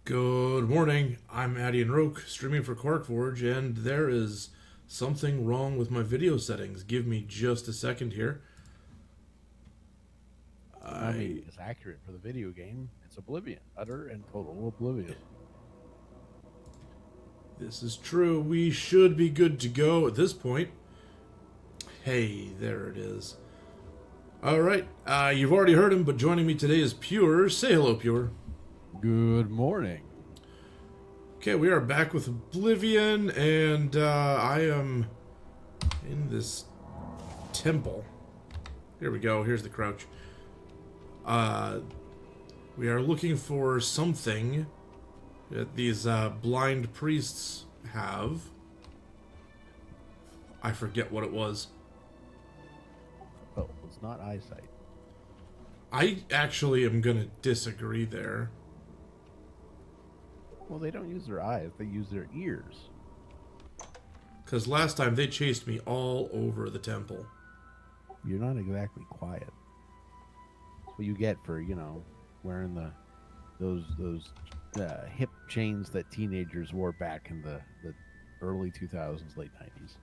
Good morning. I'm Addy and Roke, streaming for QuarkForge, and there is something wrong with my video settings. Give me just a second here. I mean, it's accurate for the video game. It's oblivion, utter and total oblivion. This is true. We should be good to go at this point. Hey, there it is. All right, you've already heard him, but joining me today is Pure. Say hello, Pure. Good morning. Okay, we are back with Oblivion, and I am in this temple. Here we go. Here's the crouch. We are looking for something that these blind priests have. I forget what it was. Oh, it's not eyesight. I actually am going to disagree there. Well, they don't use their eyes. They use their ears. Because last time they chased me all over the temple. You're not exactly quiet. That's what you get for, wearing those hip chains that teenagers wore back in the early 2000s, late 90s.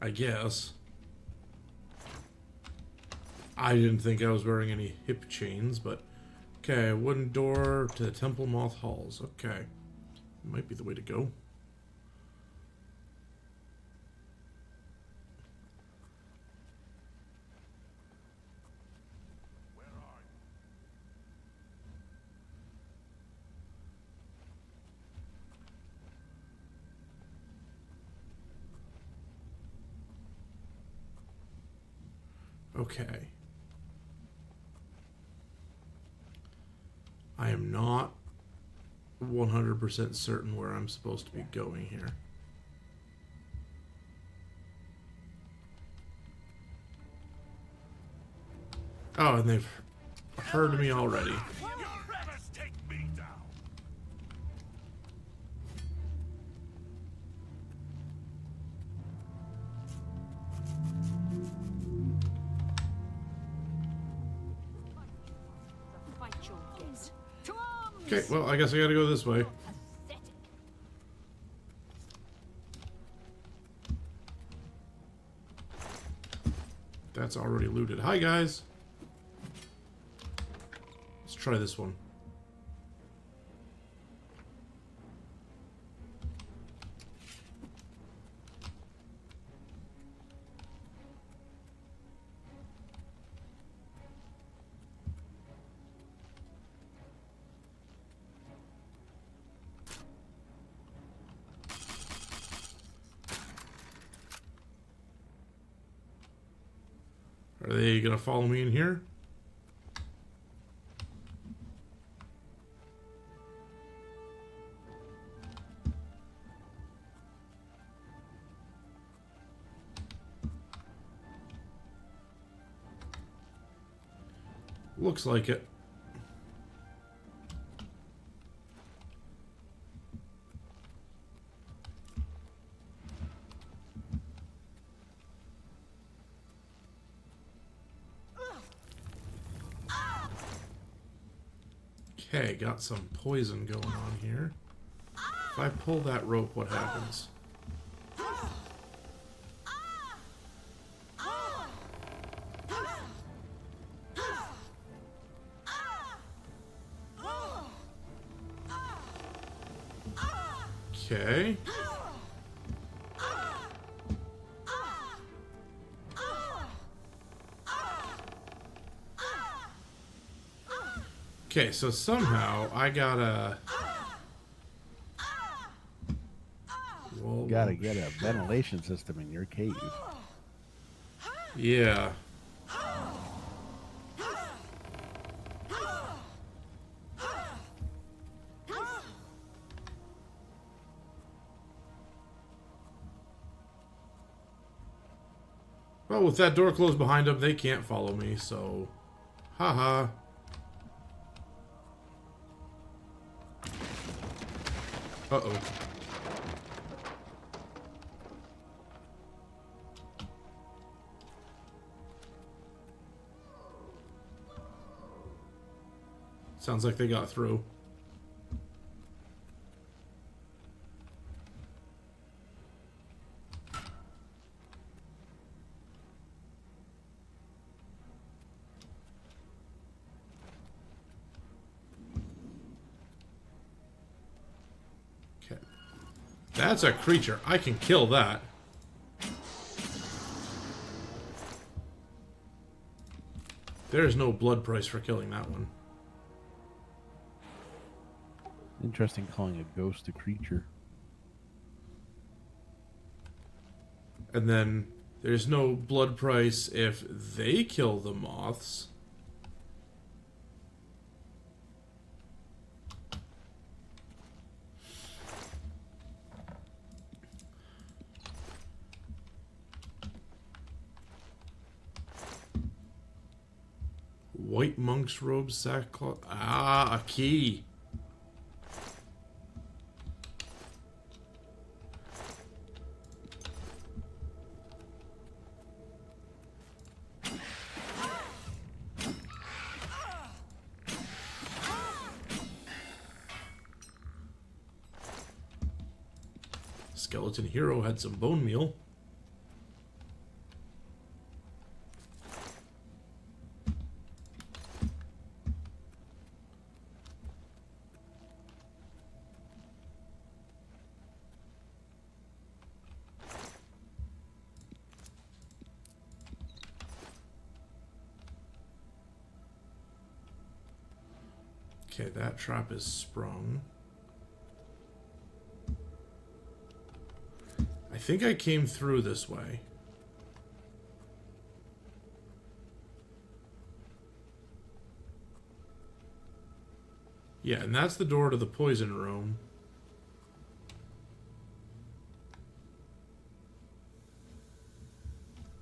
I guess. I didn't think I was wearing any hip chains, but... Okay, wooden door to the Temple Moth Halls. Okay. Might be the way to go. Okay. I am not 100% certain where I'm supposed to be going here. Oh, and they've heard me already. Okay, well, I guess I gotta go this way. That's already looted. Hi, guys. Let's try this one. Are they gonna follow me in here? Looks like it. Okay, got some poison going on here. If I pull that rope, what happens? Okay. Okay, so somehow I gotta... You gotta get a ventilation system in your cave. Yeah. Well, with that door closed behind them, they can't follow me, so... Haha. Uh-oh. Sounds like they got through. Okay. That's a creature. I can kill that. There's no blood price for killing that one. Interesting calling a ghost a creature. And then there's no blood price if they kill the moths. White monk's robe, sackcloth. Ah, a key. Skeleton hero had some bone meal. Okay, that trap is sprung. I think I came through this way. Yeah, and that's the door to the poison room.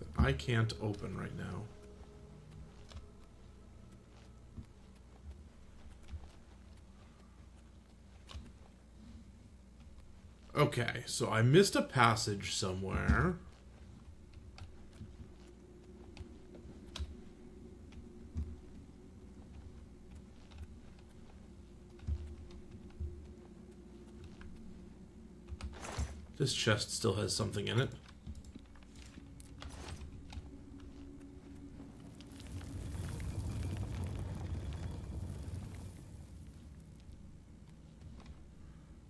That I can't open right now. Okay, so I missed a passage somewhere. This chest still has something in it.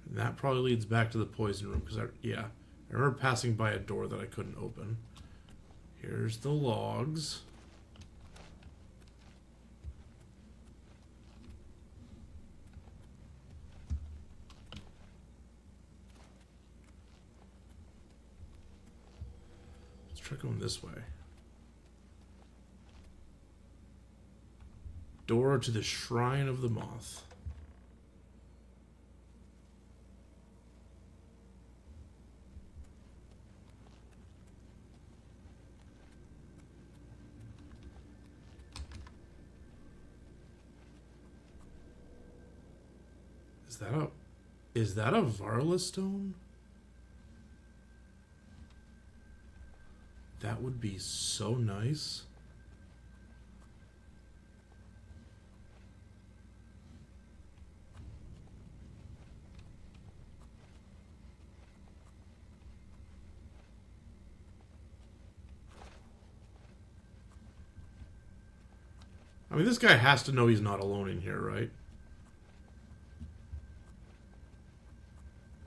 And that probably leads back to the poison room, because I remember passing by a door that I couldn't open. Here's the logs. Let's try going this way. Door to the Shrine of the Moth. Is that a Varla stone? That would be so nice. I mean, this guy has to know he's not alone in here, right?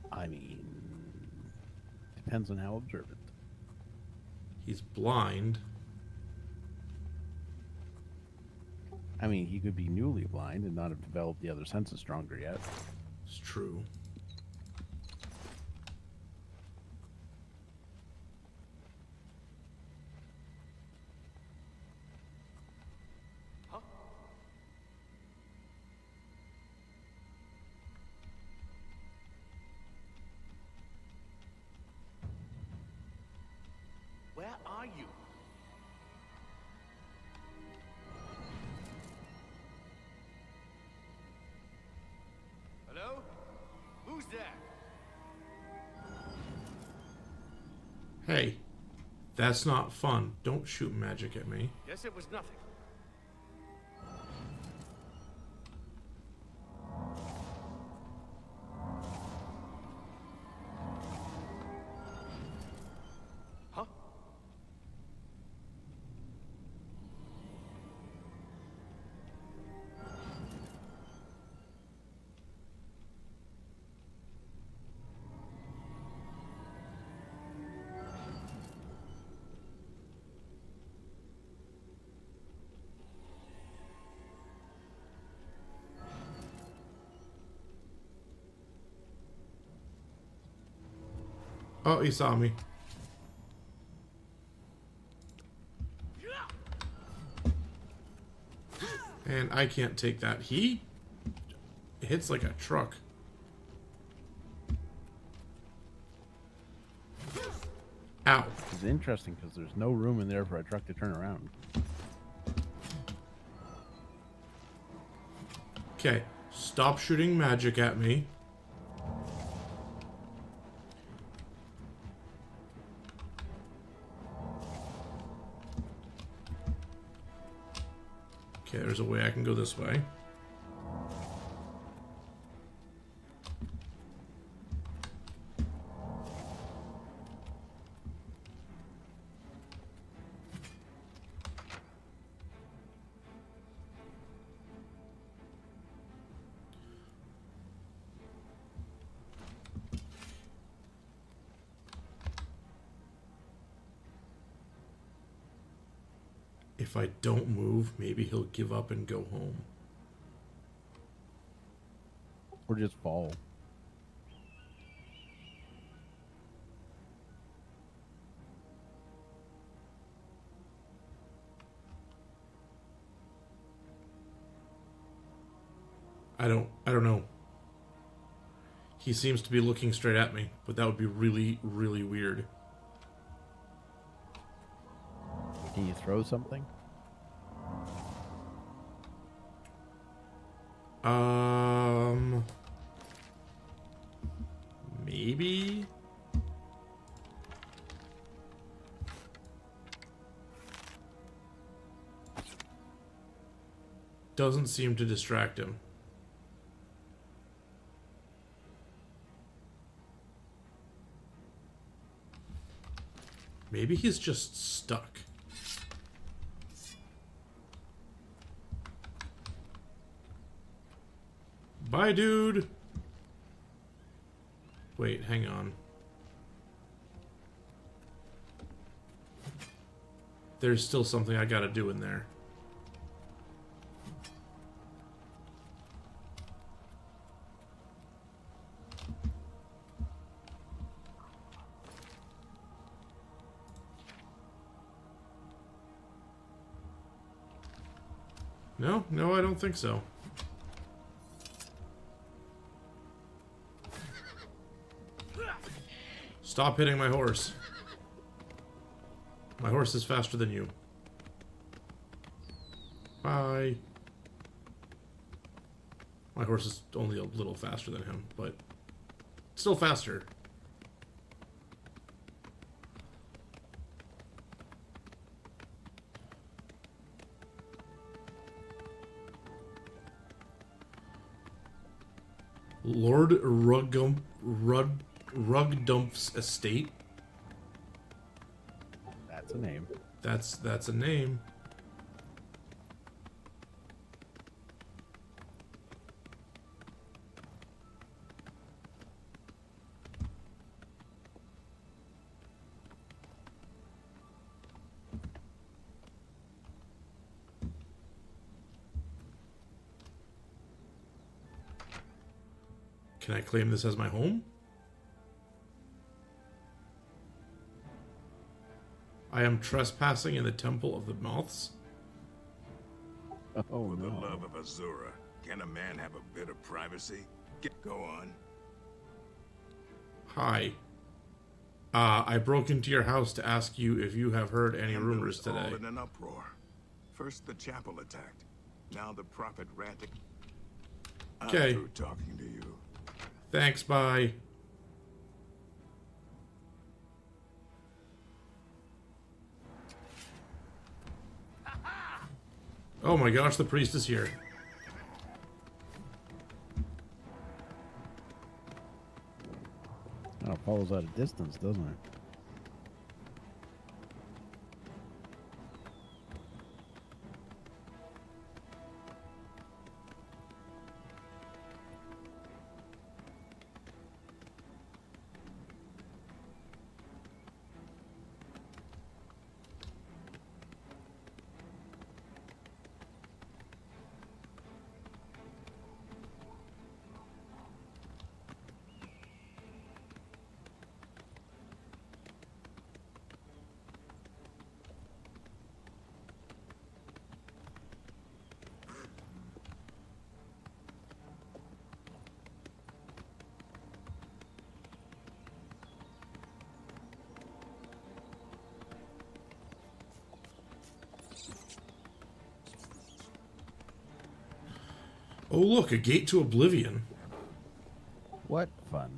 I mean, depends on how observant. He's blind. I mean, he could be newly blind and not have developed the other senses stronger yet. It's true. Where are you? Hello? Who's there? Hey, that's not fun. Don't shoot magic at me. Guess it was nothing. Oh, he saw me. And I can't take that. He hits like a truck. Ow. It's interesting because there's no room in there for a truck to turn around. Okay, stop shooting magic at me. Okay, there's a way I can go this way. If I don't move, maybe he'll give up and go home. Or just fall. I don't know. He seems to be looking straight at me, but that would be really, really weird. Can you throw something? Maybe? Doesn't seem to distract him. Maybe he's just stuck. Bye, dude. Wait, hang on. There's still something I gotta do in there. No, I don't think so. Stop hitting my horse. My horse is faster than you. Bye. My horse is only a little faster than him, but still faster. Lord Rugdump's estate. That's a name. That's a name. Can I claim this as my home? I am trespassing in the Temple of the Moths. Oh, For the no. love of Azura, can a man have a bit of privacy? Go on. Hi. I broke into your house to ask you if you have heard any Camden rumors is all today. in an uproar. First the chapel attacked. Now the prophet ranting. Okay. I'm through talking to you. Thanks, bye. Oh my gosh, the priest is here. Oh, it follows at a distance, doesn't it? Oh, look, a gate to oblivion. What fun.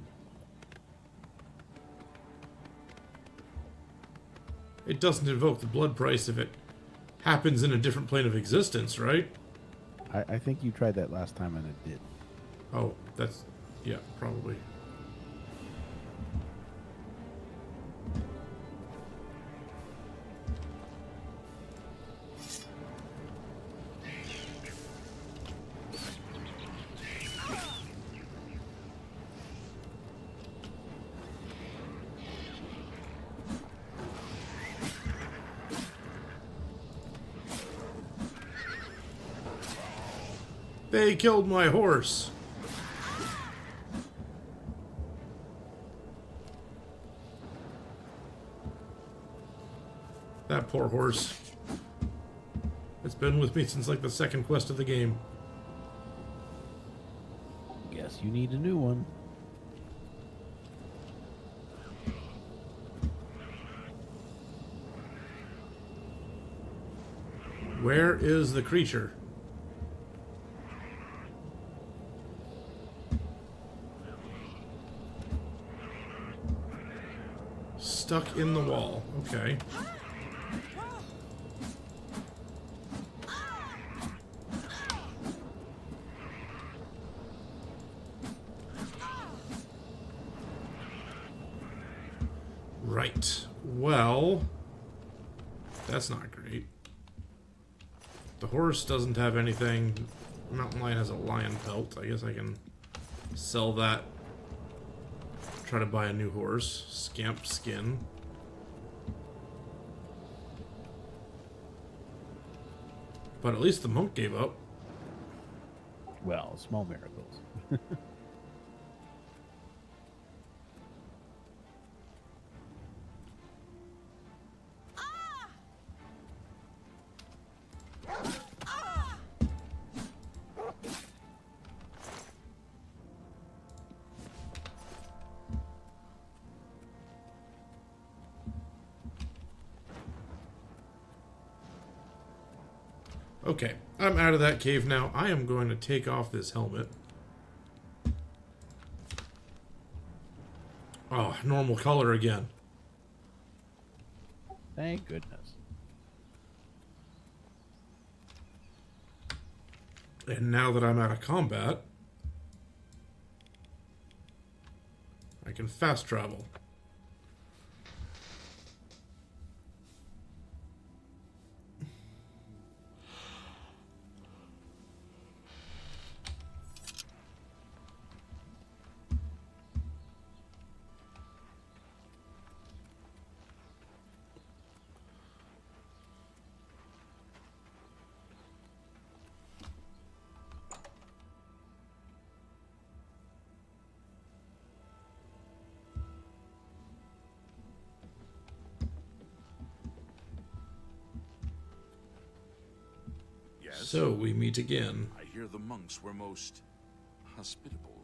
It doesn't invoke the blood price if it happens in a different plane of existence, right? I think you tried that last time and it did. Oh, that's... yeah, probably. They killed my horse. That poor horse. It's been with me since like the second quest of the game. Guess you need a new one. Where is the creature? Stuck in the wall. Okay. Right. Well, that's not great. The horse doesn't have anything. Mountain lion has a lion pelt. I guess I can sell that. Try to buy a new horse. Scamp skin. But at least the monk gave up. Well, small miracles. Okay, I'm out of that cave now. I am going to take off this helmet. Oh, normal color again. Thank goodness. And now that I'm out of combat, I can fast travel. Yes? So we meet again. I hear the monks were most hospitable.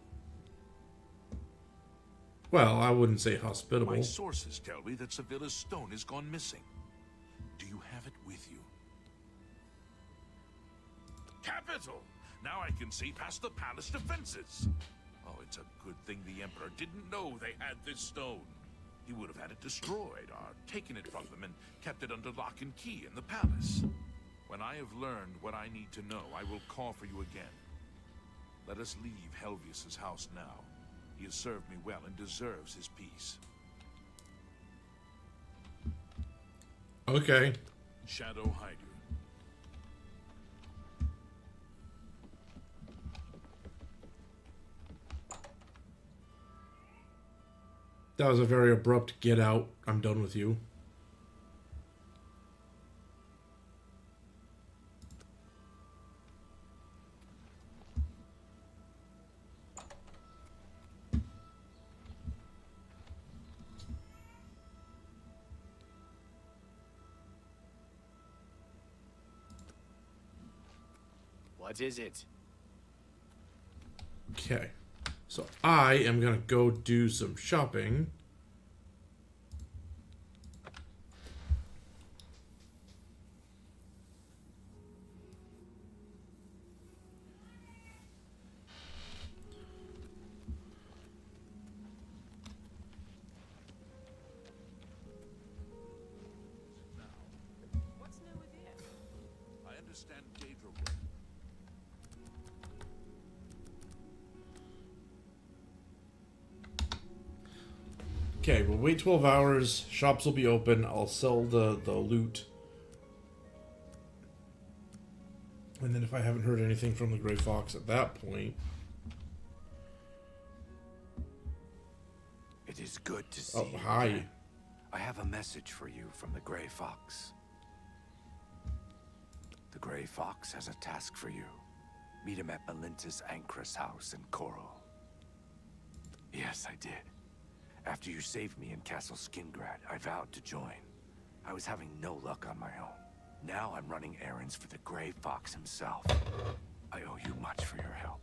Well, I wouldn't say hospitable. My sources tell me that Sevilla's stone has gone missing. Do you have it with you? Capital! Now I can see past the palace defenses. Oh, it's a good thing the Emperor didn't know they had this stone. He would have had it destroyed or taken it from them and kept it under lock and key in the palace. When I have learned what I need to know, I will call for you again. Let us leave Helvius's house now. He has served me well and deserves his peace. Okay. Shadow hide you. That was a very abrupt get out. I'm done with you. What is it? Okay. So I am going to go do some shopping. Okay, we'll wait 12 hours. Shops will be open. I'll sell the loot. And then if I haven't heard anything from the Gray Fox at that point... It is good to see you hi. again. I have a message for you from the Gray Fox. The Gray Fox has a task for you. Meet him at Melinta's Ancrus house in Coral. Yes, I did. After you saved me in Castle Skingrad, I vowed to join. I was having no luck on my own. Now I'm running errands for the Gray Fox himself. I owe you much for your help.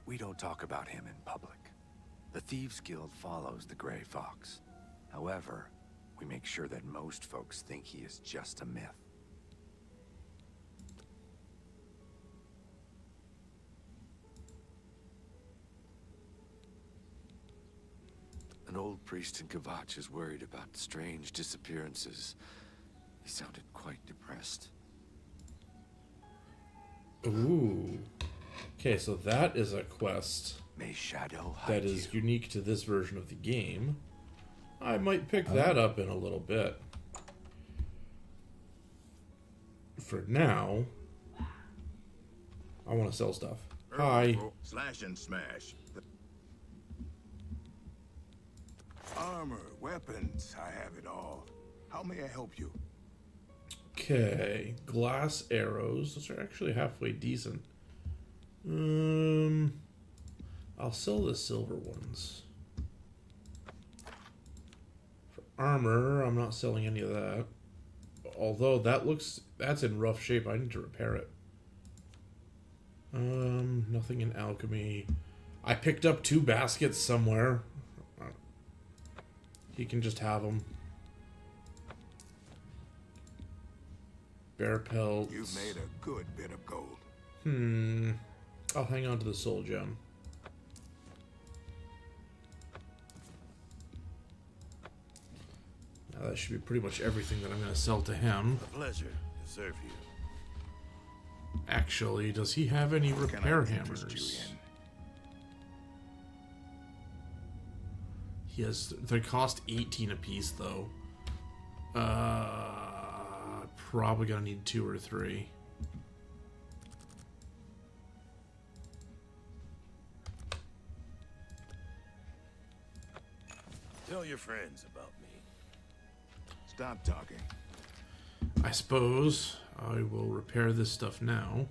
We don't talk about him in public. The Thieves Guild follows the Gray Fox. However, we make sure that most folks think he is just a myth. An old priest in Kvatch is worried about strange disappearances. He sounded quite depressed. Ooh. Okay, so that is a quest May shadow hide that is you. unique to this version of the game. I might pick that up in a little bit. For now, I want to sell stuff. Hi. Slash and smash. Armor, weapons, I have it all. How may I help you? Okay, glass arrows. Those are actually halfway decent. I'll sell the silver ones. For armor, I'm not selling any of that. Although that's in rough shape. I need to repair it. Nothing in alchemy. I picked up 2 baskets somewhere. He can just have them. Bear pelts. You've made a good bit of gold. I'll hang on to the soul gem. Now that should be pretty much everything that I'm going to sell to him. A pleasure to serve you. Actually, does he have any Can I repair interest you hammers? in? He has. They cost 18 apiece, though. Probably gonna need 2 or 3. Tell your friends about me. Stop talking. I suppose I will repair this stuff now.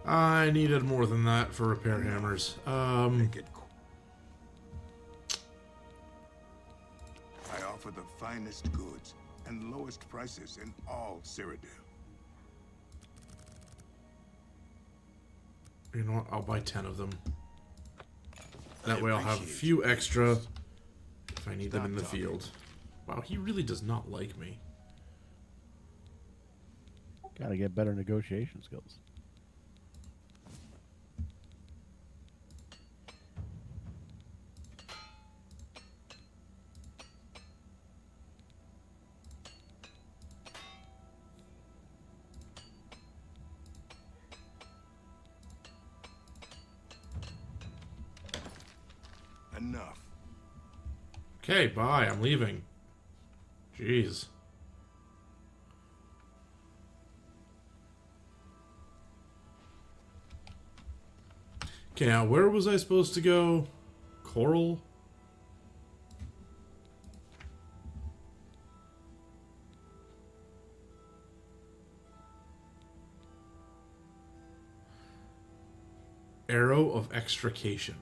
I needed more than that for repair hammers. Make it I offer the finest goods and lowest prices in all Cyrodiil. You know what? I'll buy 10 of them. I That way I'll have a appreciate few your extra efforts. if I need them in the field. Wow, he really does not like me. Gotta get better negotiation skills. Enough. Okay, bye. I'm leaving. Jeez. Okay, now where was I supposed to go? Coral? Arrow of extrication.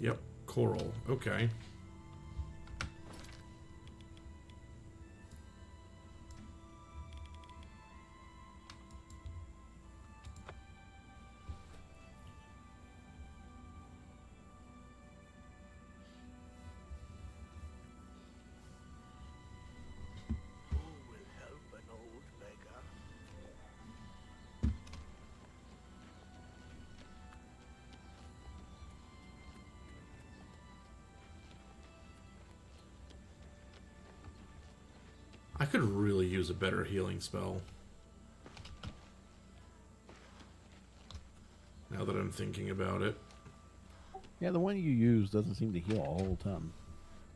Yep, coral. Okay. I could really use a better healing spell. Now that I'm thinking about it. Yeah, the one you use doesn't seem to heal a whole ton.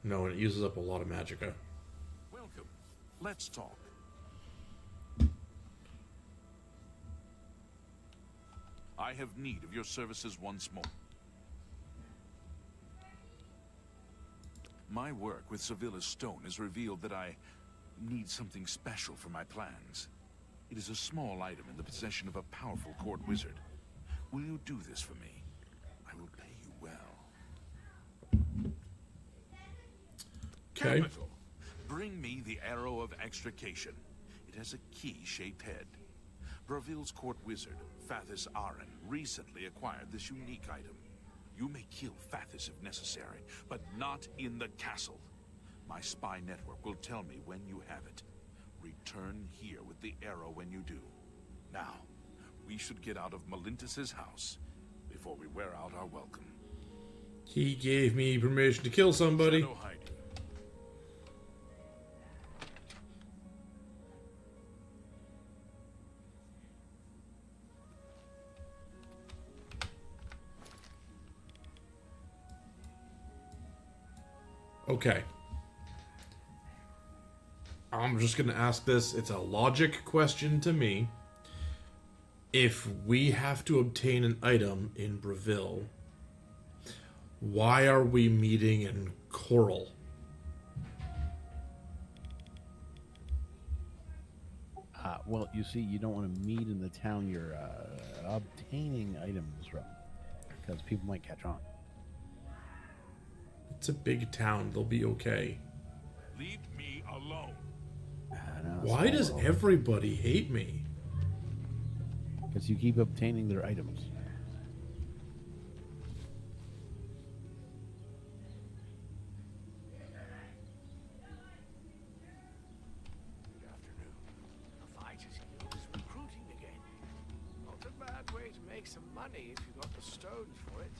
No, and it uses up a lot of magicka. Welcome. Let's talk. I have need of your services once more. My work with Sevilla's stone has revealed that I need something special for my plans. It is a small item in the possession of a powerful court wizard. Will you do this for me? I will pay you well. Okay. Capital. Bring me the Arrow of Extrication. It has a key-shaped head. Braville's court wizard, Fathis Aren, recently acquired this unique item. You may kill Fathis if necessary, but not in the castle. My spy network will tell me when you have it. Return here with the arrow when you do. Now, we should get out of Malintus's house before we wear out our welcome. He gave me permission to kill somebody. Shadow hiding. Okay. I'm just going to ask this. It's a logic question to me. If we have to obtain an item in Braville, why are we meeting in Coral? Well, you see, you don't want to meet in the town you're obtaining items from, because people might catch on. It's a big town. They'll be okay. Leave me alone. Why does everybody hate me? Because you keep obtaining their items. Good afternoon. The Fighters Guild is recruiting again. Not a bad way to make some money if you got the stones for it.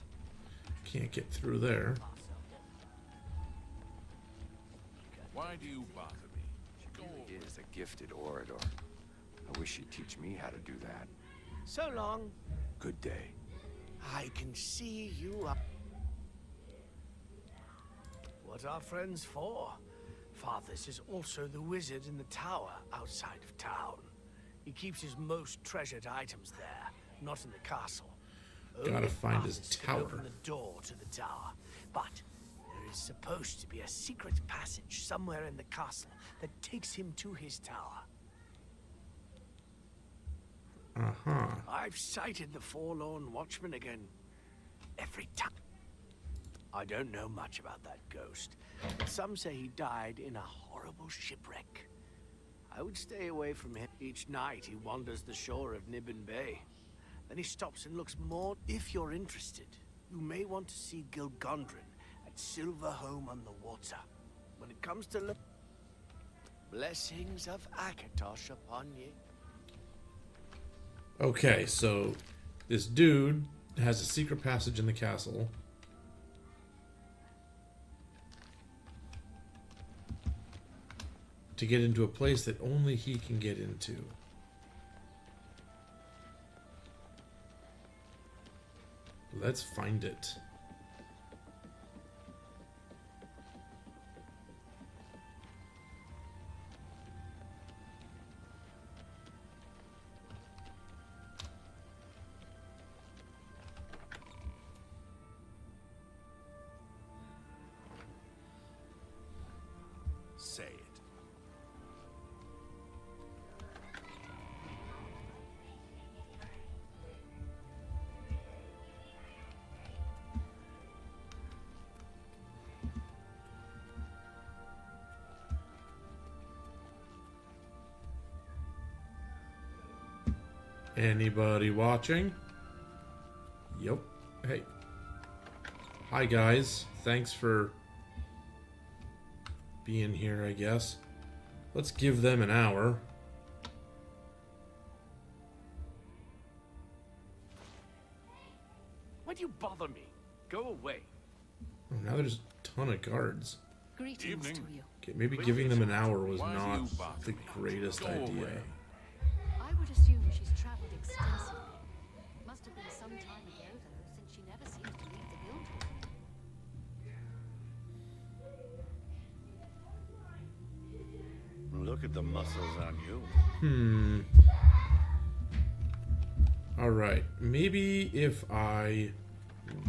Can't get through there. Why do you bother me? She really is a gifted orator. I wish she'd teach me how to do that. So long. Good day. I can see you up. What are friends for? Fathers is also the wizard in the tower outside of town. He keeps his most treasured items there, not in the castle. Gotta Only find his Fathers can tower. open the door to the tower, but there is supposed to be a secret passage somewhere in the castle that takes him to his tower. Uh-huh. I've sighted the forlorn watchman again. Every time. I don't know much about that ghost, but some say he died in a horrible shipwreck. I would stay away from him. Each night he wanders the shore of Nibbin Bay. Then he stops and looks more. If you're interested, you may want to see Gilgondrin at Silver Home on the water. When it comes to blessings of Akatosh upon ye. Okay, so this dude has a secret passage in the castle. To get into a place that only he can get into. Let's find it. Say it. Anybody watching? Yep. Hey. Hi, guys. Thanks for being here, I guess. Let's give them an hour. Why do you bother me? Go away. Oh, now there's a ton of guards. Greetings Evening. to you. Okay, maybe giving them an hour was Why do not you bother the me? greatest Go idea. away. I would assume she's traveled extensively. Must have been some time ago, though, since she never seems to leave the building. Look at the muscles on you. Alright, maybe if I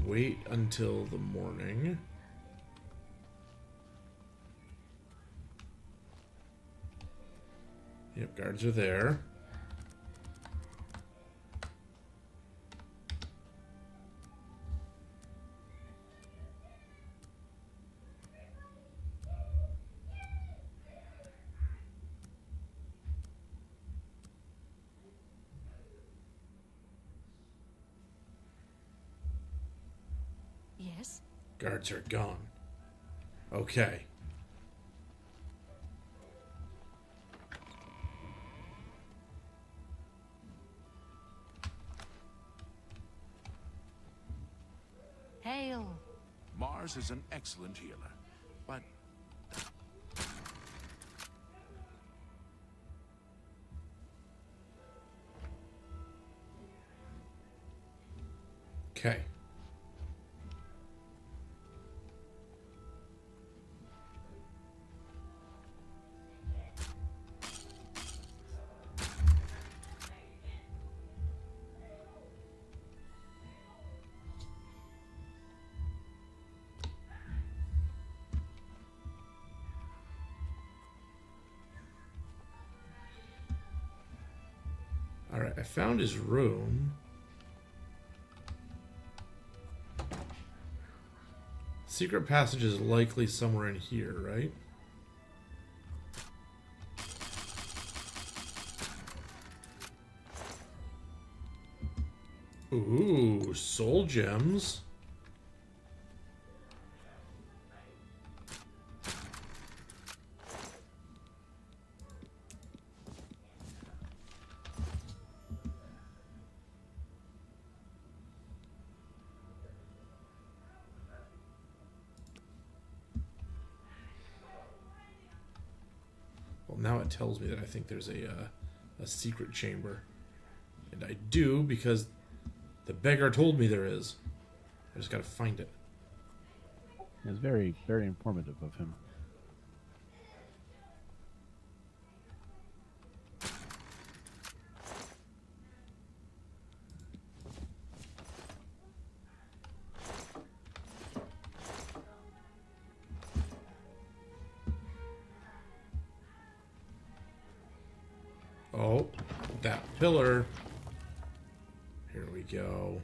wait until the morning. Yep, guards are there. Yes? Guards are gone. Okay. Hail! Mars is an excellent healer, but Okay. Alright, I found his room. Secret passage is likely somewhere in here, right? Ooh, soul gems. Well, now it tells me that I think there's a secret chamber. And I do, because the beggar told me there is. I just gotta find it. It's very, very informative of him. Oh, that pillar. Here we go.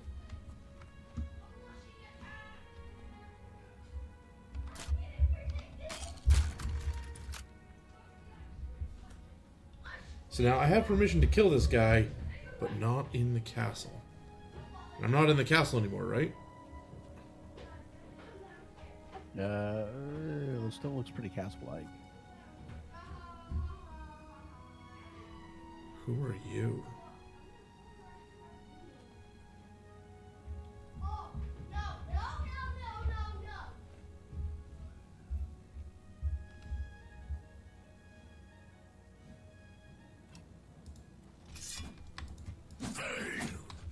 So now I have permission to kill this guy, but not in the castle. I'm not in the castle anymore, right? It still looks pretty castle-like. Who are you?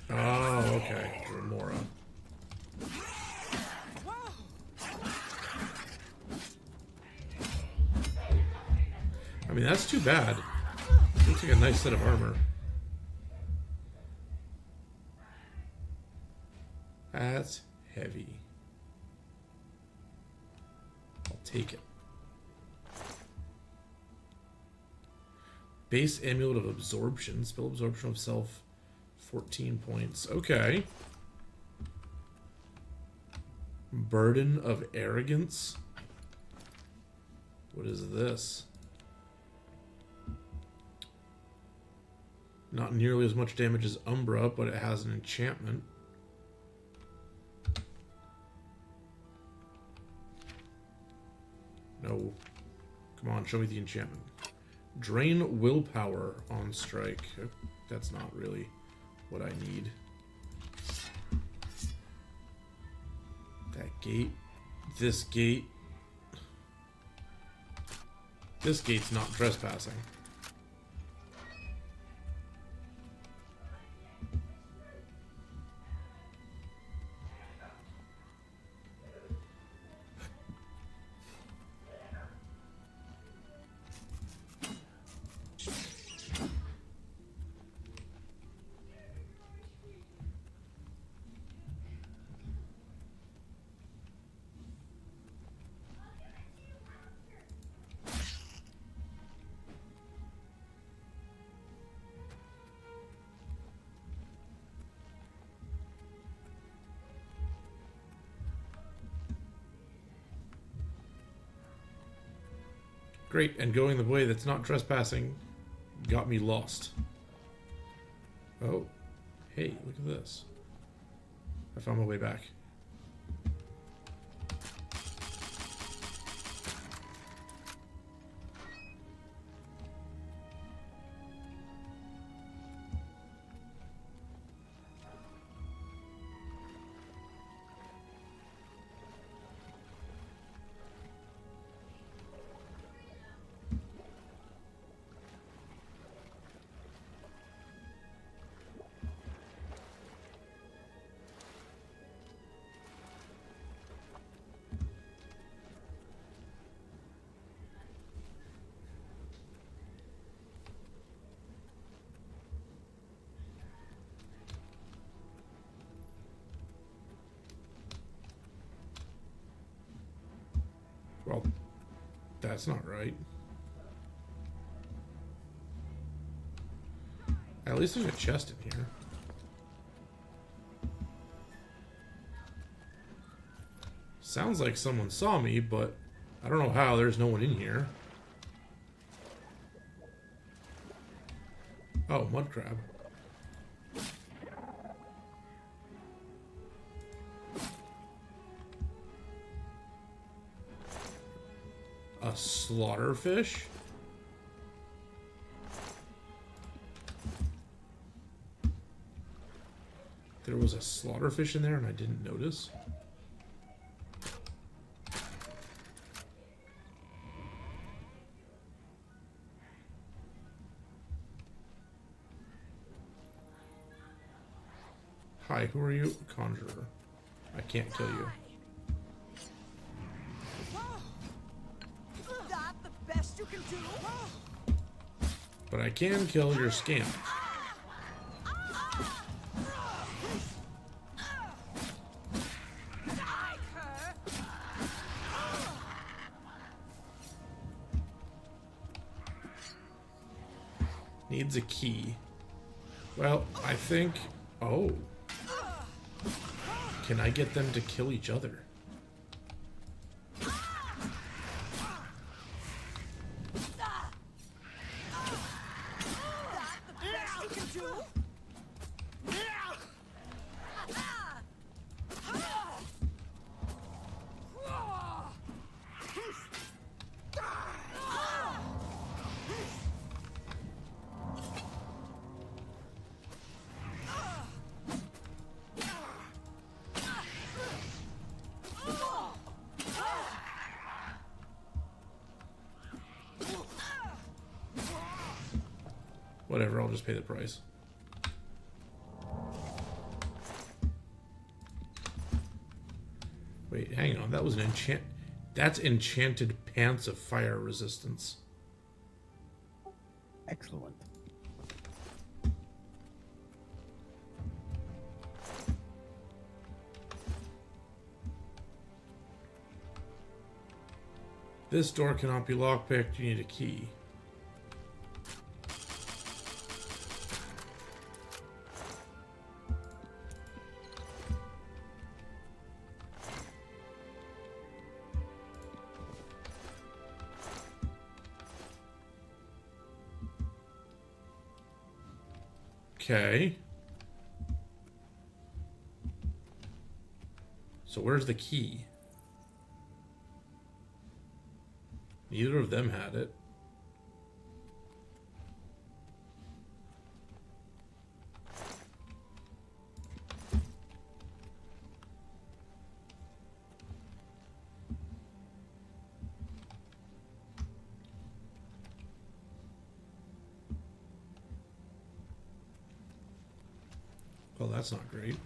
Oh, okay. Remora. I mean, that's too bad. Looks like a nice set of armor. That's heavy. I'll take it. Base amulet of absorption. Spell absorption of self. 14 points. Okay. Burden of arrogance. What is this? Not nearly as much damage as Umbra, but it has an enchantment. No. Come on, show me the enchantment. Drain willpower on strike. That's not really what I need. That gate. This gate. This gate's not trespassing. Great, and going the way that's not trespassing got me lost. Oh, hey, look at this. I found my way back. Well, that's not right. At least there's a chest in here. Sounds like someone saw me, but I don't know how there's no one in here. Oh, mud crab. A slaughterfish? There was a slaughterfish in there and I didn't notice. Hi, who are you? Conjurer. I can't kill you. That the best you can do? But I can kill your scamp. Needs a key. Well, I think... Oh. Can I get them to kill each other? Whatever, I'll just pay the price. Wait, hang on. That was an enchant... That's enchanted pants of fire resistance. Excellent. This door cannot be lockpicked. You need a key. Okay. So where's the key? Neither of them had it. Well, that's not great.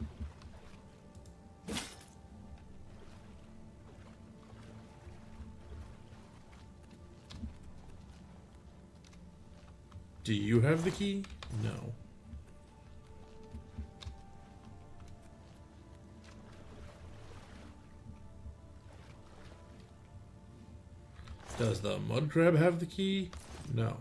Do you have the key? No. Does the mud crab have the key? No.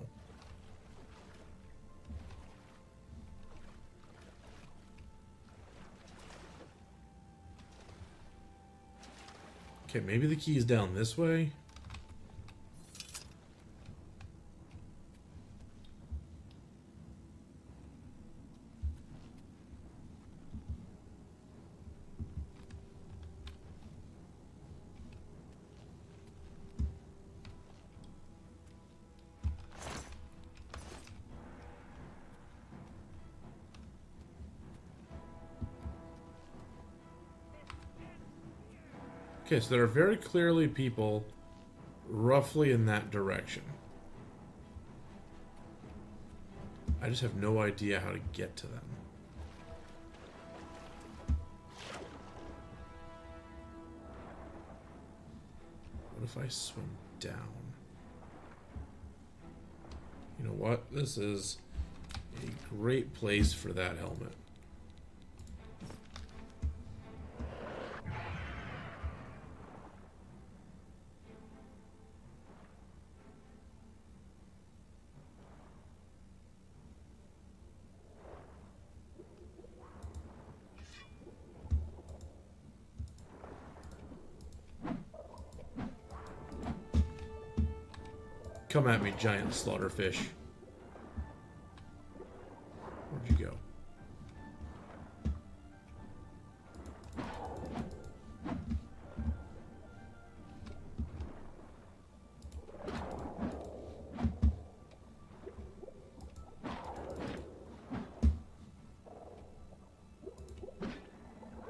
Okay, maybe the key is down this way. Okay, so there are very clearly people roughly in that direction. I just have no idea how to get to them. What if I swim down? You know what? This is a great place for that helmet. Come at me, giant slaughterfish. Where'd you go?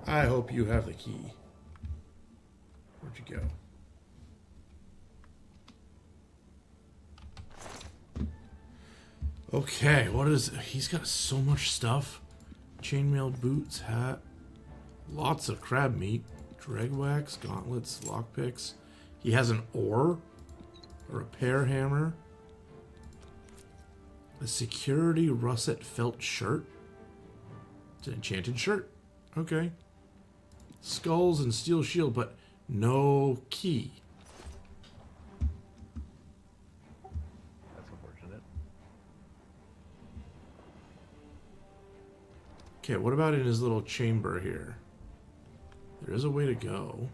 I hope you have the key. Where'd you go? Okay, what is... He's got so much stuff. Chainmail boots, hat. Lots of crab meat. Dreg wax, gauntlets, lockpicks. He has an oar. A repair hammer. A security russet felt shirt. It's an enchanted shirt. Okay. Skulls and steel shield, but no key. That's unfortunate. Okay, what about in his little chamber here? There is a way to go.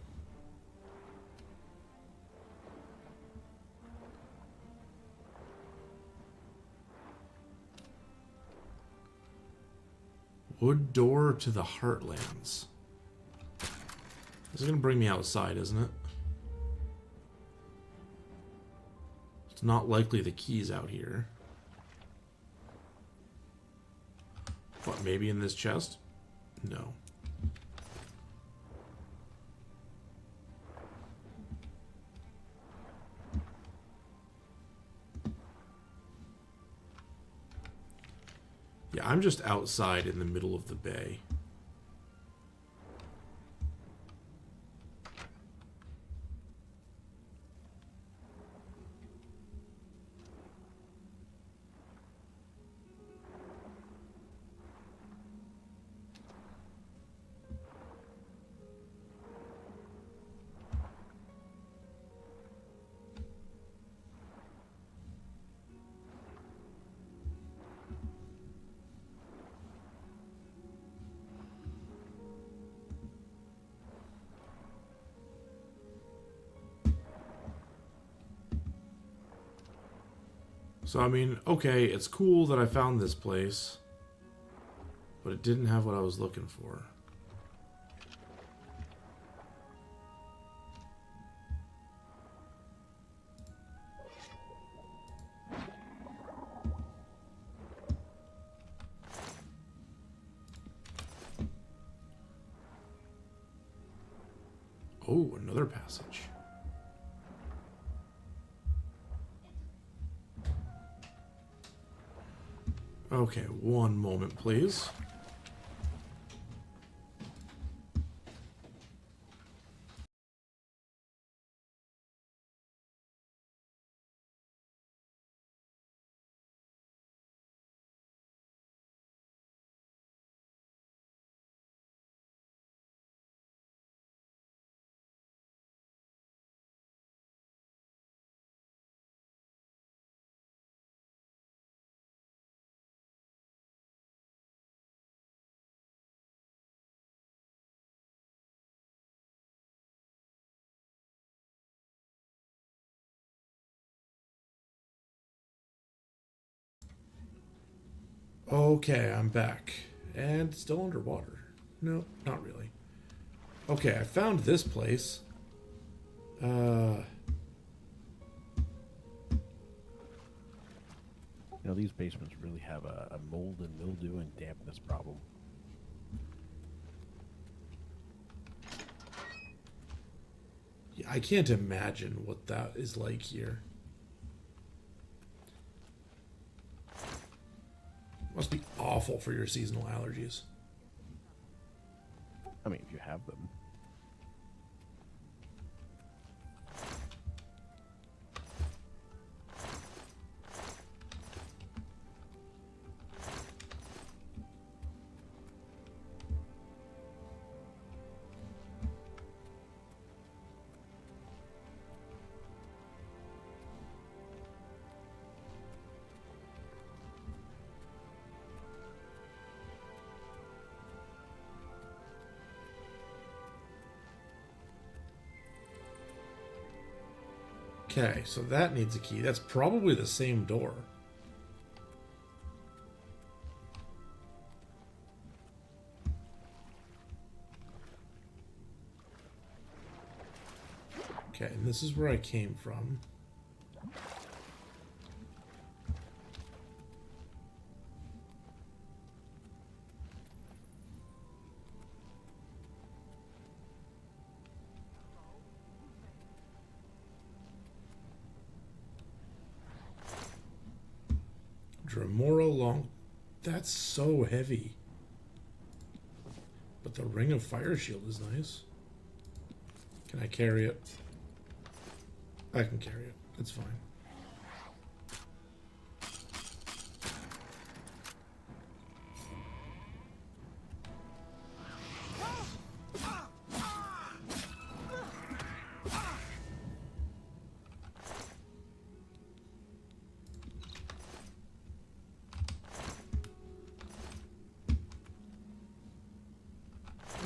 Wood door to the Heartlands. This is going to bring me outside, isn't it? It's not likely the key's out here. What, maybe in this chest? No. Yeah, I'm just outside in the middle of the bay. So, I mean, okay, it's cool that I found this place, but it didn't have what I was looking for. Oh, another passage. Okay, one moment, please. Okay, I'm back. And still underwater. No, not really. Okay, I found this place. You know, these basements really have a mold and mildew and dampness problem. Yeah, I can't imagine what that is like here. Must be awful for your seasonal allergies. I mean, if you have them. Okay, so that needs a key. That's probably the same door. Okay, and this is where I came from. Dremora long. That's so heavy. But the Ring of Fire Shield is nice. Can I carry it? I can carry it. It's fine.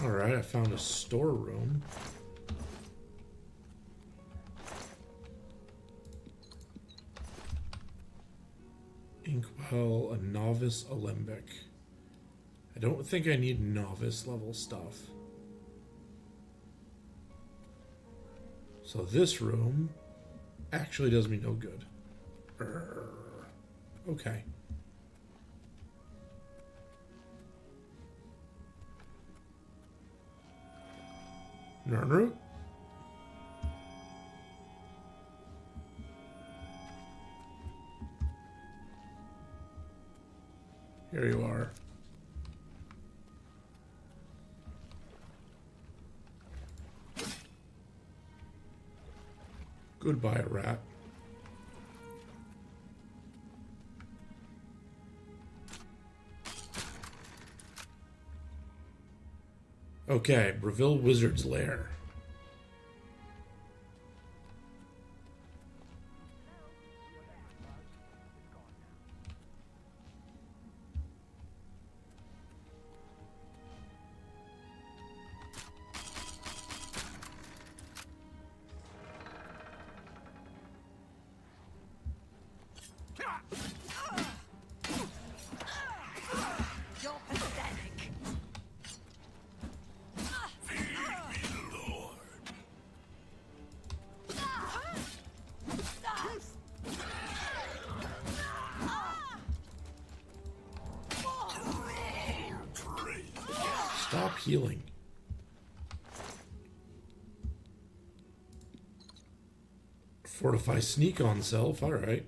Alright, I found a storeroom. Inkwell, a novice alembic. I don't think I need novice level stuff. So this room actually does me no good. Okay. Nernroot? Here you are. Goodbye, rat. Okay, Breville Wizard's Lair. You're pathetic. Stop healing. Fortify sneak on self, alright.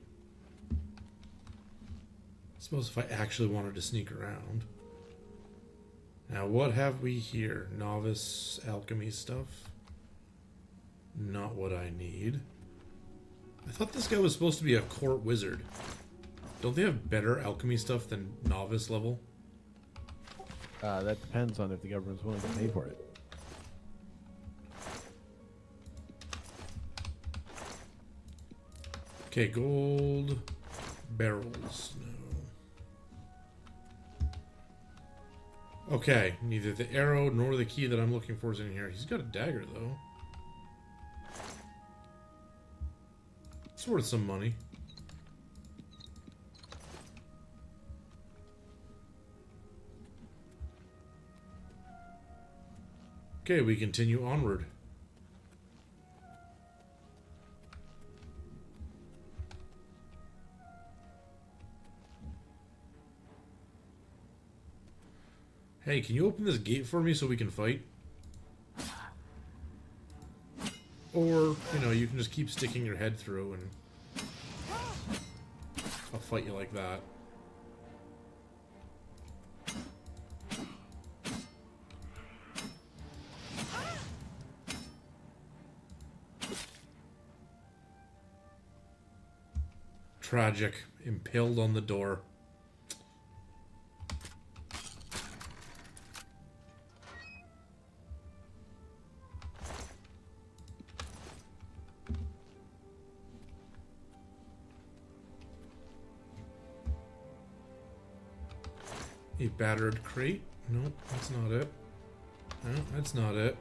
Suppose if I actually wanted to sneak around. Now what have we here? Novice alchemy stuff. Not what I need. I thought this guy was supposed to be a court wizard. Don't they have better alchemy stuff than novice level? That depends on if the government's willing to pay for it. Okay, gold barrels. No. Okay, neither the arrow nor the key that I'm looking for is in here. He's got a dagger, though. It's worth some money. Okay, we continue onward. Hey, can you open this gate for me so we can fight? Or, you know, you can just keep sticking your head through and I'll fight you like that. Tragic. Impaled on the door. A battered crate? Nope, that's not it. No, that's not it.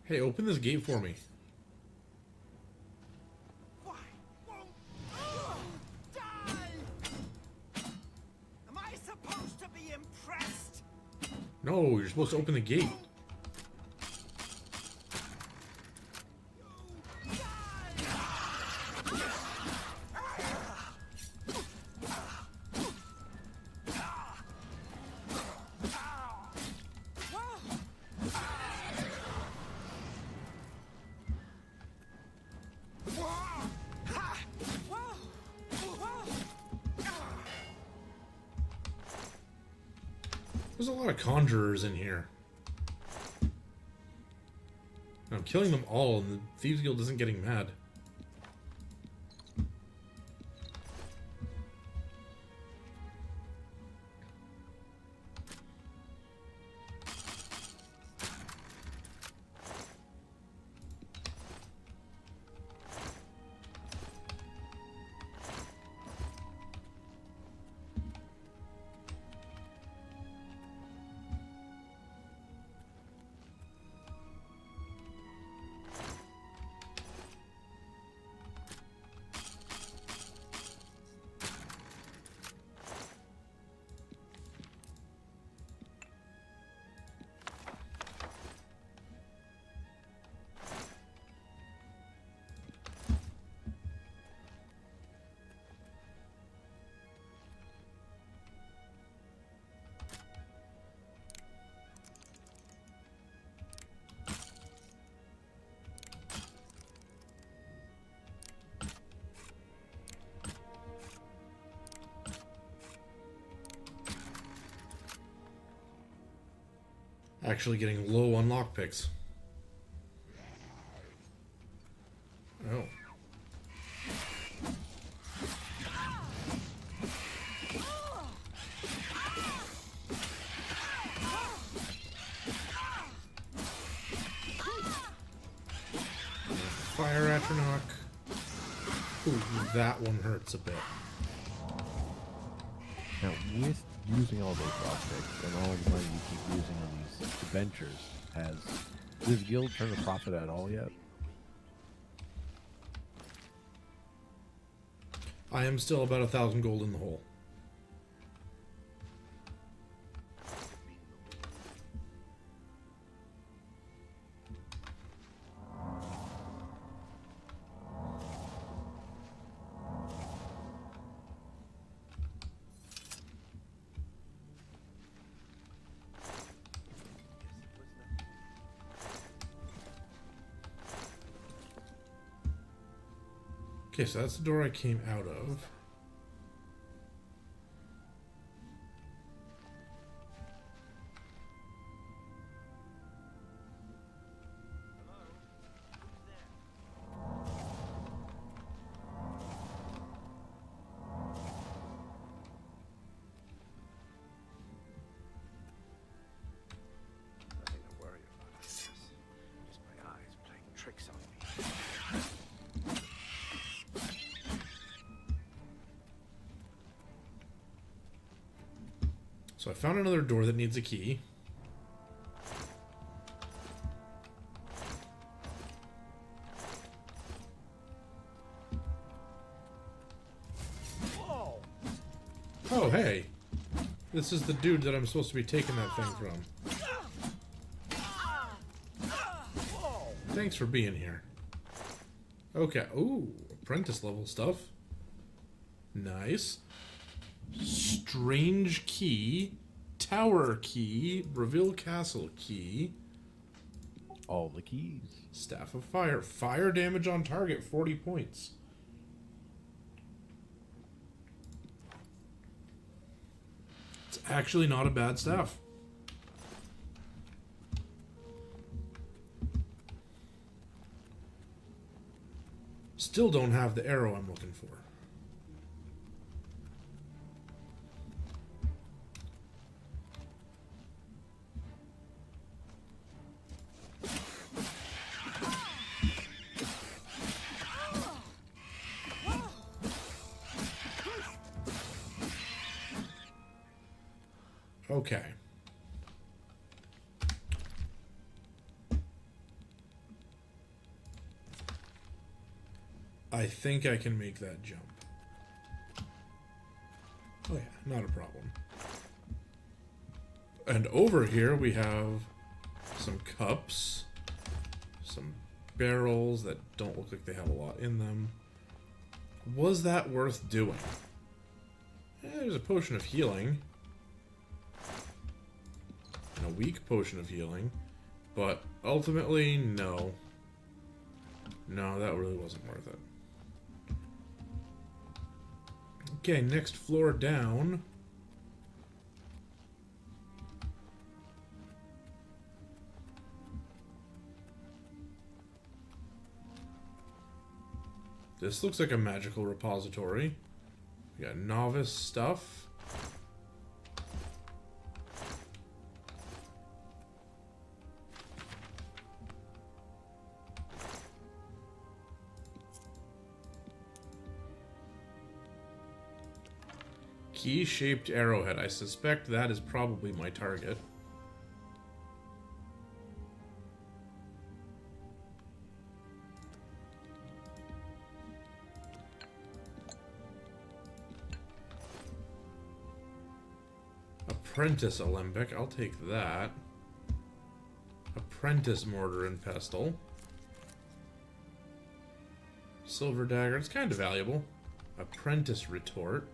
Hey, open this gate for me. Why won't you die? Am I supposed to be impressed? No, you're supposed to open the gate. There's a lot of conjurers in here. I'm killing them all, and the Thieves Guild isn't getting mad. Actually getting low on lockpicks. Oh. Fire Atronach. Ooh, that one hurts a bit. Now, with using all those lockpicks and all the money you keep using on these adventures, has this guild turned a profit at all yet? I am still about 1,000 gold in the hole. Okay, so that's the door I came out of. So I found another door that needs a key. Oh, hey. This is the dude that I'm supposed to be taking that thing from. Thanks for being here. Okay. Ooh, apprentice level stuff. Nice. Strange key. Tower key. Reveal castle key. All the keys. Staff of fire. Fire damage on target, 40 points. It's actually not a bad staff. Still don't have the arrow I'm looking for. Okay. I think I can make that jump. Oh yeah, not a problem. And over here we have some cups, some barrels that don't look like they have a lot in them. Was that worth doing? There's a potion of healing. And a weak potion of healing. But ultimately, no. No, that really wasn't worth it. Okay, next floor down. This looks like a magical repository. We got novice stuff. Key-shaped arrowhead. I suspect that is probably my target. Apprentice alembic. I'll take that. Apprentice mortar and pestle. Silver dagger. It's kind of valuable. Apprentice retort.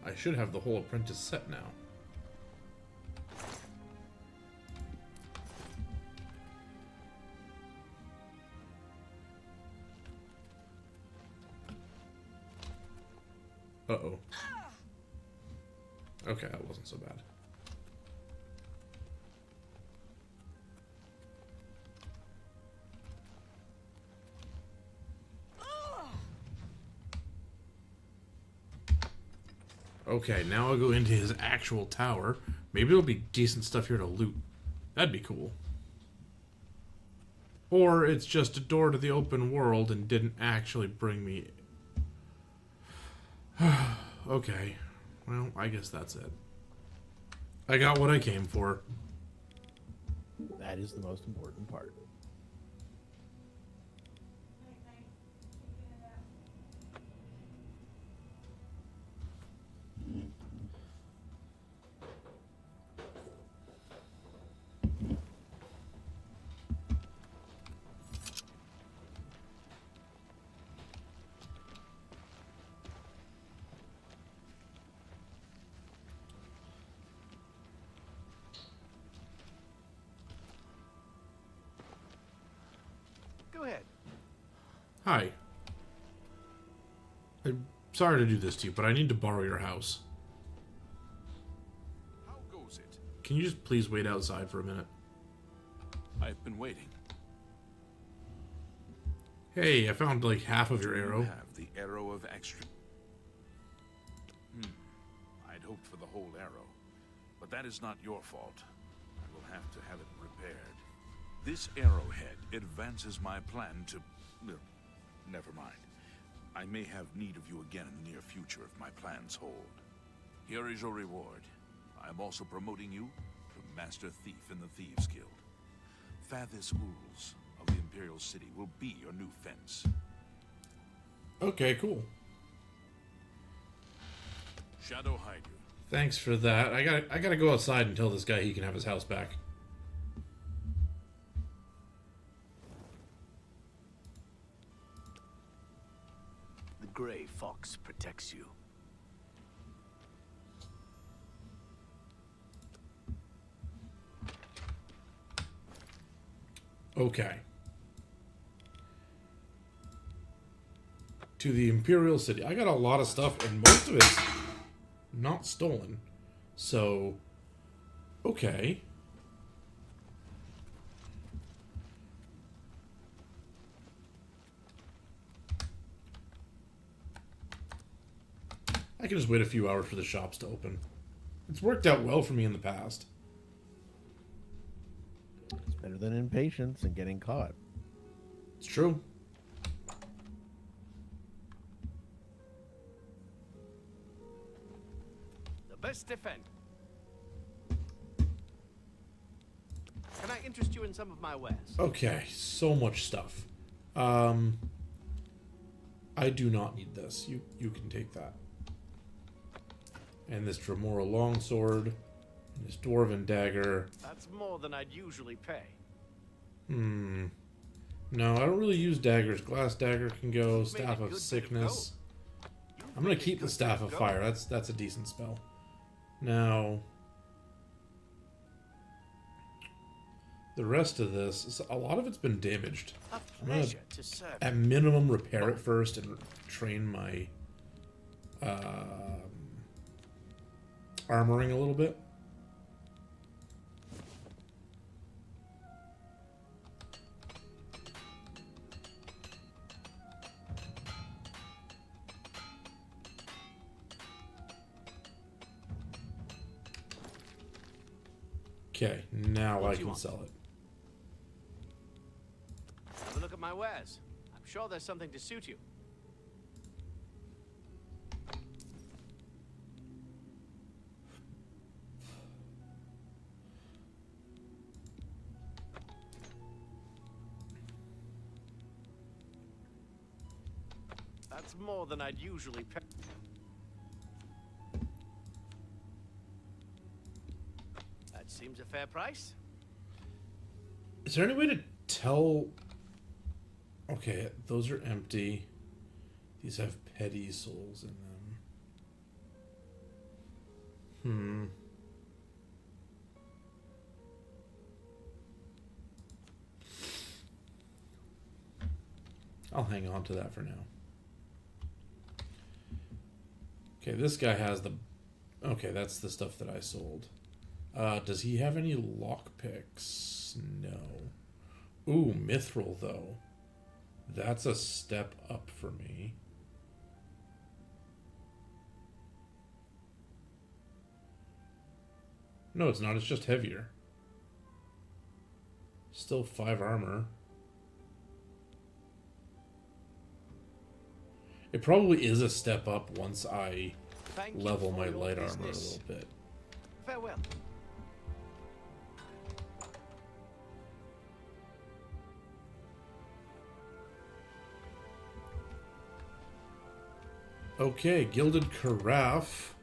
I should have the whole apprentice set now. Uh-oh. Okay, that wasn't so bad. Okay, now I'll go into his actual tower. Maybe there'll be decent stuff here to loot. That'd be cool. Or it's just a door to the open world and didn't actually bring me... Okay. Well, I guess that's it. I got what I came for. That is the most important part. Go ahead. Hi. I'm sorry to do this to you, but I need to borrow your house. How goes it? Can you just please wait outside for a minute? I've been waiting. Hey, I found like half of your arrow. You have the arrow of extra. I'd hoped for the whole arrow, but that is not your fault. I will have to have it repaired. This arrowhead advances my plan to... never mind. I may have need of you again in the near future if my plans hold. Here is your reward. I'm also promoting you to Master Thief in the Thieves Guild. Fathis Ools of the Imperial City will be your new fence. Okay, cool. Shadow hide you. Thanks for that. I gotta go outside and tell this guy he can have his house back. The Grey Fox protects you. Okay. To the Imperial City. I got a lot of stuff, and most of it's not stolen. So, okay. I can just wait a few hours for the shops to open. It's worked out well for me in the past. It's better than impatience and getting caught. It's true. The best defense. Can I interest you in some of my wares? Okay, so much stuff. I do not need this. You can take that. And this Tremora longsword, and this dwarven dagger. That's more than I'd usually pay. No, I don't really use daggers. Glass dagger can go. Staff of Sickness. I'm gonna keep the Staff of Fire. That's a decent spell. Now, the rest of this, a lot of it's been damaged. A I'm gonna, pleasure to serve. at minimum, repair it first and train my armoring a little bit. Okay, now I can sell it. Have a look at my wares. I'm sure there's something to suit you. That's more than I'd usually pay. That seems a fair price. Is there any way to tell? Okay, those are empty. These have petty souls in them. I'll hang on to that for now. Okay, this guy has the... Okay, that's the stuff that I sold. Does he have any lockpicks? No. Ooh, Mithril, though. That's a step up for me. No, it's not. It's just heavier. Still 5 armor. It probably is a step up once I level my light armor a little bit. Farewell. Okay, Gilded Carafe.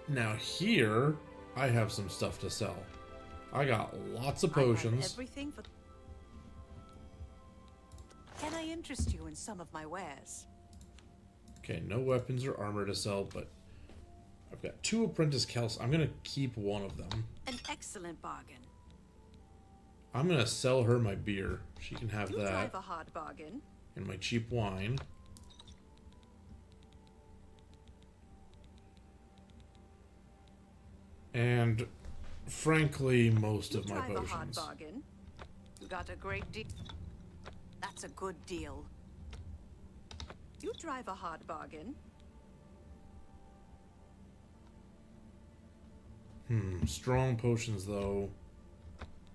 Now here, I have some stuff to sell. I got lots of potions. Everything for... Can I interest you in some of my wares? Okay, no weapons or armor to sell, but I've got 2 Apprentice Kels. I'm going to keep one of them. An excellent bargain. I'm going to sell her my beer. She can have You that. drive a hard bargain. And my cheap wine. And frankly, most of my Drive a hard potions. bargain. You got a great deal. That's a good deal. You drive a hard bargain. Strong potions, though.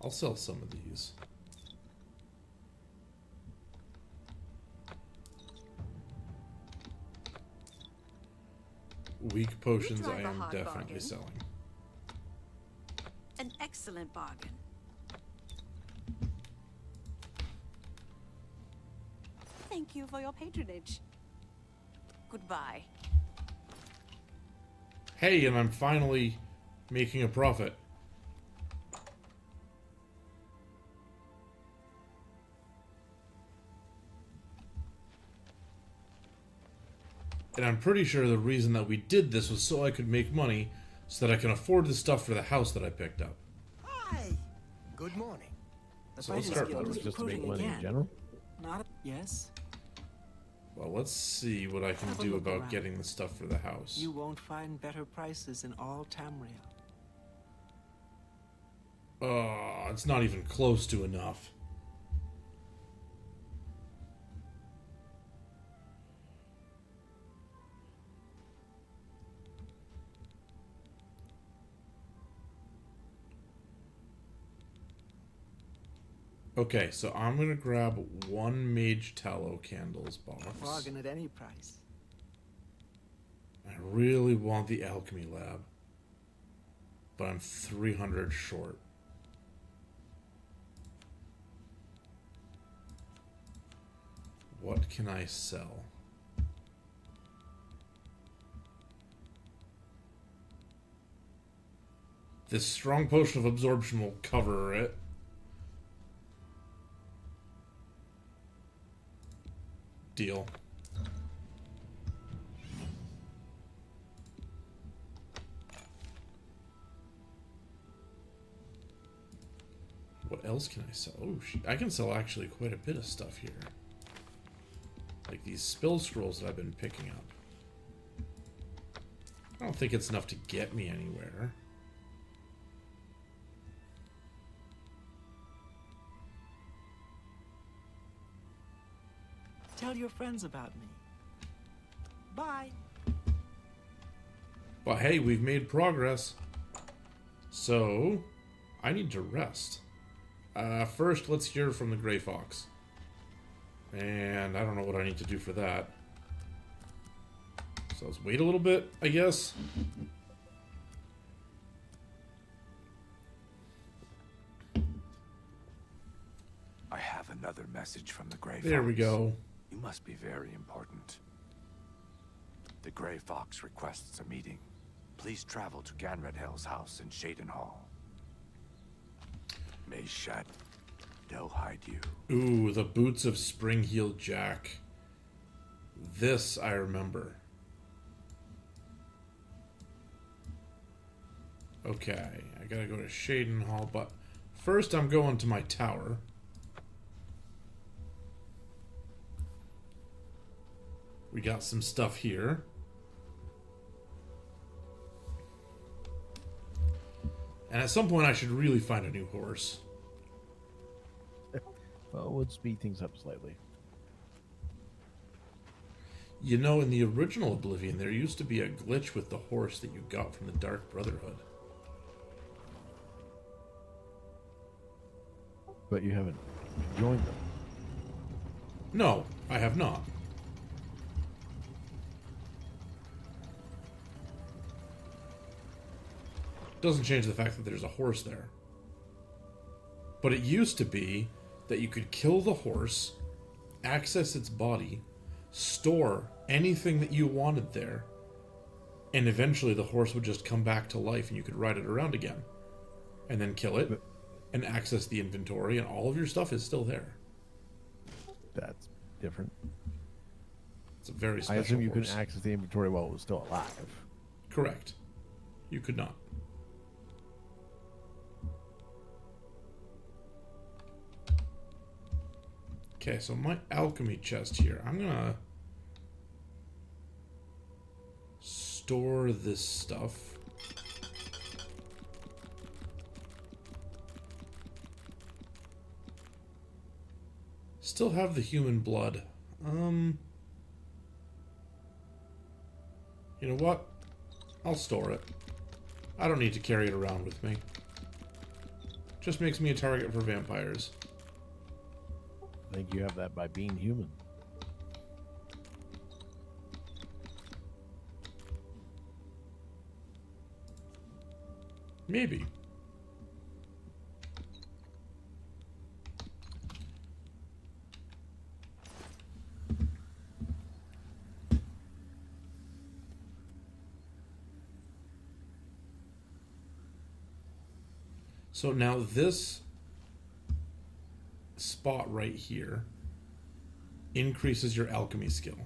I'll sell some of these. Weak potions I am definitely selling. An excellent bargain. Thank you for your patronage. Goodbye. Hey, and I'm finally making a profit. And I'm pretty sure the reason that we did this was so I could make money, so that I can afford the stuff for the house that I picked up. Hi. Good morning. The So let's Fighters start Guild with is Just to make recruiting money in again. general. Not yes. Well, let's see what I can Have a do look about around. getting the stuff for the house. You won't find better prices in all Tamriel. It's not even close to enough. Okay, so I'm gonna grab one mage tallow candles box. Bargain at any price. I really want the alchemy lab, but I'm 300 short. What can I sell? This strong potion of absorption will cover it. Deal. What else can I sell? Oh, I can sell actually quite a bit of stuff here. Like these spill scrolls that I've been picking up. I don't think it's enough to get me anywhere. Tell your friends about me. Bye. But hey, we've made progress. So, I need to rest. First, let's hear from the Grey Fox. And I don't know what I need to do for that. So let's wait a little bit, I guess. I have another message from the Grey There Fox. we go. You must be very important. The Grey Fox requests a meeting. Please travel to Ganredhel's house in Shaden Hall. May Shat no hide you. Ooh, the boots of Spring-Heeled Jack. This I remember. Okay, I gotta go to Shaden Hall, but first I'm going to my tower. We got some stuff here. And at some point I should really find a new horse. Well, it would speed things up slightly. You know, in the original Oblivion, there used to be a glitch with the horse that you got from the Dark Brotherhood. But you haven't joined them. No, I have not. Doesn't change the fact that there's a horse there. But it used to be that you could kill the horse, access its body, store anything that you wanted there, and eventually the horse would just come back to life and you could ride it around again. And then kill it, and access the inventory, and all of your stuff is still there. That's different. It's a very special I assume you horse. couldn't access the inventory while it was still alive. Correct. You could not. Okay, so my alchemy chest here, I'm gonna store this stuff. Still have the human blood. You know what? I'll store it. I don't need to carry it around with me. Just makes me a target for vampires. I think you have that by being human. Maybe. So now this spot right here increases your alchemy skill,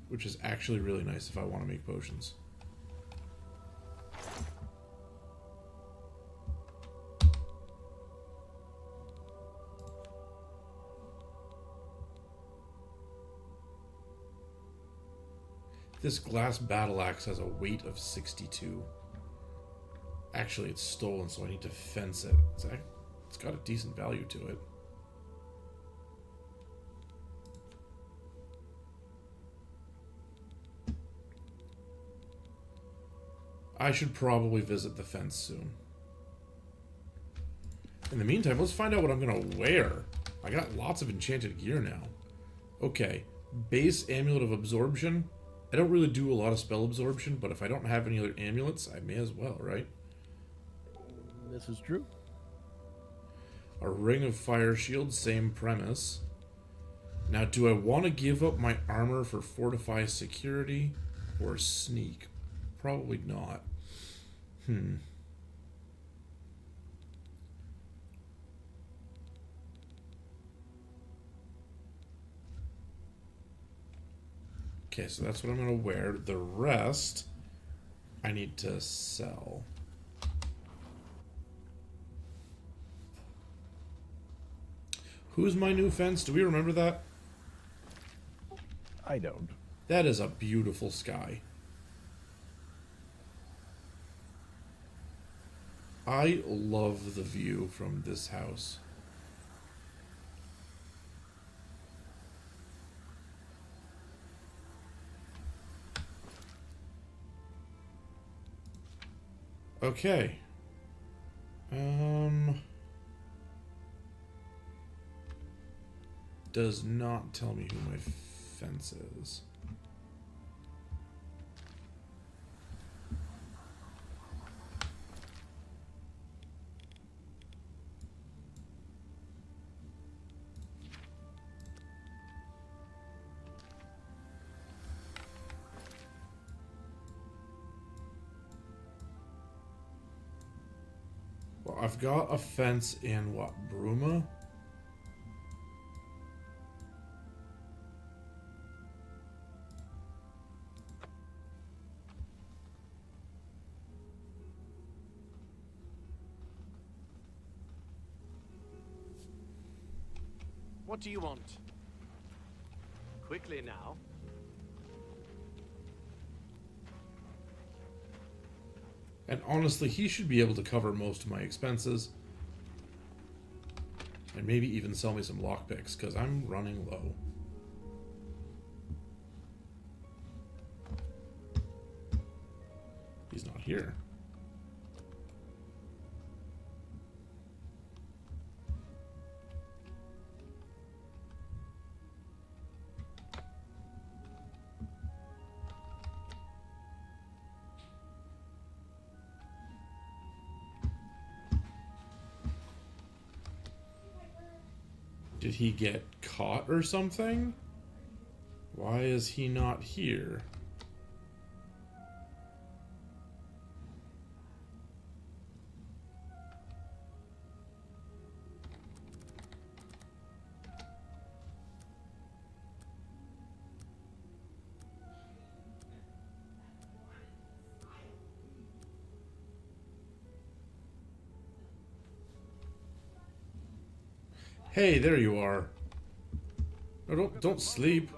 which is actually really nice if I want to make potions. This glass battle axe has a weight of 62. Actually, it's stolen, so I need to fence it. It's got a decent value to it. I should probably visit the fence soon. In the meantime, let's find out what I'm going to wear. I got lots of enchanted gear now. Okay, base amulet of absorption. I don't really do a lot of spell absorption, but if I don't have any other amulets, I may as well, right? This is true. A ring of fire shield, same premise. Now, do I want to give up my armor for fortify security or sneak? Probably not. Okay, so that's what I'm going to wear. The rest, I need to sell. Who's my new fence? Do we remember that? I don't. That is a beautiful sky. I love the view from this house. Okay. Does not tell me who my fence is. Well, I've got a fence in what, Bruma? What do you want? Quickly now. And honestly, he should be able to cover most of my expenses. And maybe even sell me some lockpicks, because I'm running low. He's not here. Did he get caught or something? Why is he not here? Hey, there you are. No, don't sleep.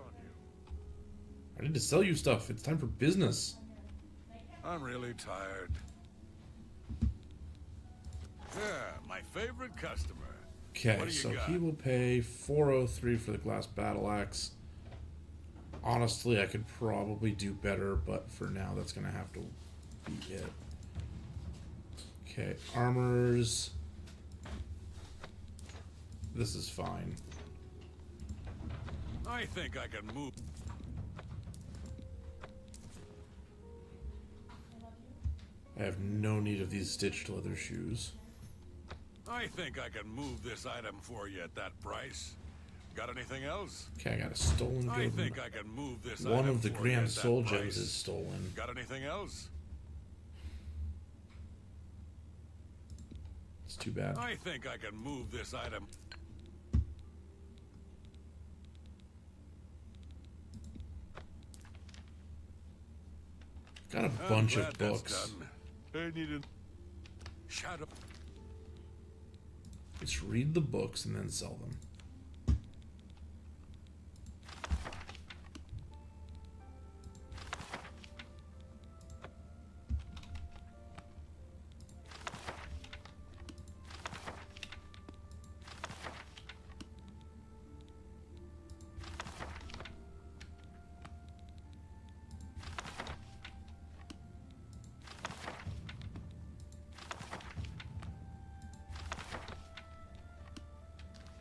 I need to sell you stuff. It's time for business. I'm really tired. Yeah, my favorite customer. Okay, so he will pay 403 for the glass battle axe. Honestly, I could probably do better, but for now, that's going to have to be it. Okay, armors. This is fine. I think I can move. I have no need of these stitched leather shoes. I think I can move this item for you at that price. Got anything else? Okay, I got a stolen I gold. think I can move this One item of the for you grand at that soul price. gems is stolen. Got anything else? It's too bad. I think I can move this item. Got a I'm bunch glad of that's books. done. I needed shadow. Just read the books and then sell them.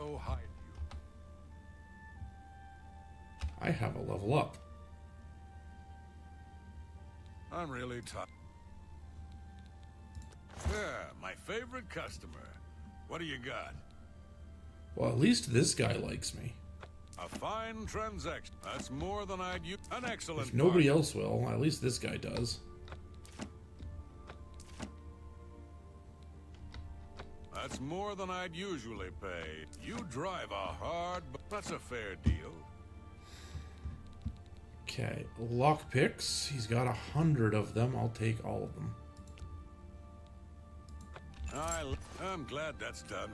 Oh, hide you. I have a level up. I'm really tired. Yeah, my favorite customer. What do you got? Well, at least this guy likes me. A fine transaction. That's more than I'd use. An excellent. If nobody bargain. else will, at least this guy does. That's more than I'd usually pay. You drive a hard, but that's a fair deal. Okay, lockpicks. He's got 100 of them. I'll take all of them. I'm glad that's done.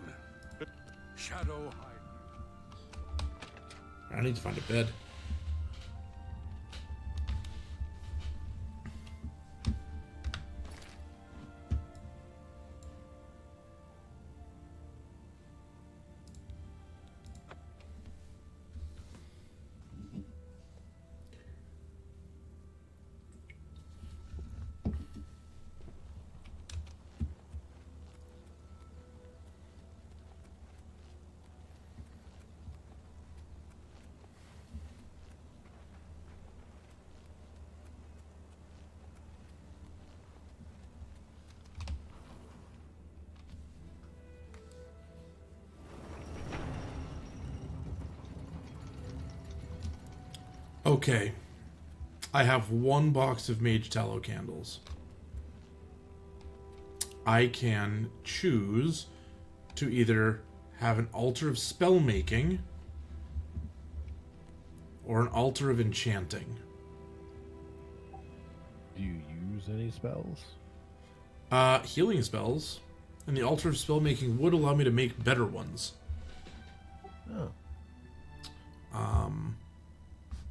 Shadow hide. I need to find a bed. Okay. I have one box of mage tallow candles. I can choose to either have an altar of spell making or an altar of enchanting. Do you use any spells? Healing spells. And the altar of spell making would allow me to make better ones. Oh.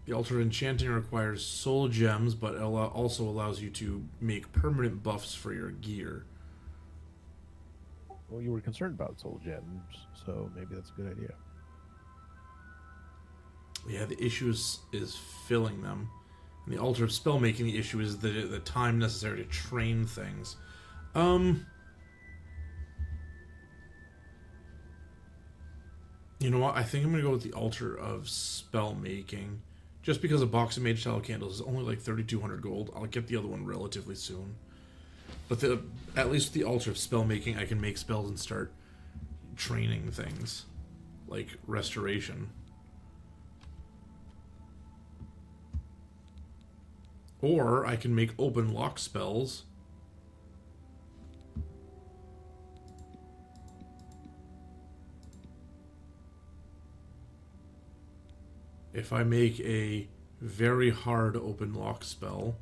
The altar of enchanting requires soul gems, but also allows you to make permanent buffs for your gear. Well, you were concerned about soul gems, so maybe that's a good idea. Yeah, the issue is filling them. And the altar of spell making, the issue is the time necessary to train things. You know what? I think I'm going to go with the altar of spell making. Just because a box of mage tallow candles is only like 3,200 gold, I'll get the other one relatively soon. But at least with the altar of spell making, I can make spells and start training things. Like restoration. Or I can make open lock spells. If I make a very hard open lock spell,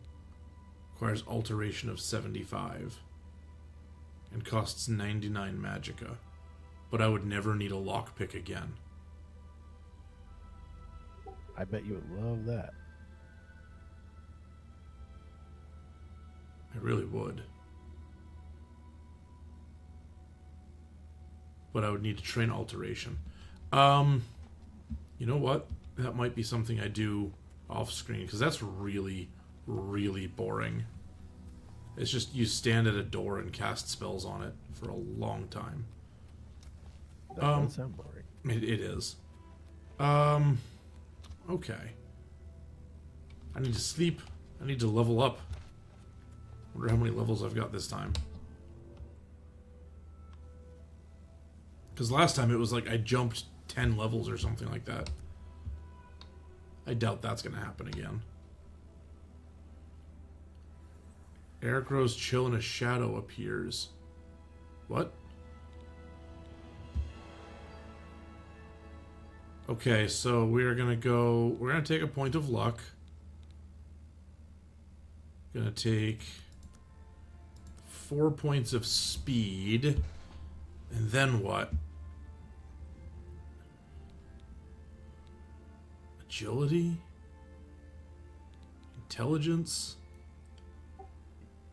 requires alteration of 75 and costs 99 magicka, but I would never need a lockpick again. I bet you would love that. I really would. But I would need to train alteration. You know what? That might be something I do off screen, because that's really, really boring. It's just you stand at a door and cast spells on it for a long time. That does sound boring. It is. Okay. I need to sleep. I need to level up. Wonder how many levels I've got this time. Because last time it was like I jumped 10 levels or something like that. I doubt that's going to happen again. Eric grows chill and a shadow appears. What? Okay, so we're gonna take a point of luck. Gonna take 4 points of speed. And then what? Agility? Intelligence?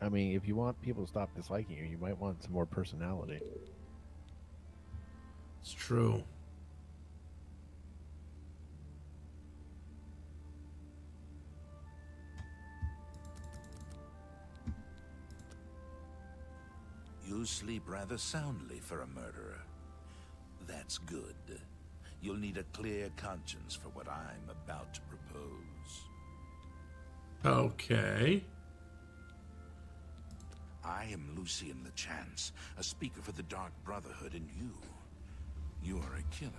I mean, if you want people to stop disliking you, you might want some more personality. It's true. You sleep rather soundly for a murderer. That's good. You'll need a clear conscience for what I'm about to propose. Okay. I am Lucian the Chance, a speaker for the Dark Brotherhood, and you are a killer,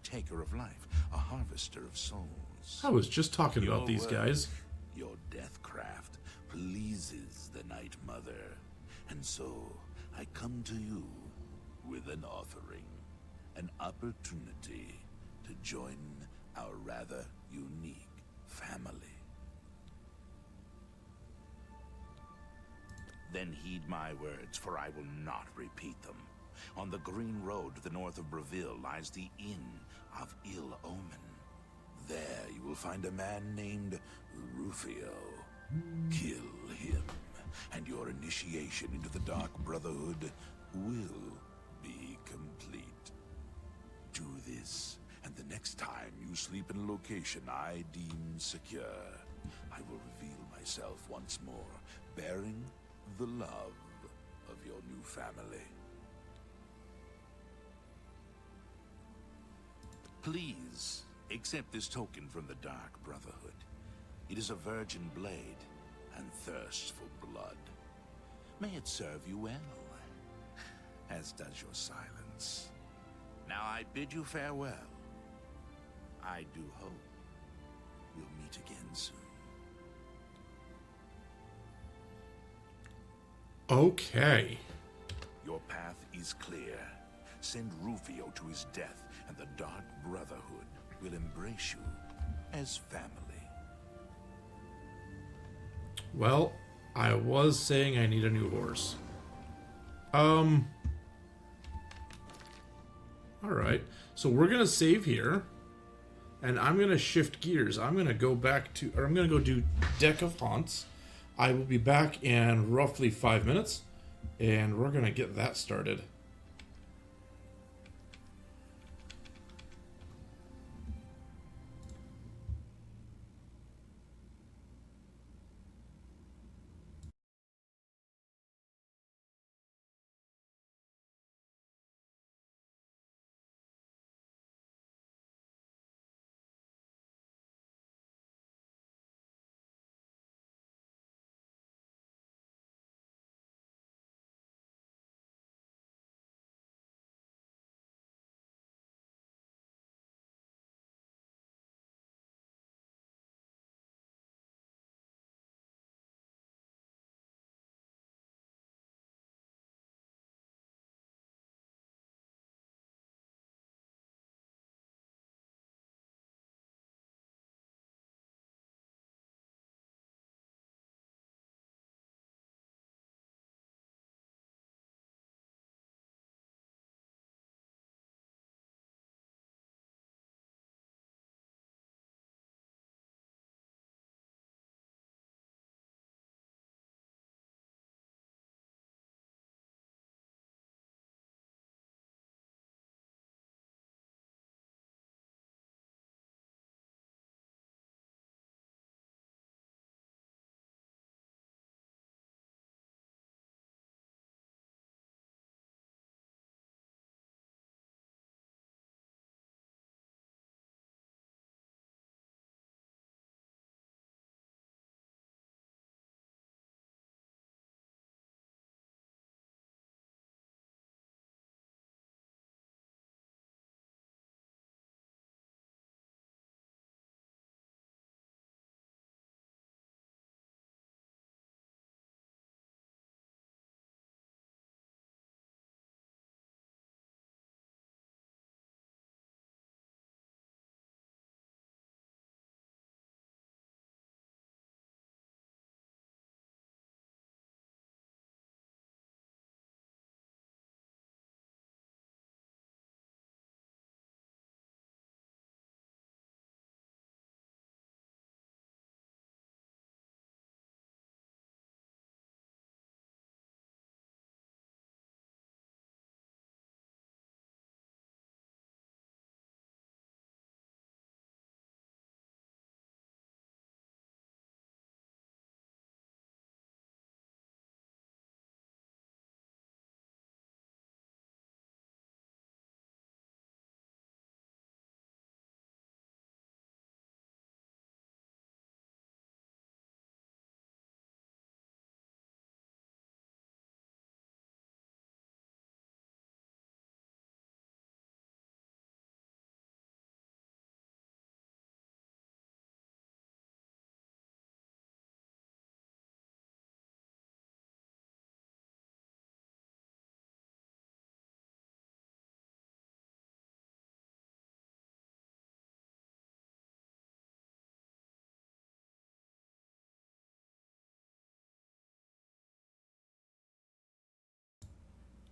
taker of life, a harvester of souls. I was just talking about Your these work, guys. Your deathcraft pleases the Night Mother, and so I come to you with an offering, an opportunity to join our rather unique family. Then heed my words, for I will not repeat them. On the green road to the north of Breville lies the Inn of Ill Omen. There you will find a man named Rufio. Kill him, and your initiation into the Dark Brotherhood will be complete. Do this, and the next time you sleep in a location I deem secure, I will reveal myself once more, bearing the love of your new family. Please, accept this token from the Dark Brotherhood. It is a virgin blade and thirsts for blood. May it serve you well, as does your silence. Now I bid you farewell. I do hope we'll meet again soon. Okay. Your path is clear. Send Rufio to his death, and the Dark Brotherhood will embrace you as family. Well, I was saying I need a new horse. Alright. So we're gonna save here. And I'm gonna shift gears. I'm gonna go back to, or I'm gonna go do Deck of Haunts. I will be back in roughly 5 minutes, and we're gonna get that started.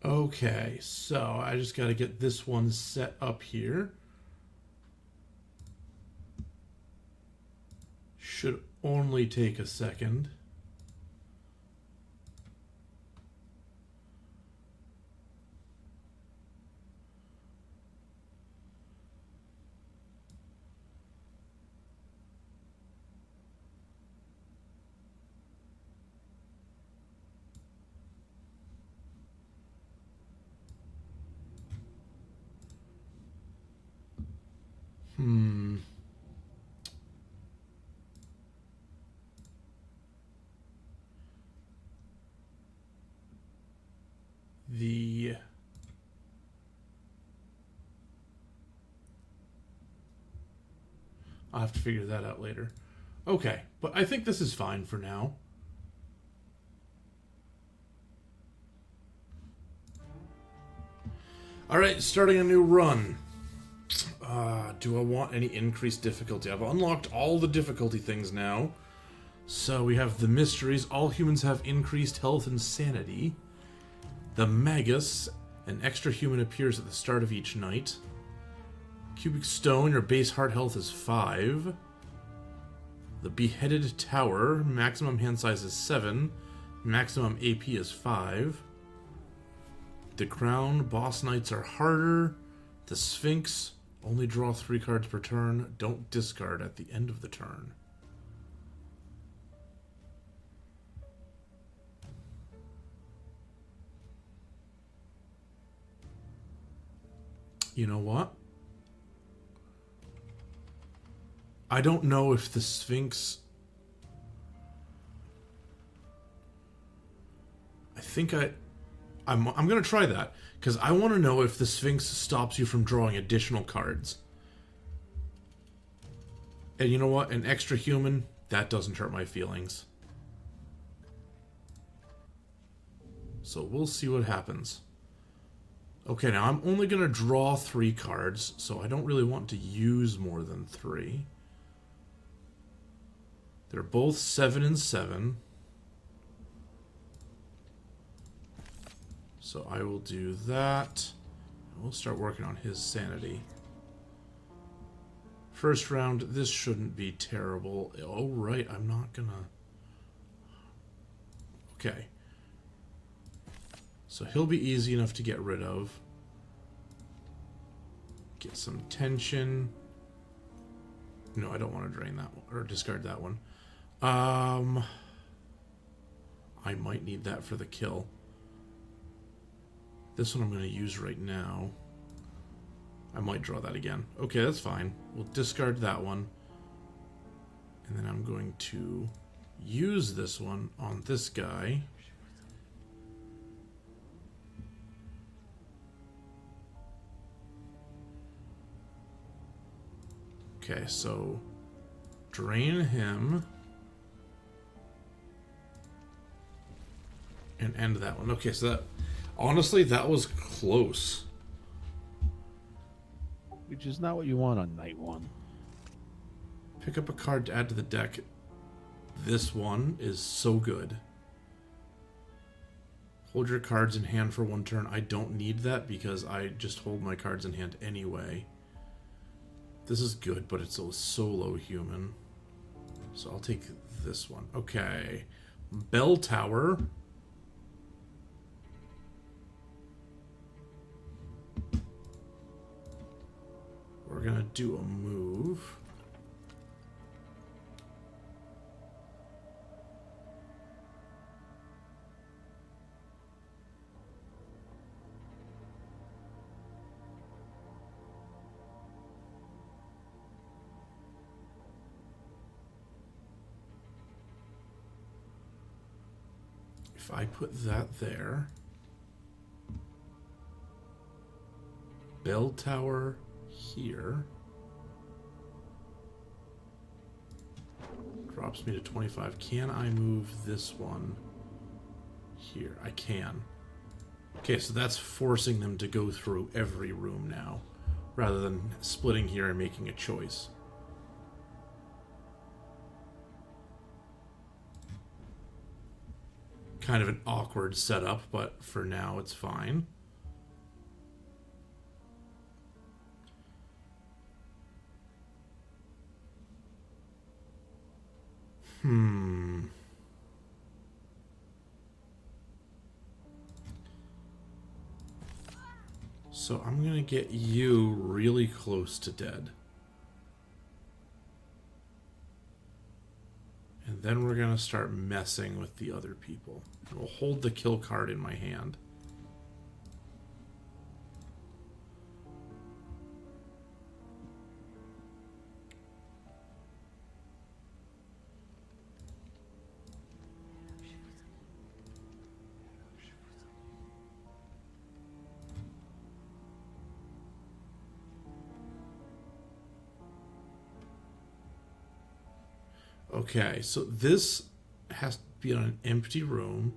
Okay, so I just got to get this one set up here. Should only take a second. The I'll have to figure that out later. Okay, but I think this is fine for now. Alright, starting a new run. Do I want any increased difficulty? I've unlocked all the difficulty things now. So we have the mysteries. All humans have increased health and sanity. The Magus. An extra human appears at the start of each night. Cubic Stone. Your base heart health is 5. The Beheaded Tower. Maximum hand size is 7. Maximum AP is 5. The Crown. Boss Knights are harder. The Sphinx. Only draw 3 cards per turn. Don't discard at the end of the turn. You know what? I don't know if the Sphinx... I think I'm going to try that, because I want to know if the Sphinx stops you from drawing additional cards. And you know what? An extra human, that doesn't hurt my feelings. So we'll see what happens. Okay, now I'm only going to draw 3 cards, so I don't really want to use more than 3. They're both 7 and 7. So I will do that. And we'll start working on his sanity. First round, this shouldn't be terrible. Oh, right, I'm not gonna... Okay. So he'll be easy enough to get rid of. Get some tension. No, I don't want to drain that one, or discard that one. I might need that for the kill. This one I'm going to use right now. I might draw that again. Okay, that's fine. We'll discard that one. And then I'm going to use this one on this guy. Okay, so drain him. And end that one. Okay, so that... Honestly, that was close. Which is not what you want on night 1. Pick up a card to add to the deck. This one is so good. Hold your cards in hand for 1 turn. I don't need that because I just hold my cards in hand anyway. This is good, but it's a solo human. So I'll take this one. Okay. Bell Tower. We're gonna do a move. If I put that there, bell tower here, drops me to 25. Can I move this one here? I can. Okay, so that's forcing them to go through every room now, rather than splitting here and making a choice. kind of an awkward setup, but for now it's fine. So I'm gonna get you really close to dead. And then we're gonna start messing with the other people. We'll hold the kill card in my hand. Okay, so this has to be on an empty room,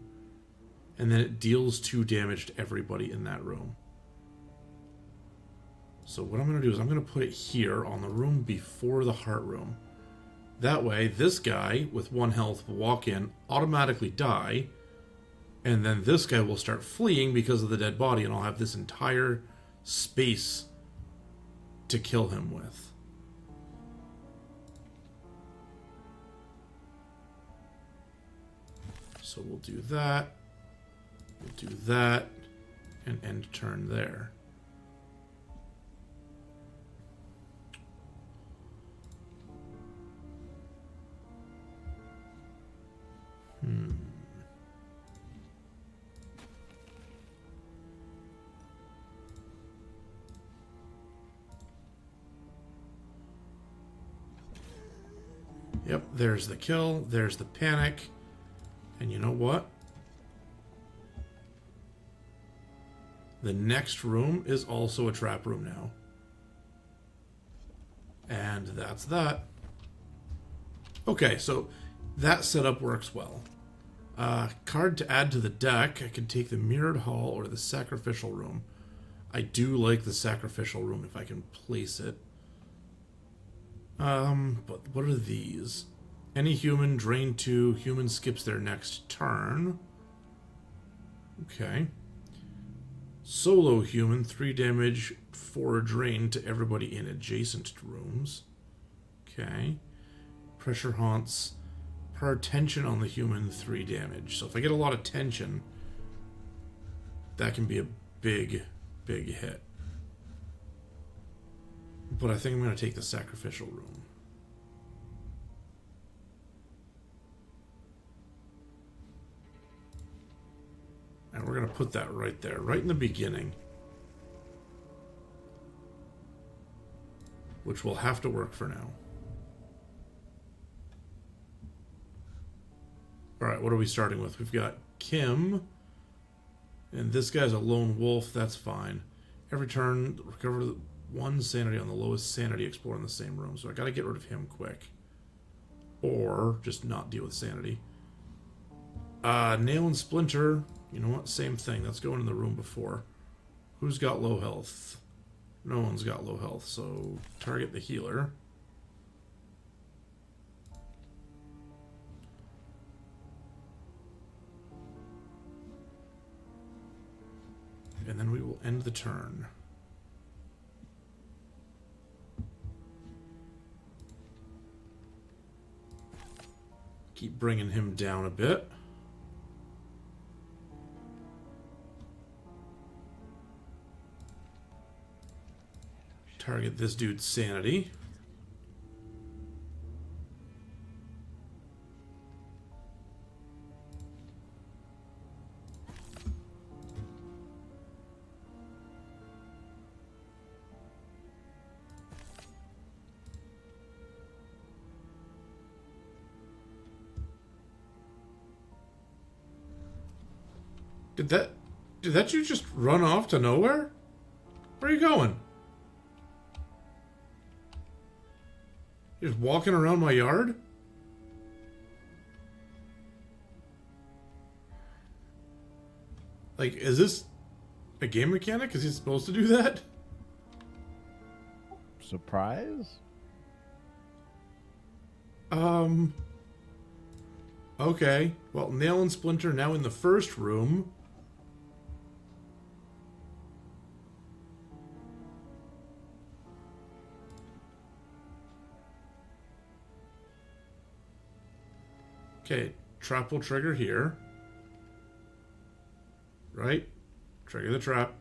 and then it deals 2 damage to everybody in that room. So what I'm going to do is I'm going to put it here on the room before the heart room. That way, this guy with 1 health will walk in, automatically die, and then this guy will start fleeing because of the dead body, and I'll have this entire space to kill him with. So we'll do that, and end turn there. Yep, there's the kill, there's the panic. And you know what? The next room is also a trap room now. And that's that. Okay, so that setup works well. Card to add to the deck. I can take the Mirrored Hall or the Sacrificial Room. I do like the Sacrificial Room if I can place it. But what are these? Any human, drain 2. Human skips their next turn. Okay. Solo human, 3 damage, 4 drain to everybody in adjacent rooms. Okay. Pressure haunts. Per tension on the human, 3 damage. So if I get a lot of tension, that can be a big, big hit. But I think I'm going to take the Sacrificial Room. And we're going to put that right there, right in the beginning. Which will have to work for now. Alright, what are we starting with? We've got Kim. And this guy's a lone wolf, that's fine. Every turn, recover 1 sanity on the lowest sanity explorer in the same room. So I got to get rid of him quick. Or just not deal with sanity. Nail and Splinter. You know what? Same thing. Let's go into the room before. Who's got low health? No one's got low health, so target the healer. And then we will end the turn. Keep bringing him down a bit. Target this dude's sanity. Did that you just run off to nowhere? Where are you going? You're just walking around my yard? Like, is this a game mechanic? Is he supposed to do that? Surprise? Okay. Well, Nail and Splinter now in the first room. Okay, trap will trigger here. Right? Trigger the trap.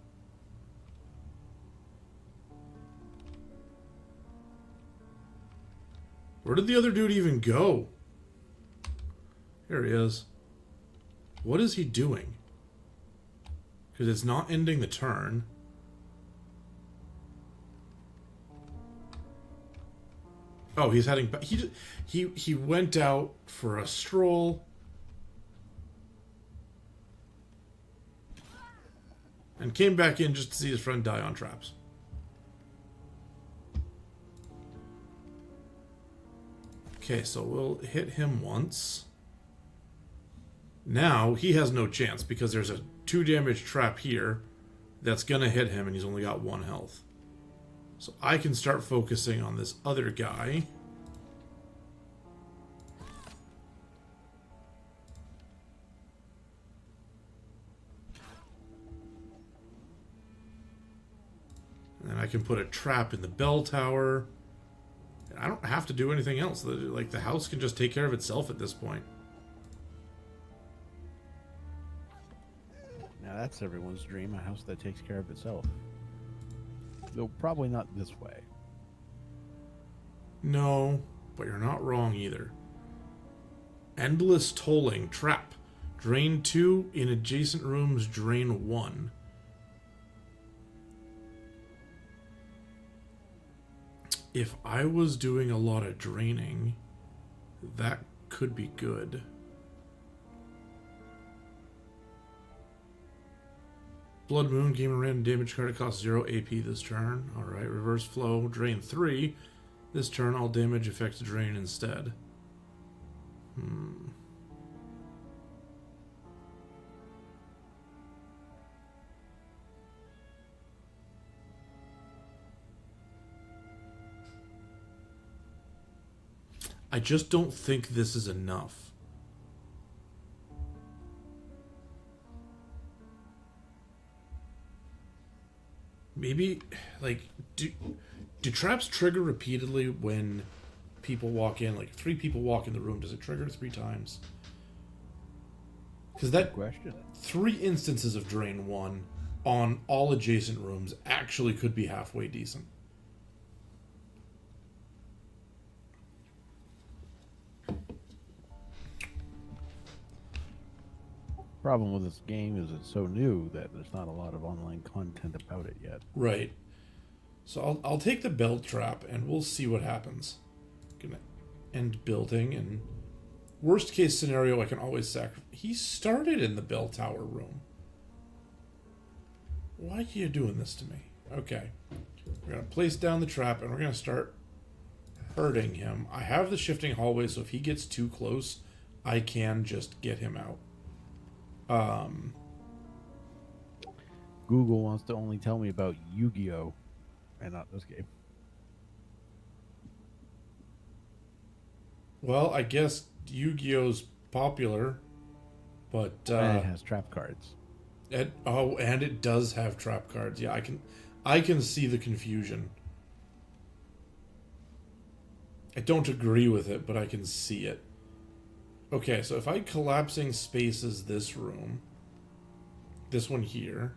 Where did the other dude even go? Here he is. What is he doing? Because it's not ending the turn. Oh, he's heading back. He went out for a stroll. And came back in just to see his friend die on traps. Okay, so we'll hit him once. Now, he has no chance because there's a 2 damage trap here that's going to hit him and he's only got 1 health. So I can start focusing on this other guy. And then I can put a trap in the bell tower. I don't have to do anything else. Like, the house can just take care of itself at this point. Now that's everyone's dream, a house that takes care of itself. Though probably not this way. No, but you're not wrong either. Endless tolling trap. Drain 2 in adjacent rooms, drain 1. If I was doing a lot of draining, that could be good. Blood Moon, gain a random damage card. It costs 0 AP this turn. Alright, reverse flow, drain 3. This turn, all damage affects drain instead. I just don't think this is enough. Maybe, like, do traps trigger repeatedly when people walk in? Like, if 3 people walk in the room, does it trigger 3 times? Because that Question. 3 instances of drain 1 on all adjacent rooms actually could be halfway decent. Problem with this game is it's so new that there's not a lot of online content about it yet. Right. So I'll take the bell trap and we'll see what happens. Gonna end building, and worst case scenario I can always sacrifice. He started in the bell tower room. Why are you doing this to me? Okay. We're gonna place down the trap and we're gonna start hurting him. I have the shifting hallway, so if he gets too close, I can just get him out. Google wants to only tell me about Yu-Gi-Oh! And not this game. Well, I guess Yu-Gi-Oh's popular, but And it has trap cards. and it does have trap cards. Yeah, I can see the confusion. I don't agree with it, but I can see it. Okay, so if I collapsing spaces this room, this one here,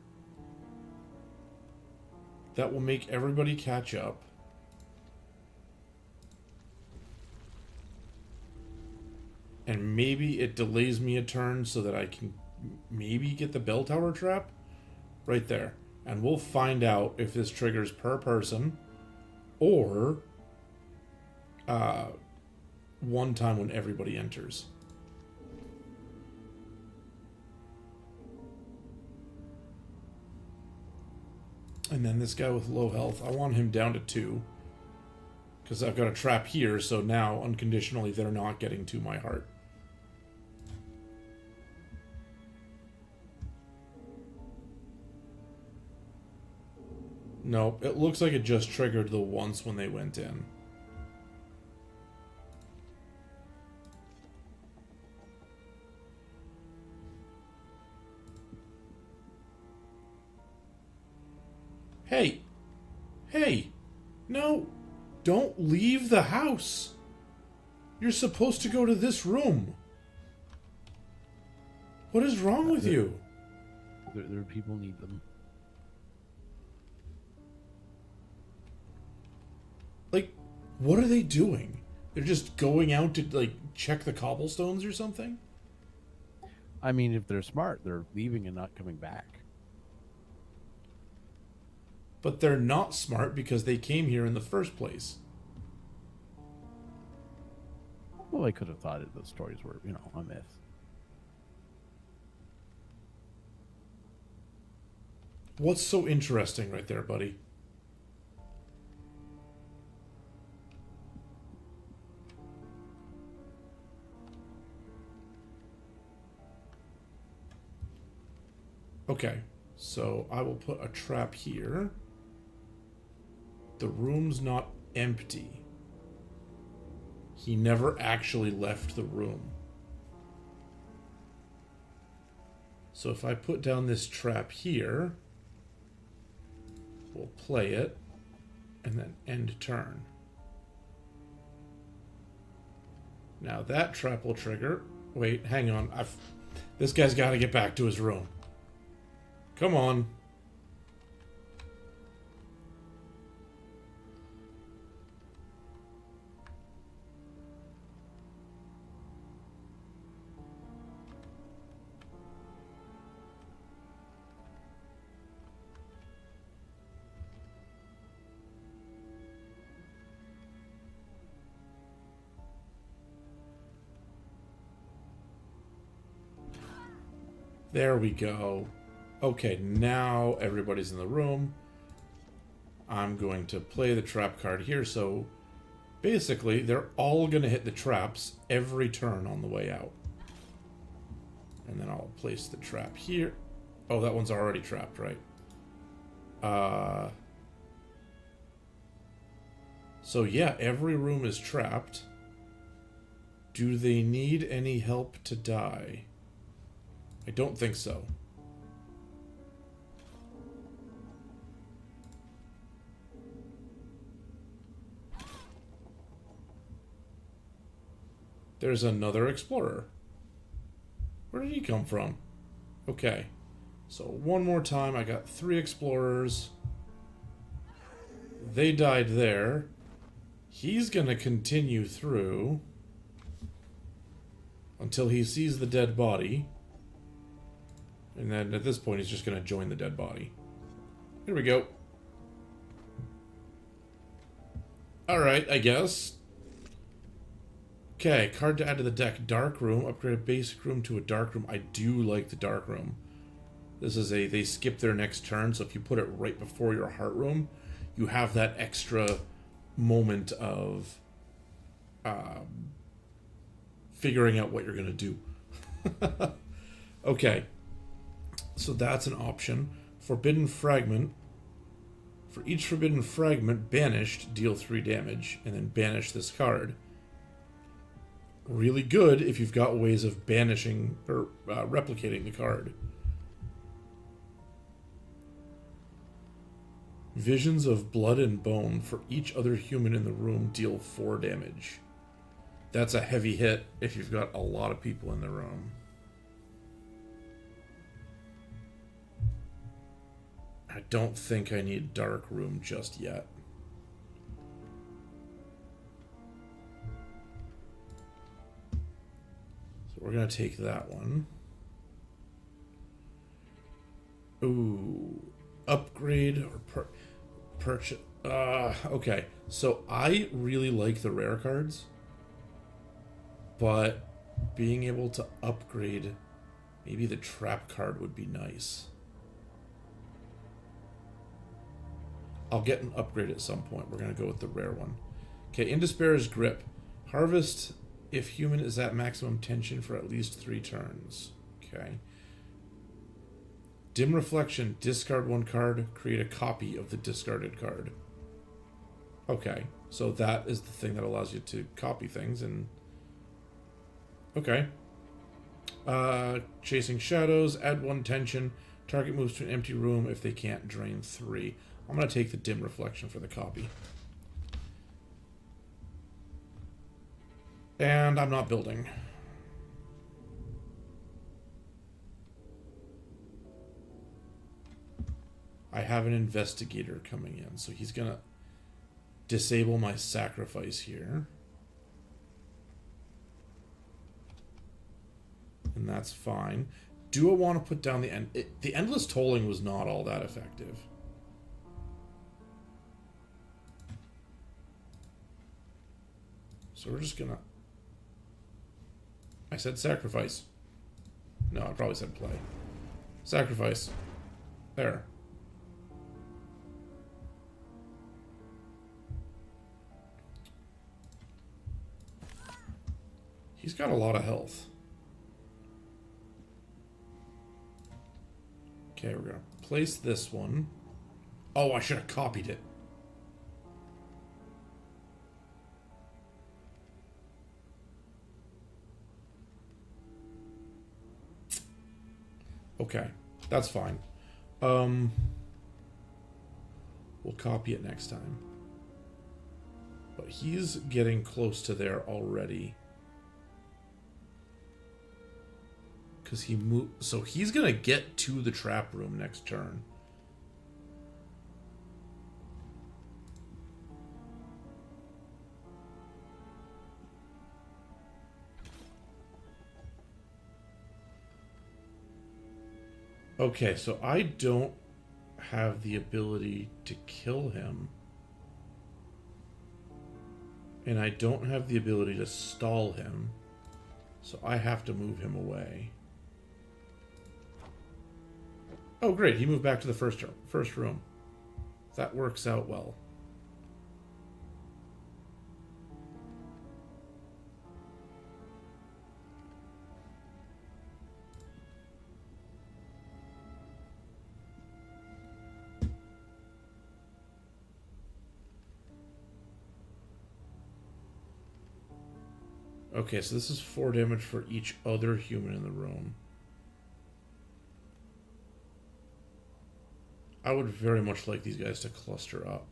that will make everybody catch up. And maybe it delays me a turn so that I can maybe get the bell tower trap right there. And we'll find out if this triggers per person or one time when everybody enters. And then this guy with low health, I want him down to 2. Because I've got a trap here, so now, unconditionally, they're not getting to my heart. Nope, it looks like it just triggered the once when they went in. Hey! Hey! No! Don't leave the house! You're supposed to go to this room! What is wrong with you? There people need them. Like, what are they doing? They're just going out to, like, check the cobblestones or something? I mean, if they're smart, they're leaving and not coming back. But they're not smart because they came here in the first place. Well, they could have thought that the stories were, a myth. What's so interesting right there, buddy? Okay, so I will put a trap here. The room's not empty. He never actually left the room. So if I put down this trap here, we'll play it, and then end turn. Now that trap will trigger. Wait, hang on. This guy's got to get back to his room. Come on. There we go. Okay, now everybody's in the room. I'm going to play the trap card here, so basically they're all going to hit the traps every turn on the way out. And then I'll place the trap here. Oh, that one's already trapped, right? So yeah, every room is trapped. Do they need any help to die? I don't think so. There's another explorer. Where did he come from? Okay. So one more time, I got 3 explorers. They died there. He's gonna continue through until he sees the dead body. And then at this point, he's just gonna join the dead body. Here we go. Alright, I guess. Okay, card to add to the deck. Dark room. Upgrade a basic room to a dark room. I do like the dark room. This is they skip their next turn, so if you put it right before your heart room, you have that extra moment of figuring out what you're going to do. Okay, so that's an option. Forbidden Fragment. For each Forbidden Fragment banished, deal 3 damage, and then banish this card. Really good if you've got ways of banishing or replicating the card. Visions of Blood and Bone. For each other human in the room, deal 4 damage. That's a heavy hit if you've got a lot of people in the room. I don't think I need Dark Room just yet. So we're going to take that one. Ooh. Upgrade or purchase. Okay. So I really like the rare cards. But being able to upgrade maybe the trap card would be nice. I'll get an upgrade at some point. We're going to go with the rare one. Okay, In Despair's Grip. Harvest if human is at maximum tension for at least 3 turns. Okay. Dim Reflection. Discard 1 card. Create a copy of the discarded card. Okay, so that is the thing that allows you to copy things. And okay. Chasing Shadows. Add 1 tension. Target moves to an empty room if they can't drain 3. I'm going to take the dim reflection for the copy. And I'm not building. I have an investigator coming in, so he's going to disable my sacrifice here. And that's fine. Do I want to put down the end? The endless tolling was not all that effective. So we're just gonna... I said sacrifice. No, I probably said play. Sacrifice. There. He's got a lot of health. Okay, we're gonna place this one. Oh, I should have copied it. Okay, that's fine. We'll copy it next time. But he's getting close to there already. Because he moved... So he's going to get to the trap room next turn. Okay, so I don't have the ability to kill him. And I don't have the ability to stall him. So I have to move him away. Oh, great. He moved back to the first room. That works out well. Okay, so this is 4 damage for each other human in the room. I would very much like these guys to cluster up.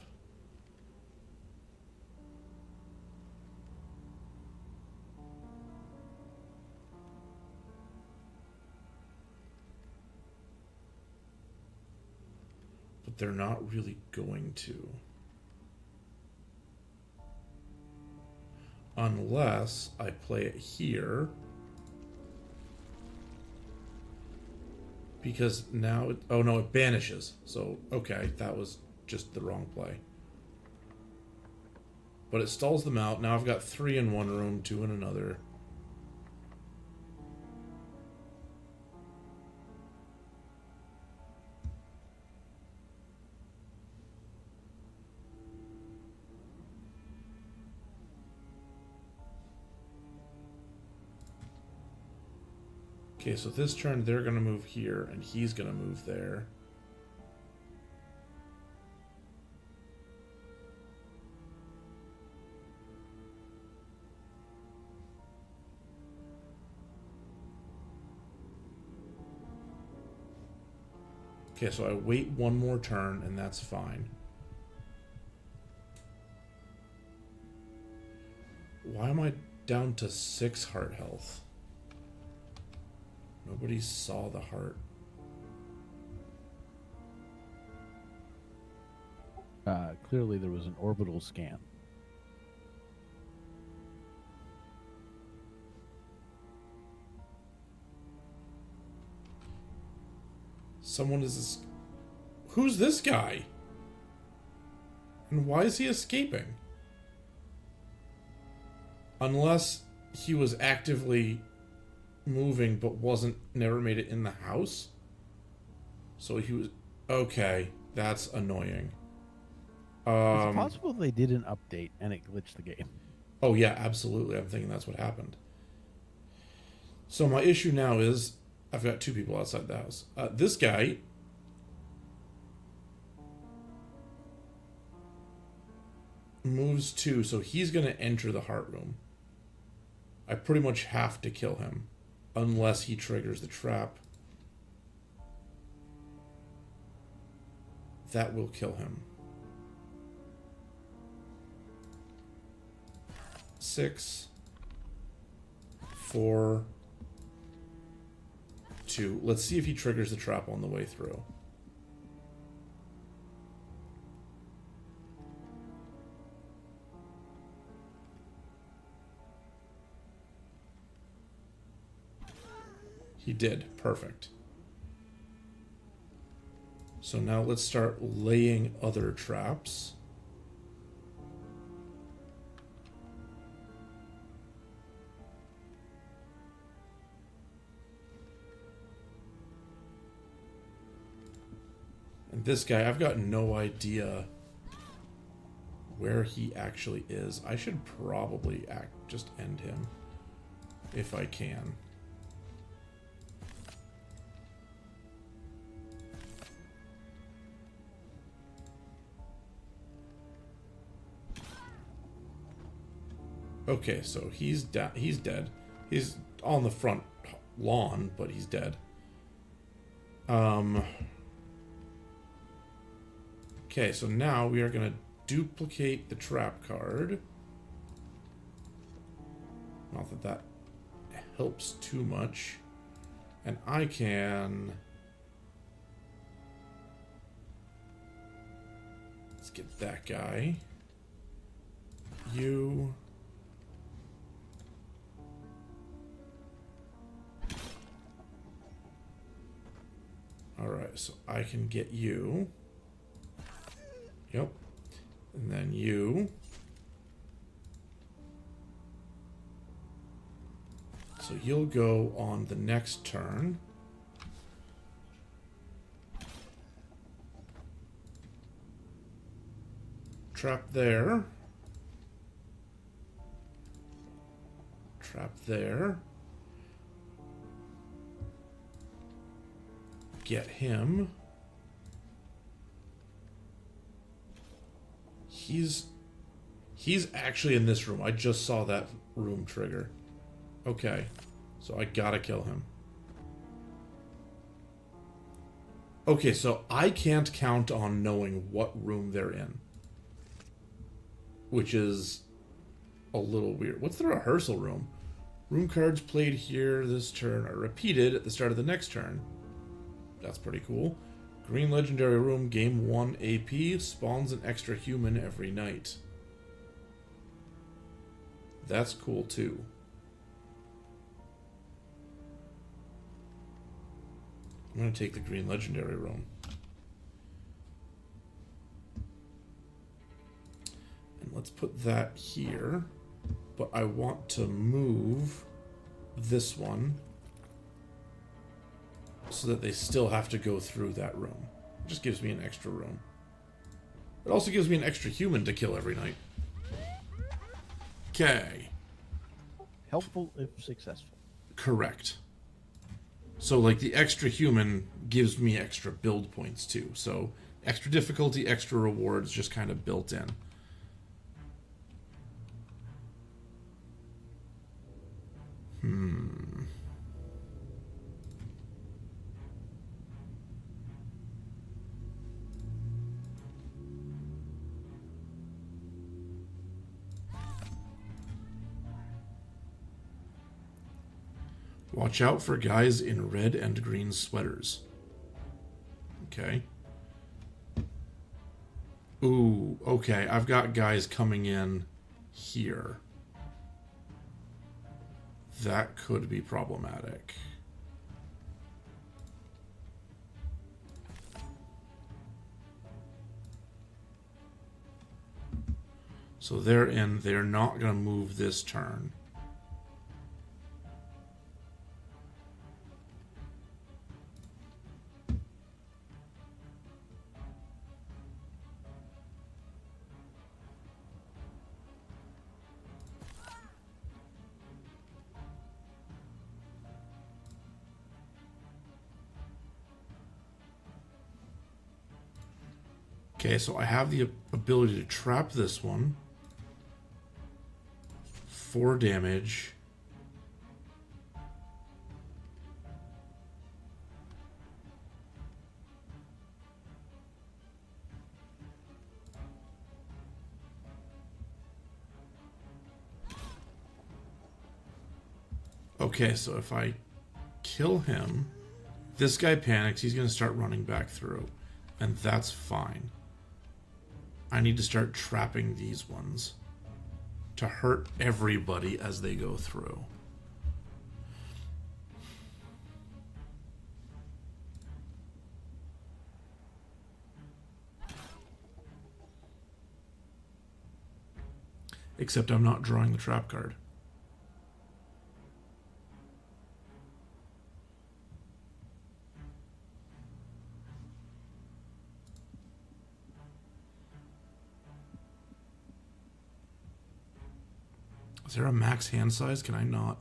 But they're not really going to. Unless I play it here. Because now... oh, no, it banishes. So, okay, that was just the wrong play. But it stalls them out. Now I've got 3 in one room, 2 in another. Okay, so this turn they're going to move here, and he's going to move there. Okay, so I wait one more turn, and that's fine. Why am I down to 6 heart health? Nobody saw the heart. Clearly there was an orbital scan. Someone is... who's this guy? And why is he escaping? Unless he was actively moving but never made it in the house. So he was... okay, that's annoying. Is it possible they did an update and it glitched the game? Oh yeah, absolutely. I'm thinking that's what happened. So my issue now is I've got 2 people outside the house. This guy moves 2, so he's going to enter the heart room. I pretty much have to kill him unless he triggers the trap. that will kill him. 6, 4, 2. Let's see if he triggers the trap on the way through. He did. Perfect. So now let's start laying other traps. And this guy, I've got no idea where he actually is. I should probably just end him if I can. Okay, so he's dead. He's on the front lawn, but he's dead. Okay, so now we are going to duplicate the trap card. Not that that helps too much. And I can... Let's get that guy. You... Alright, so I can get you. Yep. And then you. So you'll go on the next turn. Trap there. Trap there. Get him. He's actually in this room. I just saw that room trigger. Okay. So I gotta kill him. Okay, so I can't count on knowing what room they're in. Which is a little weird. What's the rehearsal room? Room cards played here this turn are repeated at the start of the next turn. That's pretty cool. Green Legendary Room, Game 1 AP, spawns an extra human every night. That's cool too. I'm going to take the Green Legendary Room. And let's put that here. But I want to move this one so that they still have to go through that room. It just gives me an extra room. It also gives me an extra human to kill every night. Okay. Helpful if successful. Correct. So, like, the extra human gives me extra build points, too. So, extra difficulty, extra rewards, just kind of built in. Watch out for guys in red and green sweaters. Okay. Ooh, okay. I've got guys coming in here. That could be problematic. So they're in. They're not going to move this turn. Okay, so I have the ability to trap this one. 4 damage. Okay, so if I kill him, this guy panics, he's going to start running back through. And that's fine. I need to start trapping these ones to hurt everybody as they go through. Except I'm not drawing the trap card. Is there a max hand size? Can I not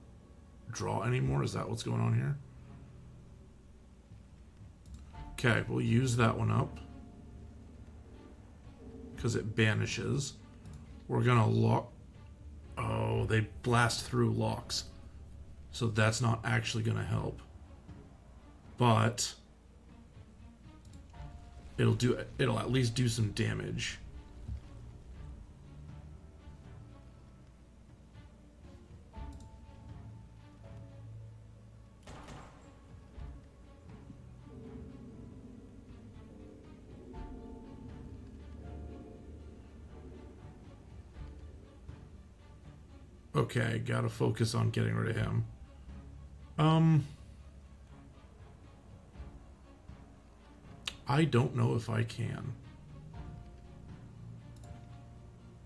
draw anymore? Is that what's going on here? Okay, we'll use that one up. Because it banishes. We're gonna lock... Oh, they blast through locks. So that's not actually gonna help. But... It'll at least do some damage. Okay, gotta focus on getting rid of him. I don't know if I can.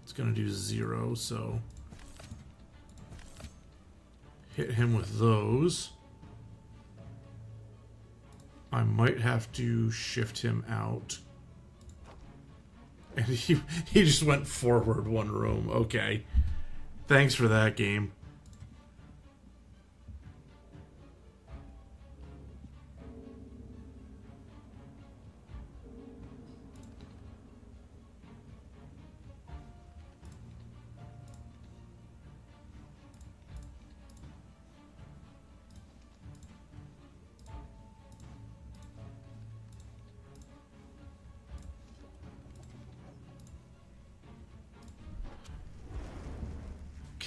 It's gonna do 0, so... Hit him with those. I might have to shift him out. And he just went forward one room. Okay. Thanks for that, game.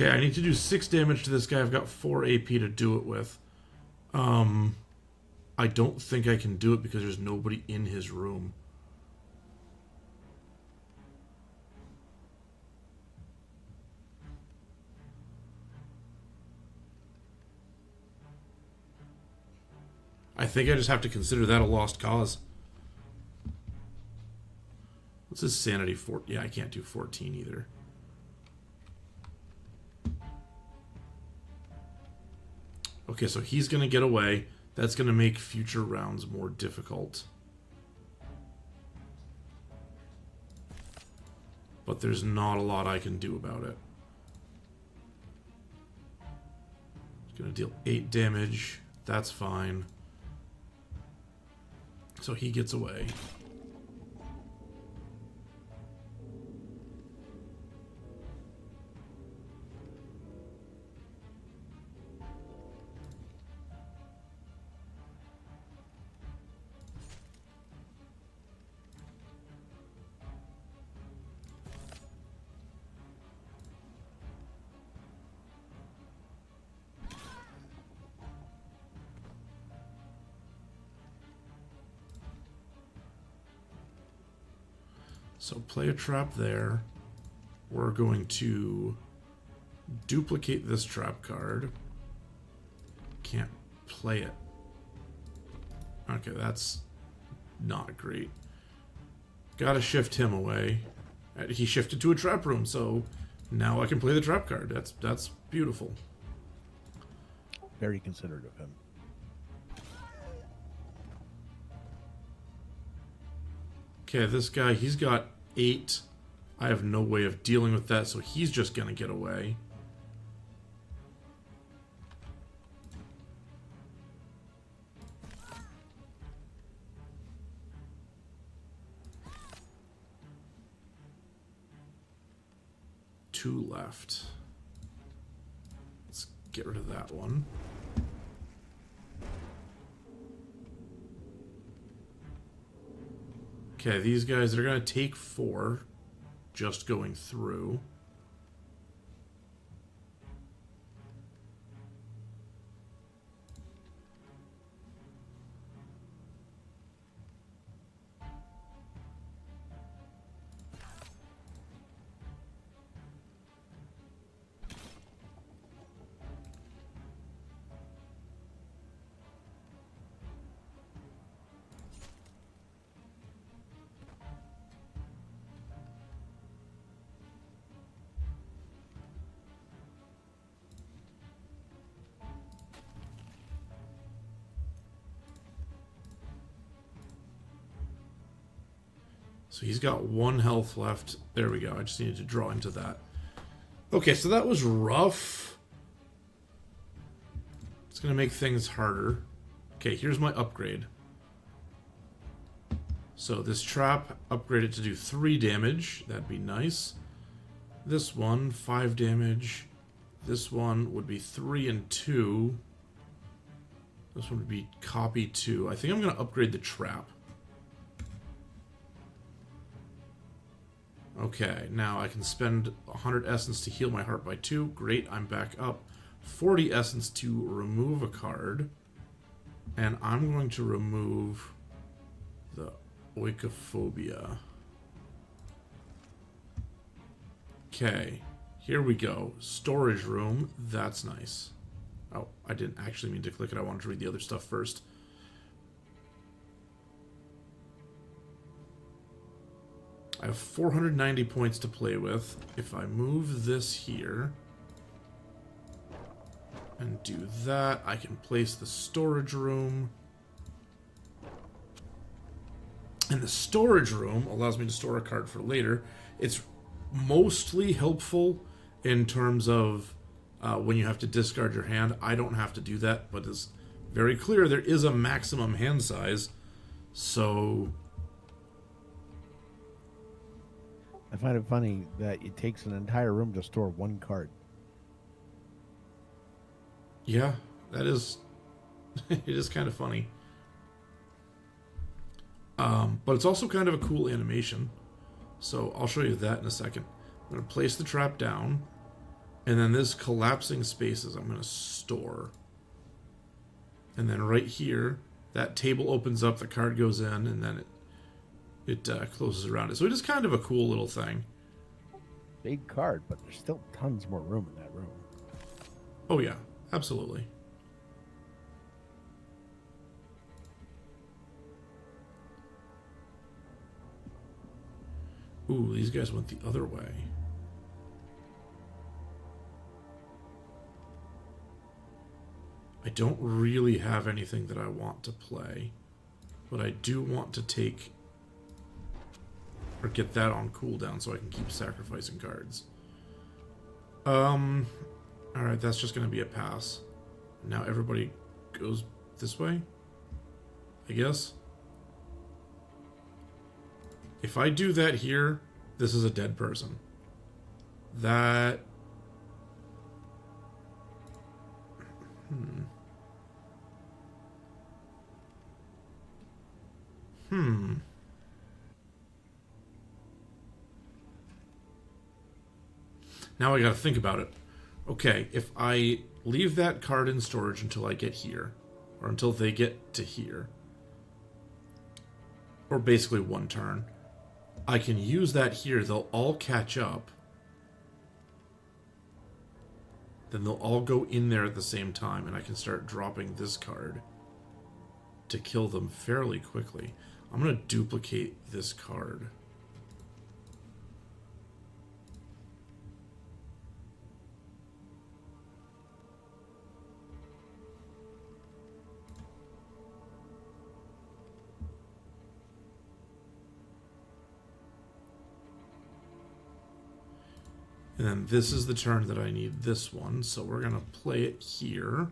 Okay, I need to do 6 damage to this guy. I've got 4 AP to do it with. I don't think I can do it because there's nobody in his room. I think I just have to consider that a lost cause. What's his sanity for? Yeah, I can't do 14 either. Okay, so he's going to get away. That's going to make future rounds more difficult. But there's not a lot I can do about it. It's going to deal 8 damage. That's fine. So he gets away. So play a trap there. We're going to duplicate this trap card. Can't play it. Okay, that's not great. Gotta shift him away. He shifted to a trap room, so now I can play the trap card. That's beautiful. Very considerate of him. Okay, this guy, he's got 8. I have no way of dealing with that, so he's just gonna get away. Two left. Let's get rid of that one. Okay, these guys, they're going to take 4 just going through. So he's got 1 health left. There we go. I just needed to draw into that. Okay, so that was rough. It's going to make things harder. Okay, here's my upgrade. So this trap, upgraded to do 3 damage. That'd be nice. This one, 5 damage. This one would be 3 and 2. This one would be copy 2. I think I'm going to upgrade the trap. Okay, now I can spend 100 essence to heal my heart by 2. Great, I'm back up. 40 essence to remove a card. And I'm going to remove the Oikophobia. Okay, here we go. Storage room, that's nice. Oh, I didn't actually mean to click it. I wanted to read the other stuff first. I have 490 points to play with. If I move this here and do that, I can place the storage room. And the storage room allows me to store a card for later. It's mostly helpful in terms of when you have to discard your hand. I don't have to do that, but it's very clear there is a maximum hand size. So I find it funny that it takes an entire room to store 1 card. yeah, that is it is kind of funny. But it's also kind of a cool animation. So I'll show you that in a second. I'm going to place the trap down. And then this collapsing spaces I'm going to store. And then right here, that table opens up, the card goes in, and then it closes around it. So it is kind of a cool little thing. Big card, but there's still tons more room in that room. Oh yeah, absolutely. Ooh, these guys went the other way. I don't really have anything that I want to play, but I do want to take or get that on cooldown so I can keep sacrificing cards. Alright, that's just going to be a pass. Now everybody goes this way, I guess. If I do that here, this is a dead person. That... Now I gotta think about it. Okay, if I leave that card in storage until I get here, or until they get to here, or basically 1 turn, I can use that here. They'll all catch up. Then they'll all go in there at the same time, and I can start dropping this card to kill them fairly quickly. I'm going to duplicate this card. And then this is the turn that I need this one, so we're going to play it here.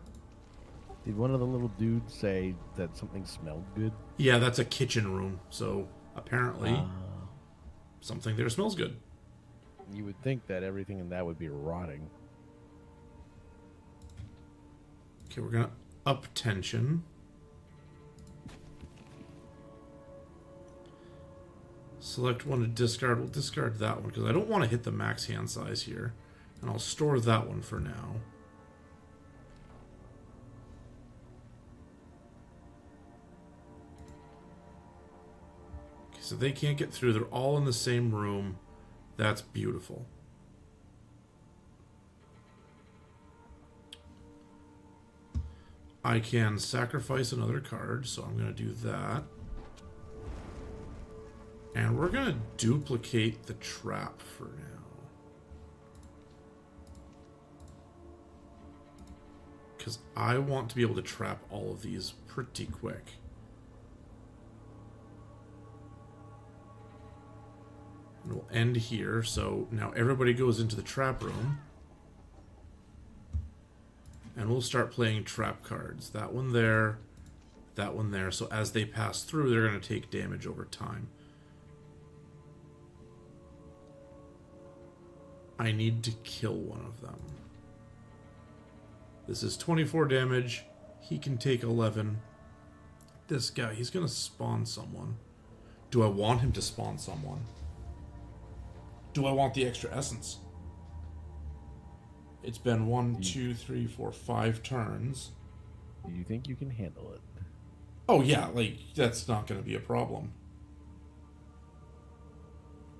Did one of the little dudes say that something smelled good? Yeah, that's a kitchen room, so apparently something there smells good. You would think that everything in that would be rotting. Okay, we're going to up tension. Select one to discard. We'll discard that one because I don't want to hit the max hand size here. And I'll store that one for now. Okay, so they can't get through. They're all in the same room. That's beautiful. I can sacrifice another card, so I'm going to do that. And we're going to duplicate the trap for now. Because I want to be able to trap all of these pretty quick. And we'll end here. So now everybody goes into the trap room. And we'll start playing trap cards. That one there, that one there. So as they pass through, they're going to take damage over time. I need to kill one of them. This is 24 damage. He can take 11. This guy, he's going to spawn someone. Do I want him to spawn someone? Do I want the extra essence? It's been 1, 2, 3, 4, 5 turns. Do you think you can handle it? Oh yeah, like, that's not going to be a problem.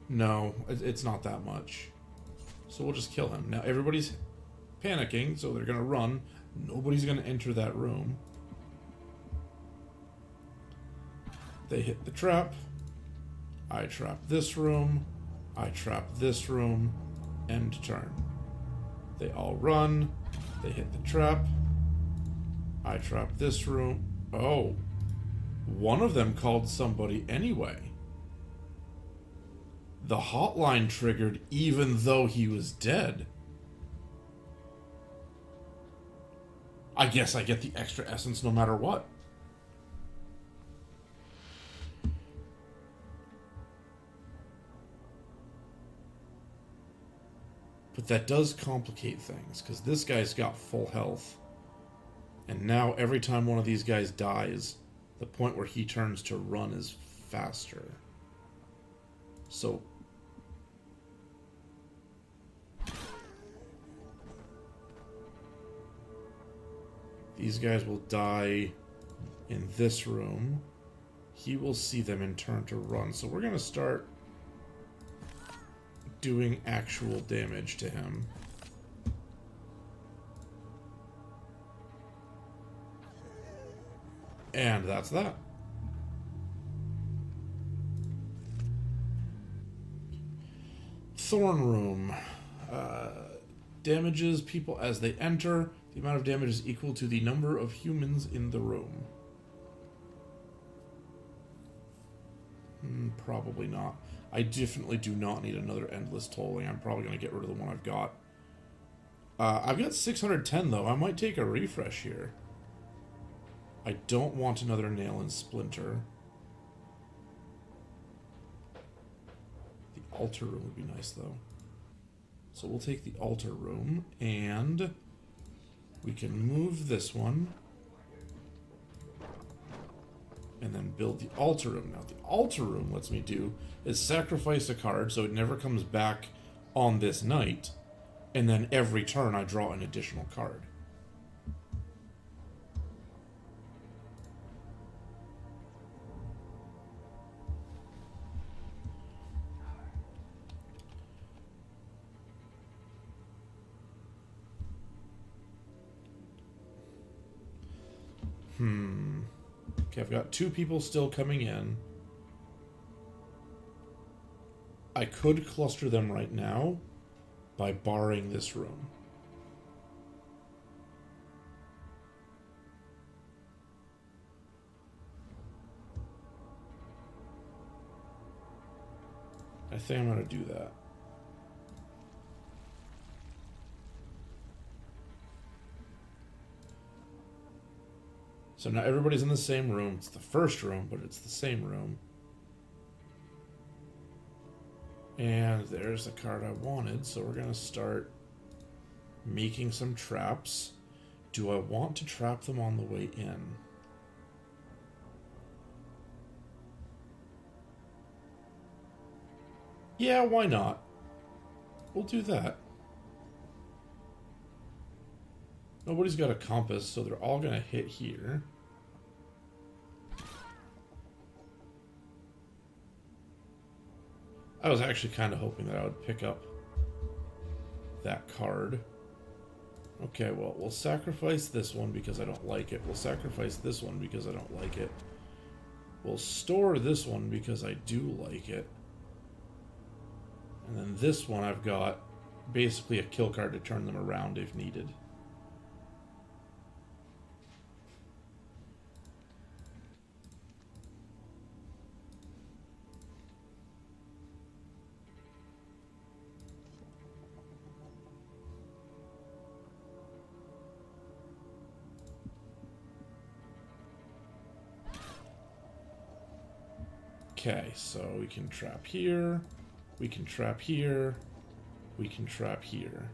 No, it's not that much. So we'll just kill him. Now everybody's panicking, so they're going to run. Nobody's going to enter that room. They hit the trap. I trap this room. I trap this room. End turn. They all run. They hit the trap. I trap this room. Oh. One of them called somebody anyway. The hotline triggered even though he was dead. I guess I get the extra essence no matter what. But that does complicate things, because this guy's got full health. And now every time one of these guys dies, the point where he turns to run is faster. So these guys will die in this room. He will see them and turn to run. So we're going to start doing actual damage to him. And that's that. Thorn Room. Damages people as they enter. The amount of damage is equal to the number of humans in the room. Probably not. I definitely do not need another endless tolling. I'm probably going to get rid of the one I've got. I've got 610 though. I might take a refresh here. I don't want another nail and splinter. The altar room would be nice though. So we'll take the altar room and we can move this one. And then build the altar room. Now, the altar room lets me do is sacrifice a card so it never comes back on this night. And then every turn I draw an additional card. Okay, I've got 2 people still coming in. I could cluster them right now by barring this room. I think I'm going to do that. So now everybody's in the same room. It's the first room, but it's the same room. And there's the card I wanted. So we're going to start making some traps. Do I want to trap them on the way in? Yeah, why not? We'll do that. Nobody's got a compass, so they're all going to hit here. I was actually kind of hoping that I would pick up that card. Okay, well, we'll sacrifice this one because I don't like it. We'll sacrifice this one because I don't like it. We'll store this one because I do like it. And then this one I've got basically a kill card to turn them around if needed. Okay, so we can trap here. We can trap here. We can trap here.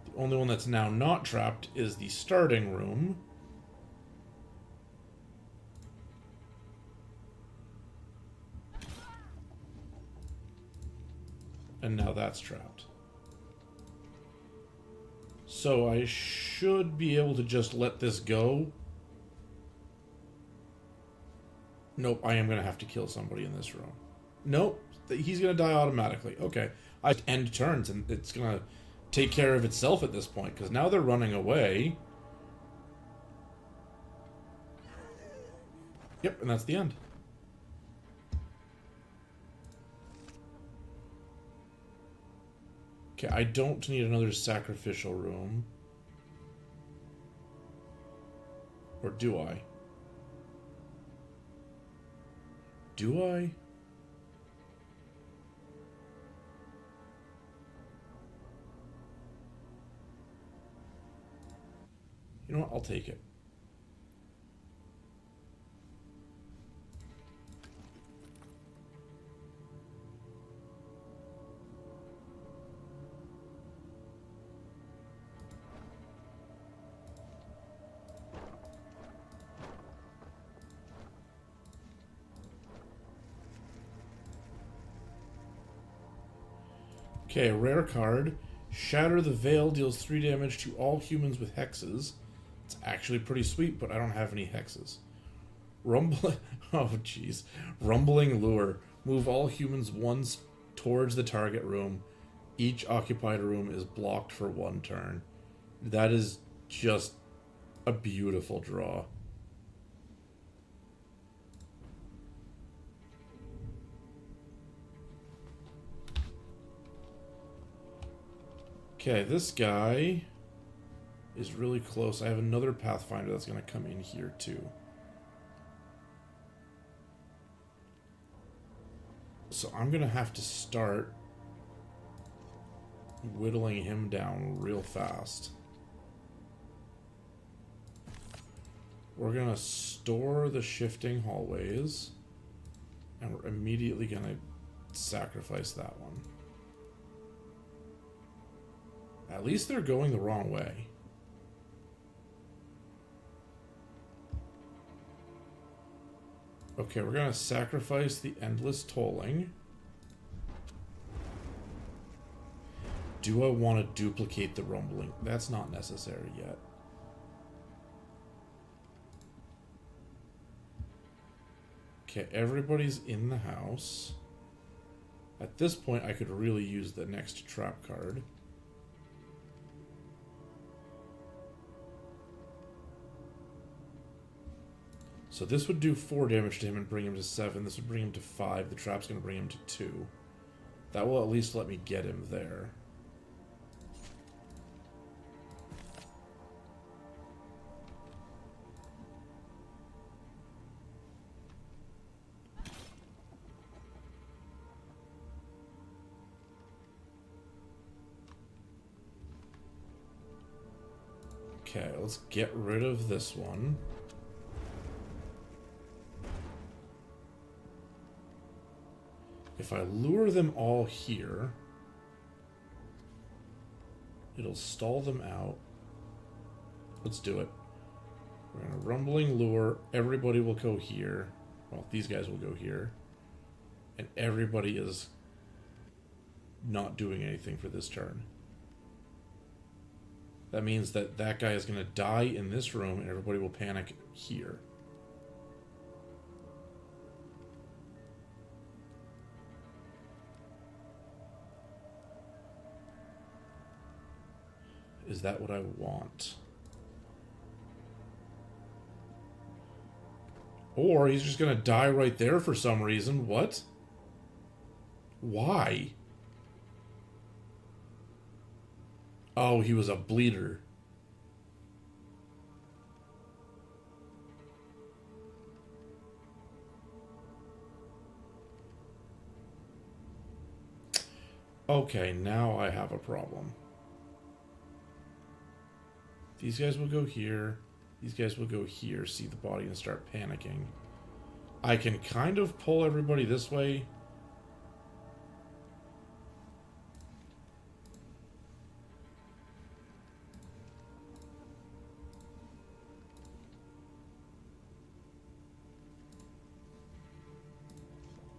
The only one that's now not trapped is the starting room. And now that's trapped. So I should be able to just let this go. Nope, I am going to have to kill somebody in this room. Nope, he's going to die automatically. Okay, I end turns, and it's going to take care of itself at this point, because now they're running away. Yep, and that's the end. Okay, I don't need another sacrificial room. Or do I? Do I? You know what? I'll take it. Okay, a rare card. Shatter the Veil deals 3 damage to all humans with hexes. It's actually pretty sweet, but I don't have any hexes. Rumbling... Oh, jeez. Rumbling Lure. Move all humans once towards the target room. Each occupied room is blocked for 1 turn. That is just a beautiful draw. Okay, this guy is really close. I have another Pathfinder that's going to come in here too. So I'm going to have to start whittling him down real fast. We're going to store the shifting hallways, and we're immediately going to sacrifice that one. At least they're going the wrong way. Okay, we're going to sacrifice the endless tolling. Do I want to duplicate the rumbling? That's not necessary yet. Okay, everybody's in the house. At this point, I could really use the next trap card. So this would do 4 damage to him and bring him to 7. This would bring him to 5. The trap's going to bring him to 2. That will at least let me get him there. Okay, let's get rid of this one. If I lure them all here, it'll stall them out. Let's do it. We're going to rumbling lure. Everybody will go here. Well, these guys will go here. And everybody is not doing anything for this turn. That means that that guy is going to die in this room and everybody will panic here. Is that what I want? Or he's just gonna die right there for some reason. What? Why? Oh, he was a bleeder. Okay, now I have a problem. These guys will go here. These guys will go here, see the body, and start panicking. I can kind of pull everybody this way.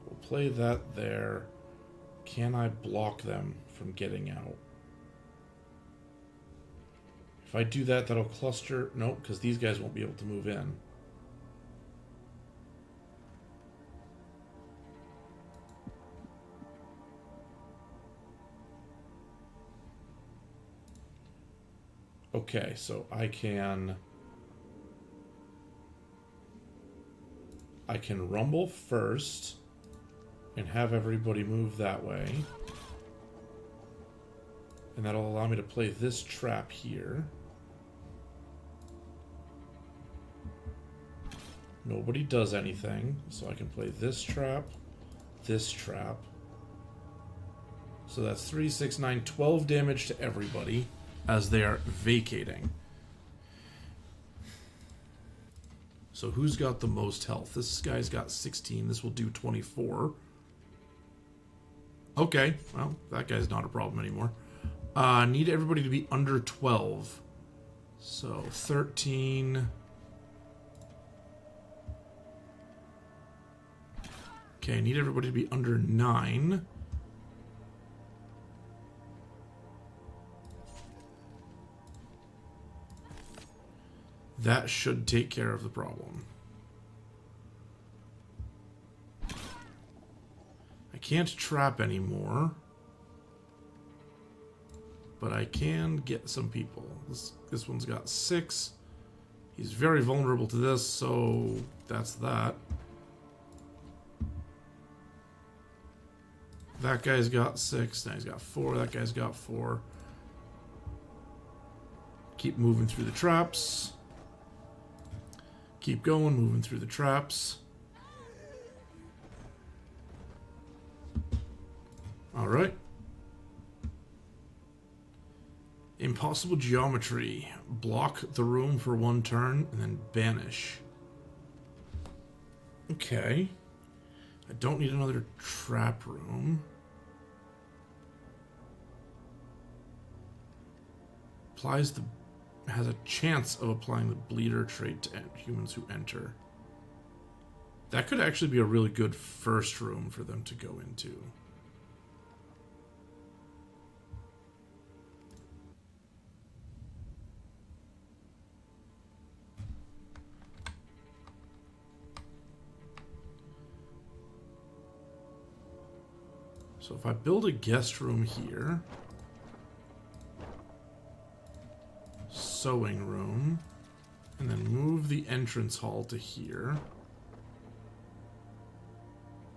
We'll play that there. Can I block them from getting out? If I do that, that'll cluster. Nope, because these guys won't be able to move in. Okay, so I can rumble first and have everybody move that way. And that'll allow me to play this trap here. Nobody does anything, so I can play this trap, this trap. So that's 3, 6, 9, 12 damage to everybody as they are vacating. So who's got the most health? This guy's got 16. This will do 24. Okay, well, that guy's not a problem anymore. Need everybody to be under 12. So 13. Okay, need everybody to be under 9. That should take care of the problem. I can't trap anymore, but I can get some people. This one's got 6. He's very vulnerable to this, so that's that. That guy's got 6. Now he's got 4. That guy's got 4. Keep moving through the traps. Keep going, moving through the traps. Alright. Impossible geometry. Block the room for 1 turn and then banish. Okay. I don't need another trap room. Has a chance of applying the bleeder trait to humans who enter. That could actually be a really good first room for them to go into. So if I build a guest room here, sewing room, and then move the entrance hall to here.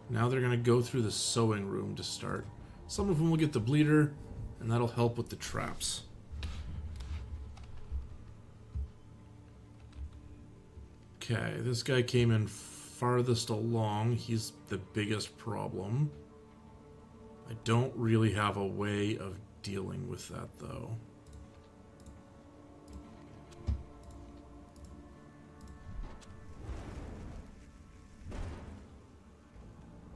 Now they're going to go through the sewing room to start. Some of them will get the bleeder, and that'll help with the traps. Okay, this guy came in farthest along. He's the biggest problem. I don't really have a way of dealing with that, though.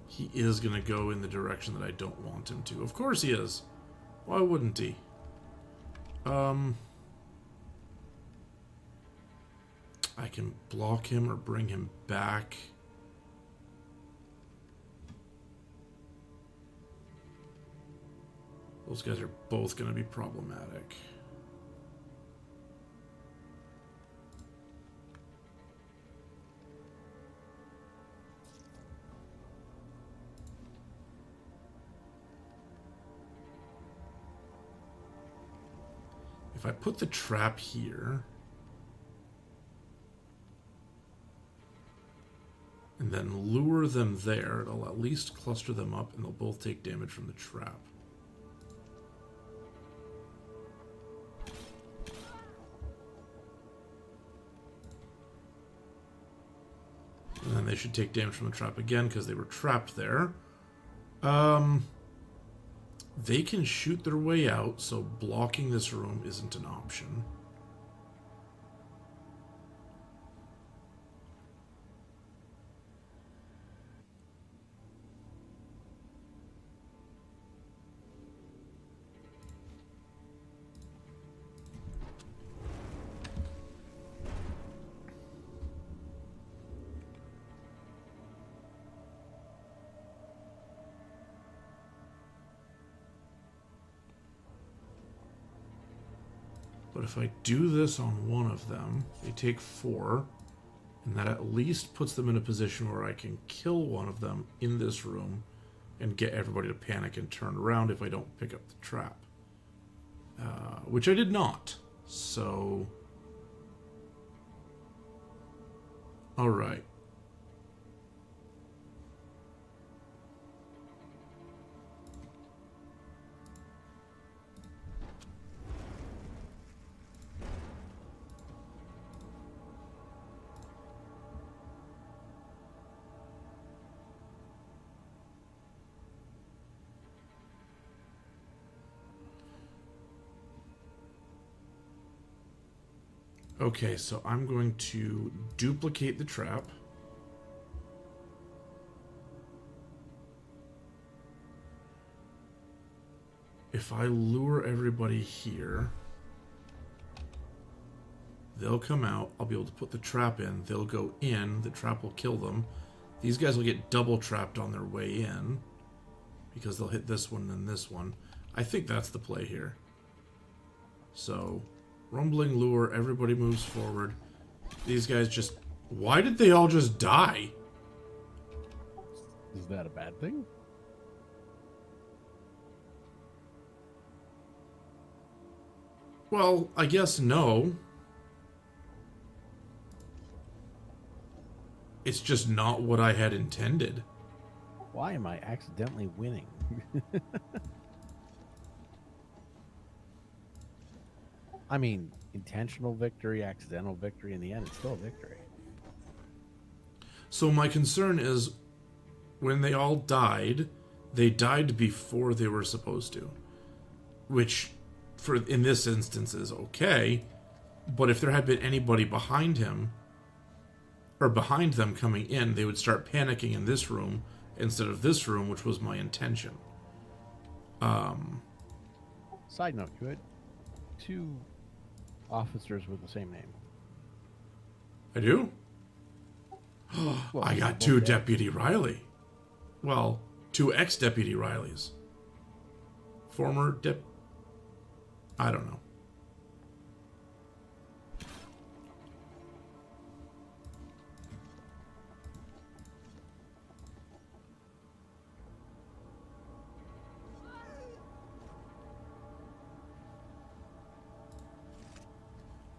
He is going to go in the direction that I don't want him to. Of course he is. Why wouldn't he? I can block him or bring him back. Those guys are both going to be problematic. If I put the trap here, and then lure them there, it'll at least cluster them up and they'll both take damage from the trap. And then they should take damage from the trap again because they were trapped there. They can shoot their way out, so blocking this room isn't an option. But if I do this on one of them, they take 4. And that at least puts them in a position where I can kill one of them in this room and get everybody to panic and turn around if I don't pick up the trap. Which I did not. So... Alright. Okay, so I'm going to duplicate the trap. If I lure everybody here, they'll come out. I'll be able to put the trap in. They'll go in. The trap will kill them. These guys will get double trapped on their way in because they'll hit this one and this one. I think that's the play here. So... rumbling lure, everybody moves forward. These guys just... why did they all just die? Is that a bad thing? Well, I guess no. It's just not what I had intended. Why am I accidentally winning? I mean, intentional victory, accidental victory, in the end, it's still a victory. So my concern is, when they all died, they died before they were supposed to. Which, in this instance, is okay. But if there had been anybody behind him, or behind them coming in, they would start panicking in this room, instead of this room, which was my intention. Side note, you had 2 officers with the same name. I do? Well, I got 2 Deputy Riley. Well, 2 ex-Deputy Rileys. Former I don't know.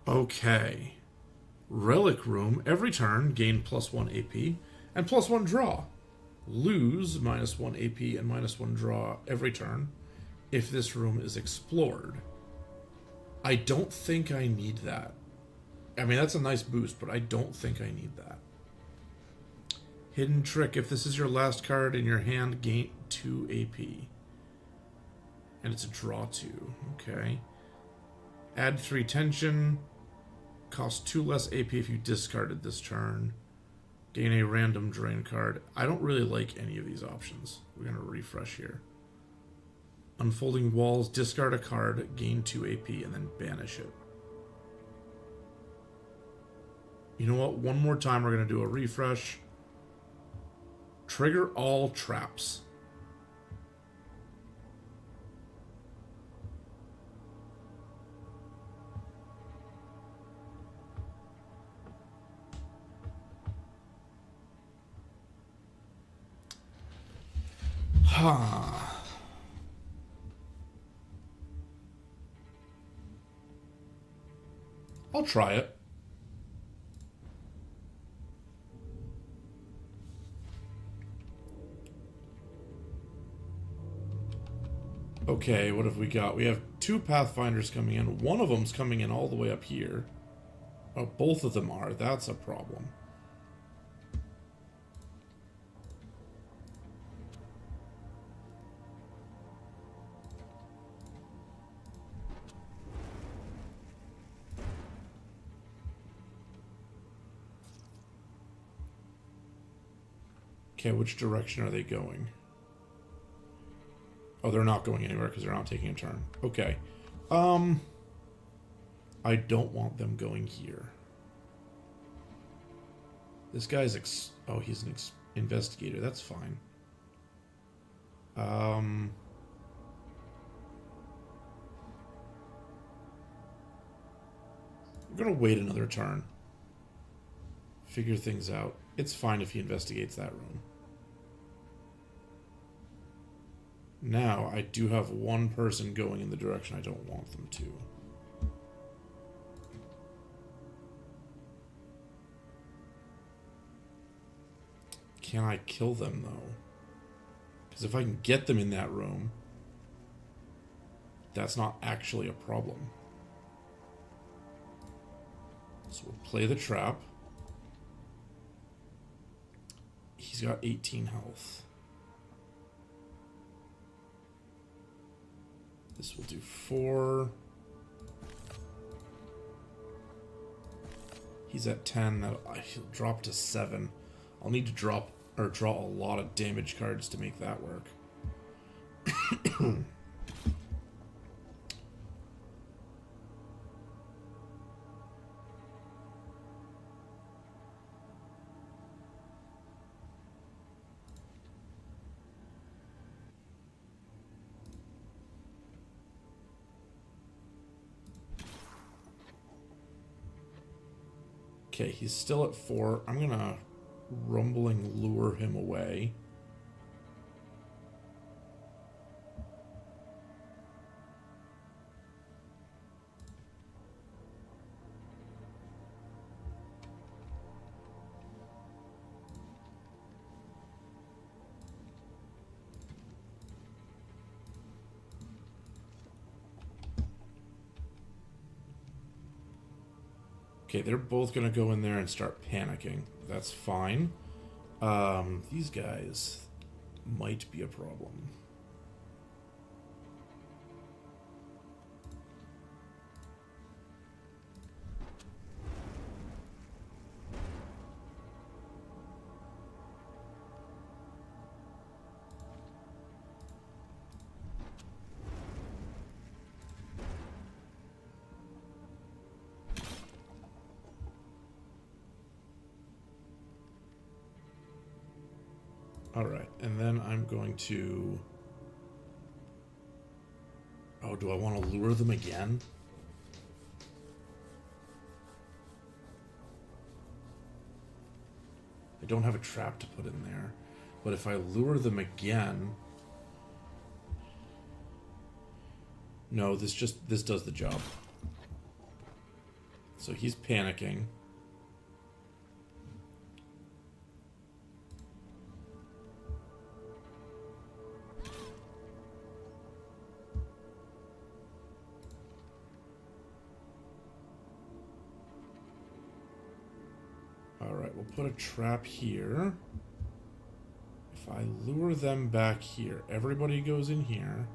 Okay. Relic Room. Every turn, gain +1 AP and +1 draw. Lose -1 AP and -1 draw every turn if this room is explored. I don't think I need that. I mean, that's a nice boost, but I don't think I need that. Hidden Trick. If this is your last card in your hand, gain 2 AP. And it's a draw 2. Okay. Add 3 tension. Cost 2 less AP if you discarded this turn. Gain a random drain card. I don't really like any of these options. We're going to refresh here. Unfolding Walls. Discard a card. Gain 2 AP and then banish it. You know what? One more time we're going to do a refresh. Trigger all traps. I'll try it. Okay, what have we got? We have 2 Pathfinders coming in. One of them's coming in all the way up here. Oh, both of them are. That's a problem. Okay, which direction are they going? Oh, they're not going anywhere because they're not taking a turn. Okay. I don't want them going here. This guy's oh, he's an investigator. That's fine. We're gonna wait another turn. Figure things out. It's fine if he investigates that room. Now, I do have one person going in the direction I don't want them to. Can I kill them, though? Because if I can get them in that room, that's not actually a problem. So we'll play the trap. He's got 18 health. This will do 4. He's at 10. He'll drop to 7. I'll need to draw a lot of damage cards to make that work. Okay, he's still at 4. I'm gonna rumbling lure him away. Okay, they're both gonna go in there and start panicking. That's fine. These guys might be a problem. Alright, and then I'm going to... Oh, do I want to lure them again? I don't have a trap to put in there. But if I lure them again... No, this does the job. So he's panicking. Alright, we'll put a trap here. If I lure them back here, everybody goes in here.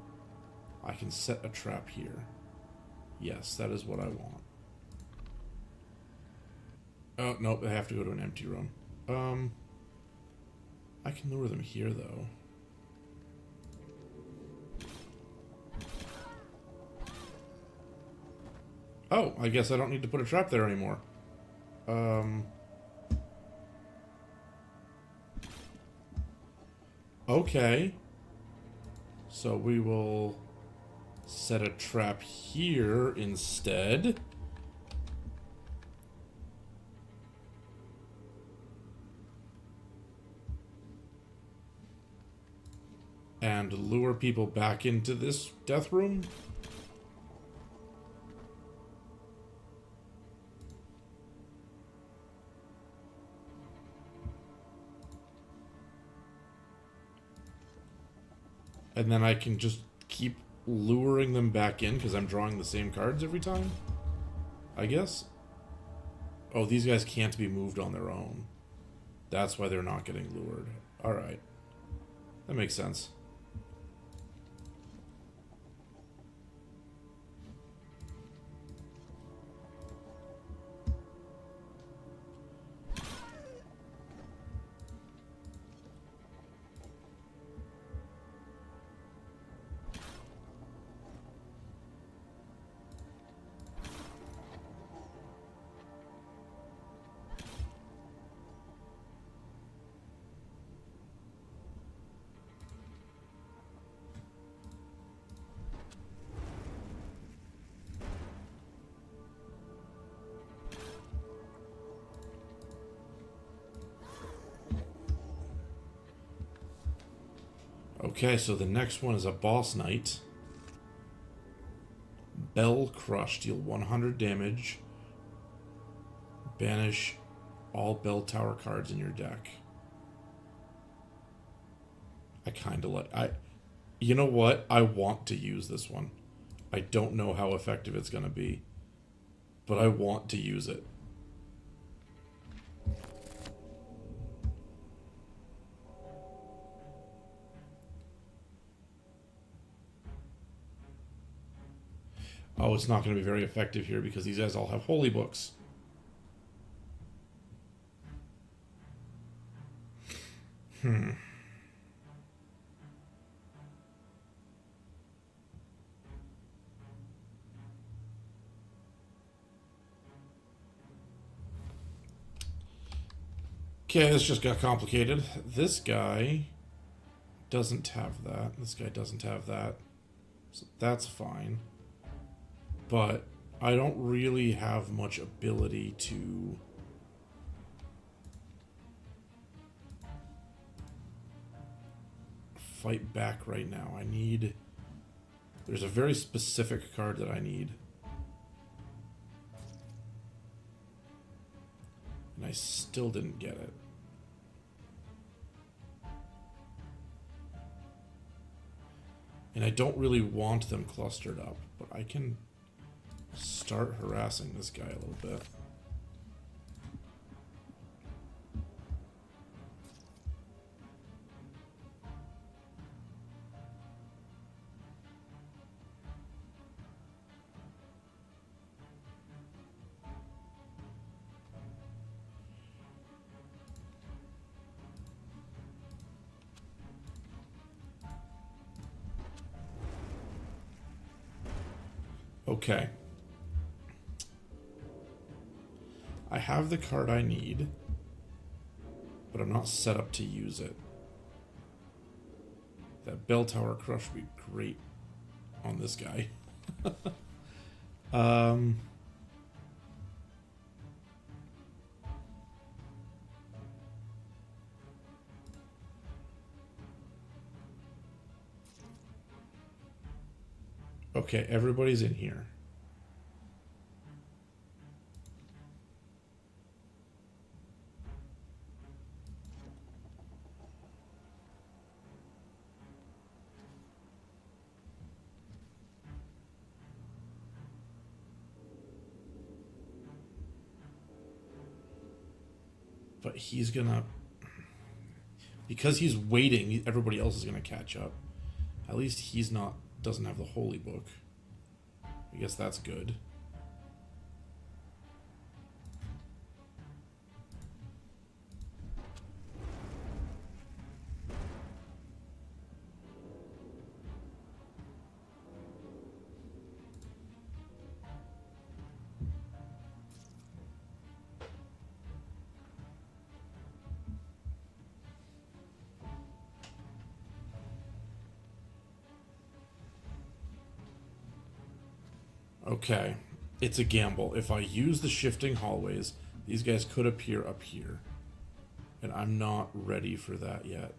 I can set a trap here. Yes, that is what I want. Oh, nope, they have to go to an empty room. I can lure them here, though. Oh, I guess I don't need to put a trap there anymore. Okay. So we will set a trap here instead. And lure people back into this death room. And then I can just keep luring them back in because I'm drawing the same cards every time, I guess. Oh, these guys can't be moved on their own. That's why they're not getting lured. Alright. That makes sense. Okay, so the next one is a boss knight. Bell Crush, deal 100 damage. Banish all bell tower cards in your deck. I kind of like... You know what? I want to use this one. I don't know how effective it's going to be, but I want to use it. Oh, it's not going to be very effective here because these guys all have holy books. Okay, this just got complicated. This guy doesn't have that. This guy doesn't have that. So that's fine. But I don't really have much ability to... fight back right now. I need... There's a very specific card that I need. And I still didn't get it. And I don't really want them clustered up, but I can start harassing this guy a little bit. Okay. I have the card I need, but I'm not set up to use it. That Bell Tower Crush would be great on this guy. Okay, everybody's in here. But he's gonna... Because he's waiting, everybody else is gonna catch up. At least he's not... doesn't have the holy book. I guess that's good. Okay, it's a gamble. If I use the shifting hallways, these guys could appear up here. And I'm not ready for that yet.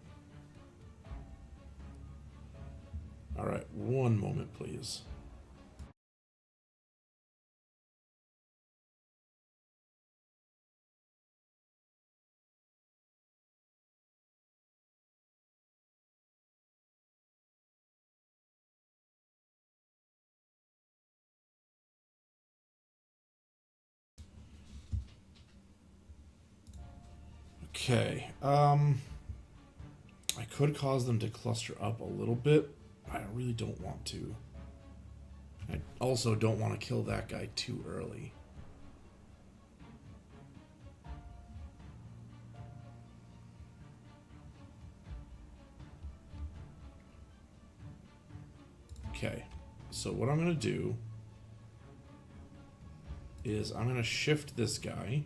Alright, one moment, please. Okay, I could cause them to cluster up a little bit. I really don't want to. I also don't want to kill that guy too early. Okay, so what I'm going to do is I'm going to shift this guy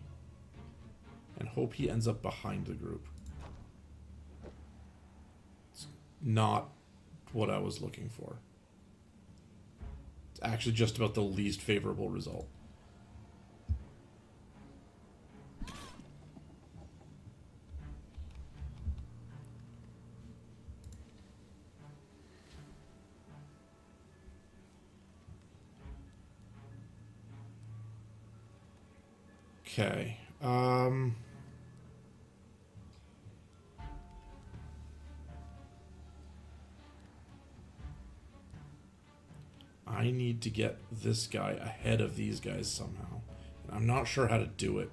and hope he ends up behind the group. It's not what I was looking for. It's actually just about the least favorable result. Okay. I need to get this guy ahead of these guys somehow. And I'm not sure how to do it.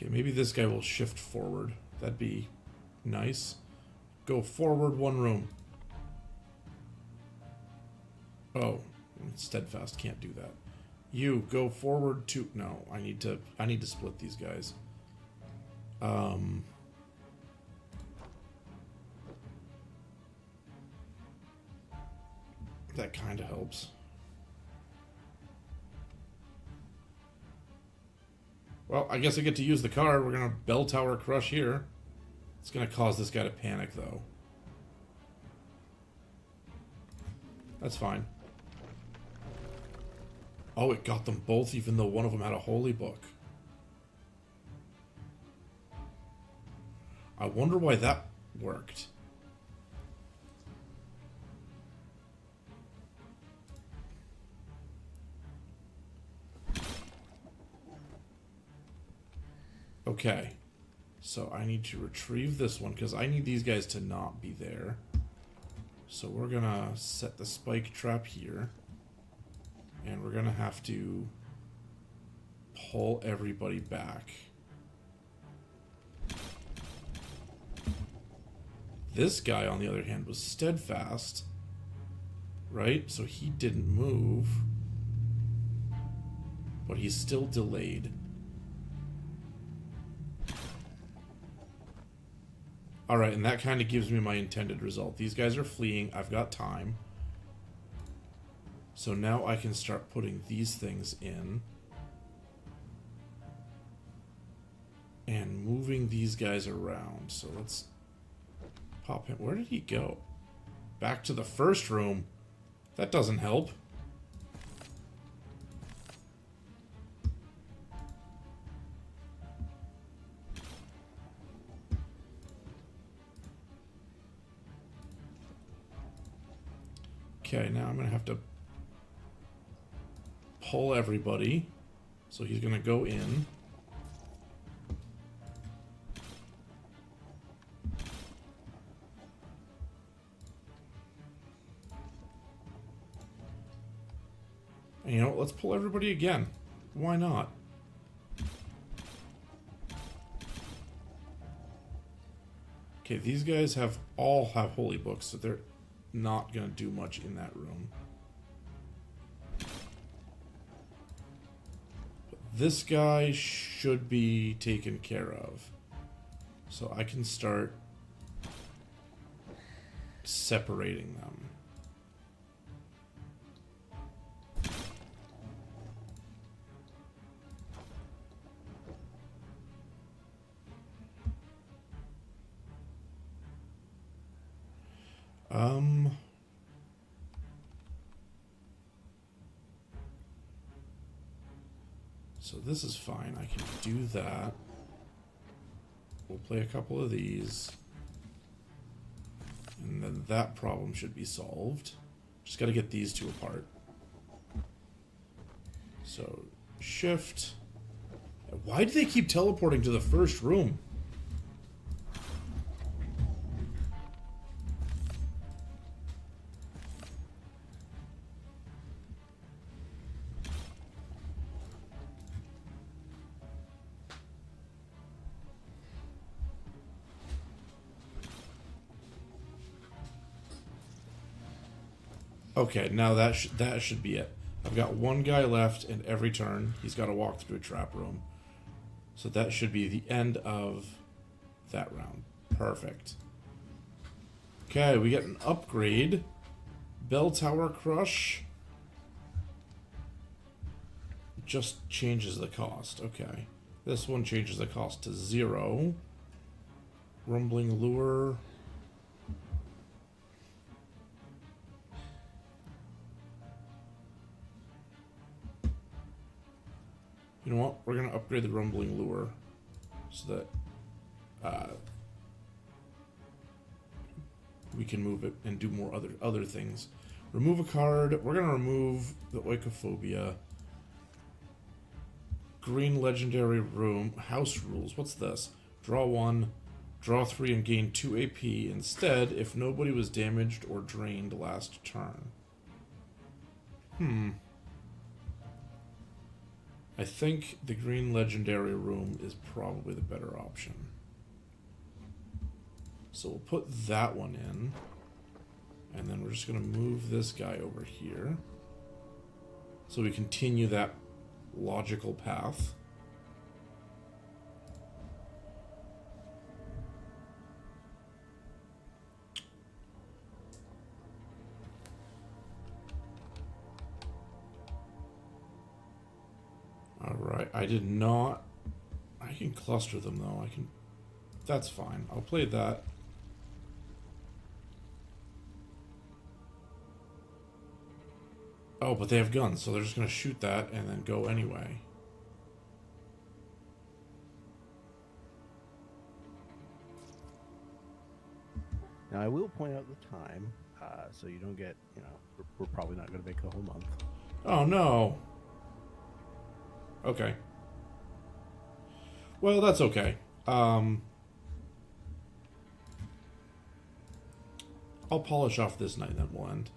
Okay, maybe this guy will shift forward. That'd be nice. Go forward one room. Oh, steadfast can't do that. You go forward two. No, I need to split these guys. That kind of helps. Well, I guess I get to use the card. We're going to bell tower crush here. It's going to cause this guy to panic, though. That's fine. Oh, it got them both, even though one of them had a holy book. I wonder why that worked. Okay, so I need to retrieve this one because I need these guys to not be there. So we're gonna set the spike trap here, and we're gonna have to pull everybody back. This guy, on the other hand, was steadfast, right? So he didn't move, but he's still delayed. Alright, and that kind of gives me my intended result. These guys are fleeing. I've got time. So now I can start putting these things in. And moving these guys around. So let's pop him. Where did he go? Back to the first room. That doesn't help. Okay, now I'm going to have to pull everybody. So he's going to go in. And you know what? Let's pull everybody again. Why not? Okay, these guys all have holy books, so they're not going to do much in that room. But this guy should be taken care of. So I can start separating them. So this is fine. I can do that. We'll play a couple of these. And then that problem should be solved. Just got to get these two apart. So, shift. Why do they keep teleporting to the first room? Okay, now that should be it. I've got one guy left, and every turn he's got to walk through a trap room. So that should be the end of that round. Perfect. Okay, we get an upgrade. Bell Tower Crush. Just changes the cost. Okay. This one changes the cost to 0. Rumbling lure. You know what? We're going to upgrade the rumbling lure so that we can move it and do more other things. Remove a card. We're going to remove the oikophobia. Green legendary room. House rules. What's this? Draw 1, draw 3, and gain 2 AP instead if nobody was damaged or drained last turn. I think the green legendary room is probably the better option. So we'll put that one in. And then we're just going to move this guy over here. So we continue that logical path. Alright, I did not... I can cluster them though, I can... That's fine, I'll play that. Oh, but they have guns, so they're just going to shoot that and then go anyway. Now, I will point out the time, so you don't get, you know, we're probably not going to make the whole month. Oh, no. Okay. Well, that's okay. I'll polish off this night and then we'll end.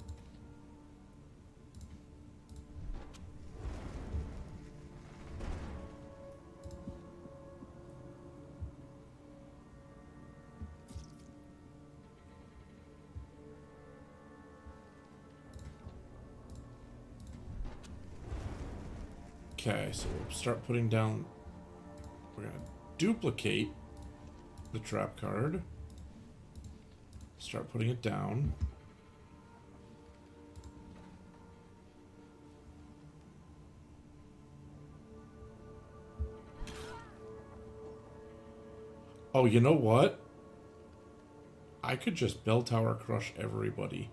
Okay, so we'll start putting down... We're going to duplicate the trap card. Start putting it down. Oh, you know what? I could just bell tower crush everybody.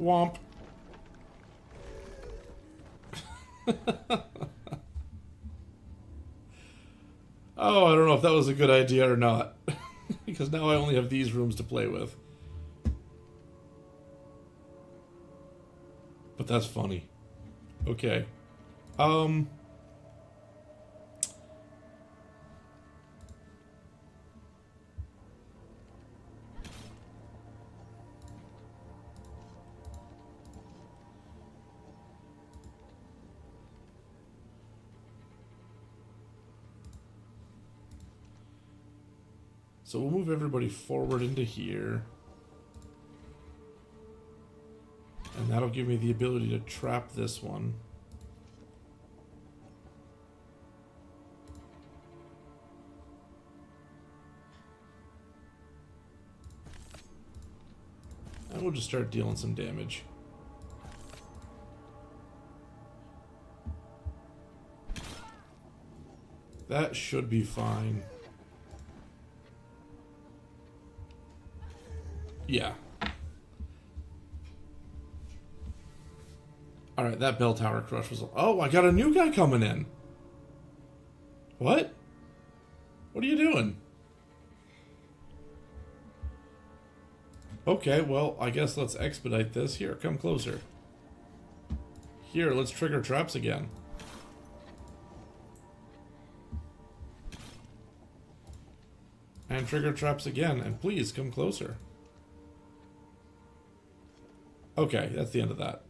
Womp. Oh, I don't know if that was a good idea or not. Because now I only have these rooms to play with. But that's funny. Okay. So we'll move everybody forward into here. And that'll give me the ability to trap this one. And we'll just start dealing some damage. That should be fine. Yeah. Alright, that bell tower crush was... Oh, I got a new guy coming in. What? What are you doing? Okay, well, I guess let's expedite this. Here, come closer. Here, let's trigger traps again. And trigger traps again, and please, come closer. Okay, that's the end of that.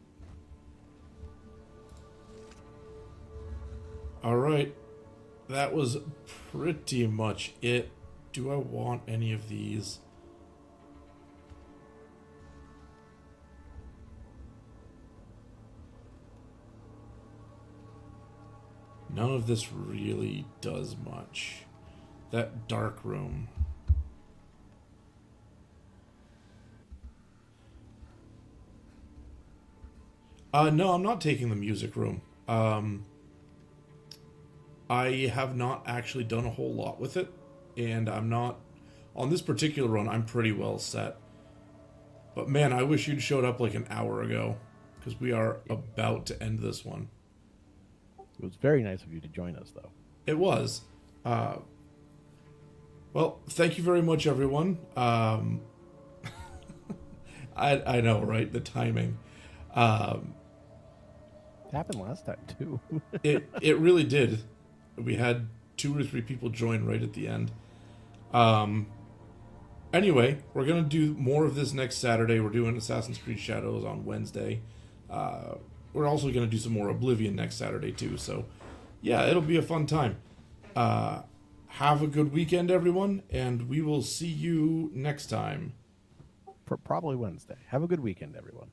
Alright. That was pretty much it. Do I want any of these? None of this really does much. That dark room. No, I'm not taking the music room. I have not actually done a whole lot with it, and I'm not... On this particular run, I'm pretty well set. But man, I wish you'd showed up like an hour ago, because we are about to end this one. It was very nice of you to join us, though. It was. Well, thank you very much, everyone. I know, right? The timing. It happened last time, too. It really did. We had 2 or 3 people join right at the end. Anyway, we're going to do more of this next Saturday. We're doing Assassin's Creed Shadows on Wednesday. We're also going to do some more Oblivion next Saturday, too. So, yeah, it'll be a fun time. Have a good weekend, everyone, and we will see you next time. Probably Wednesday. Have a good weekend, everyone.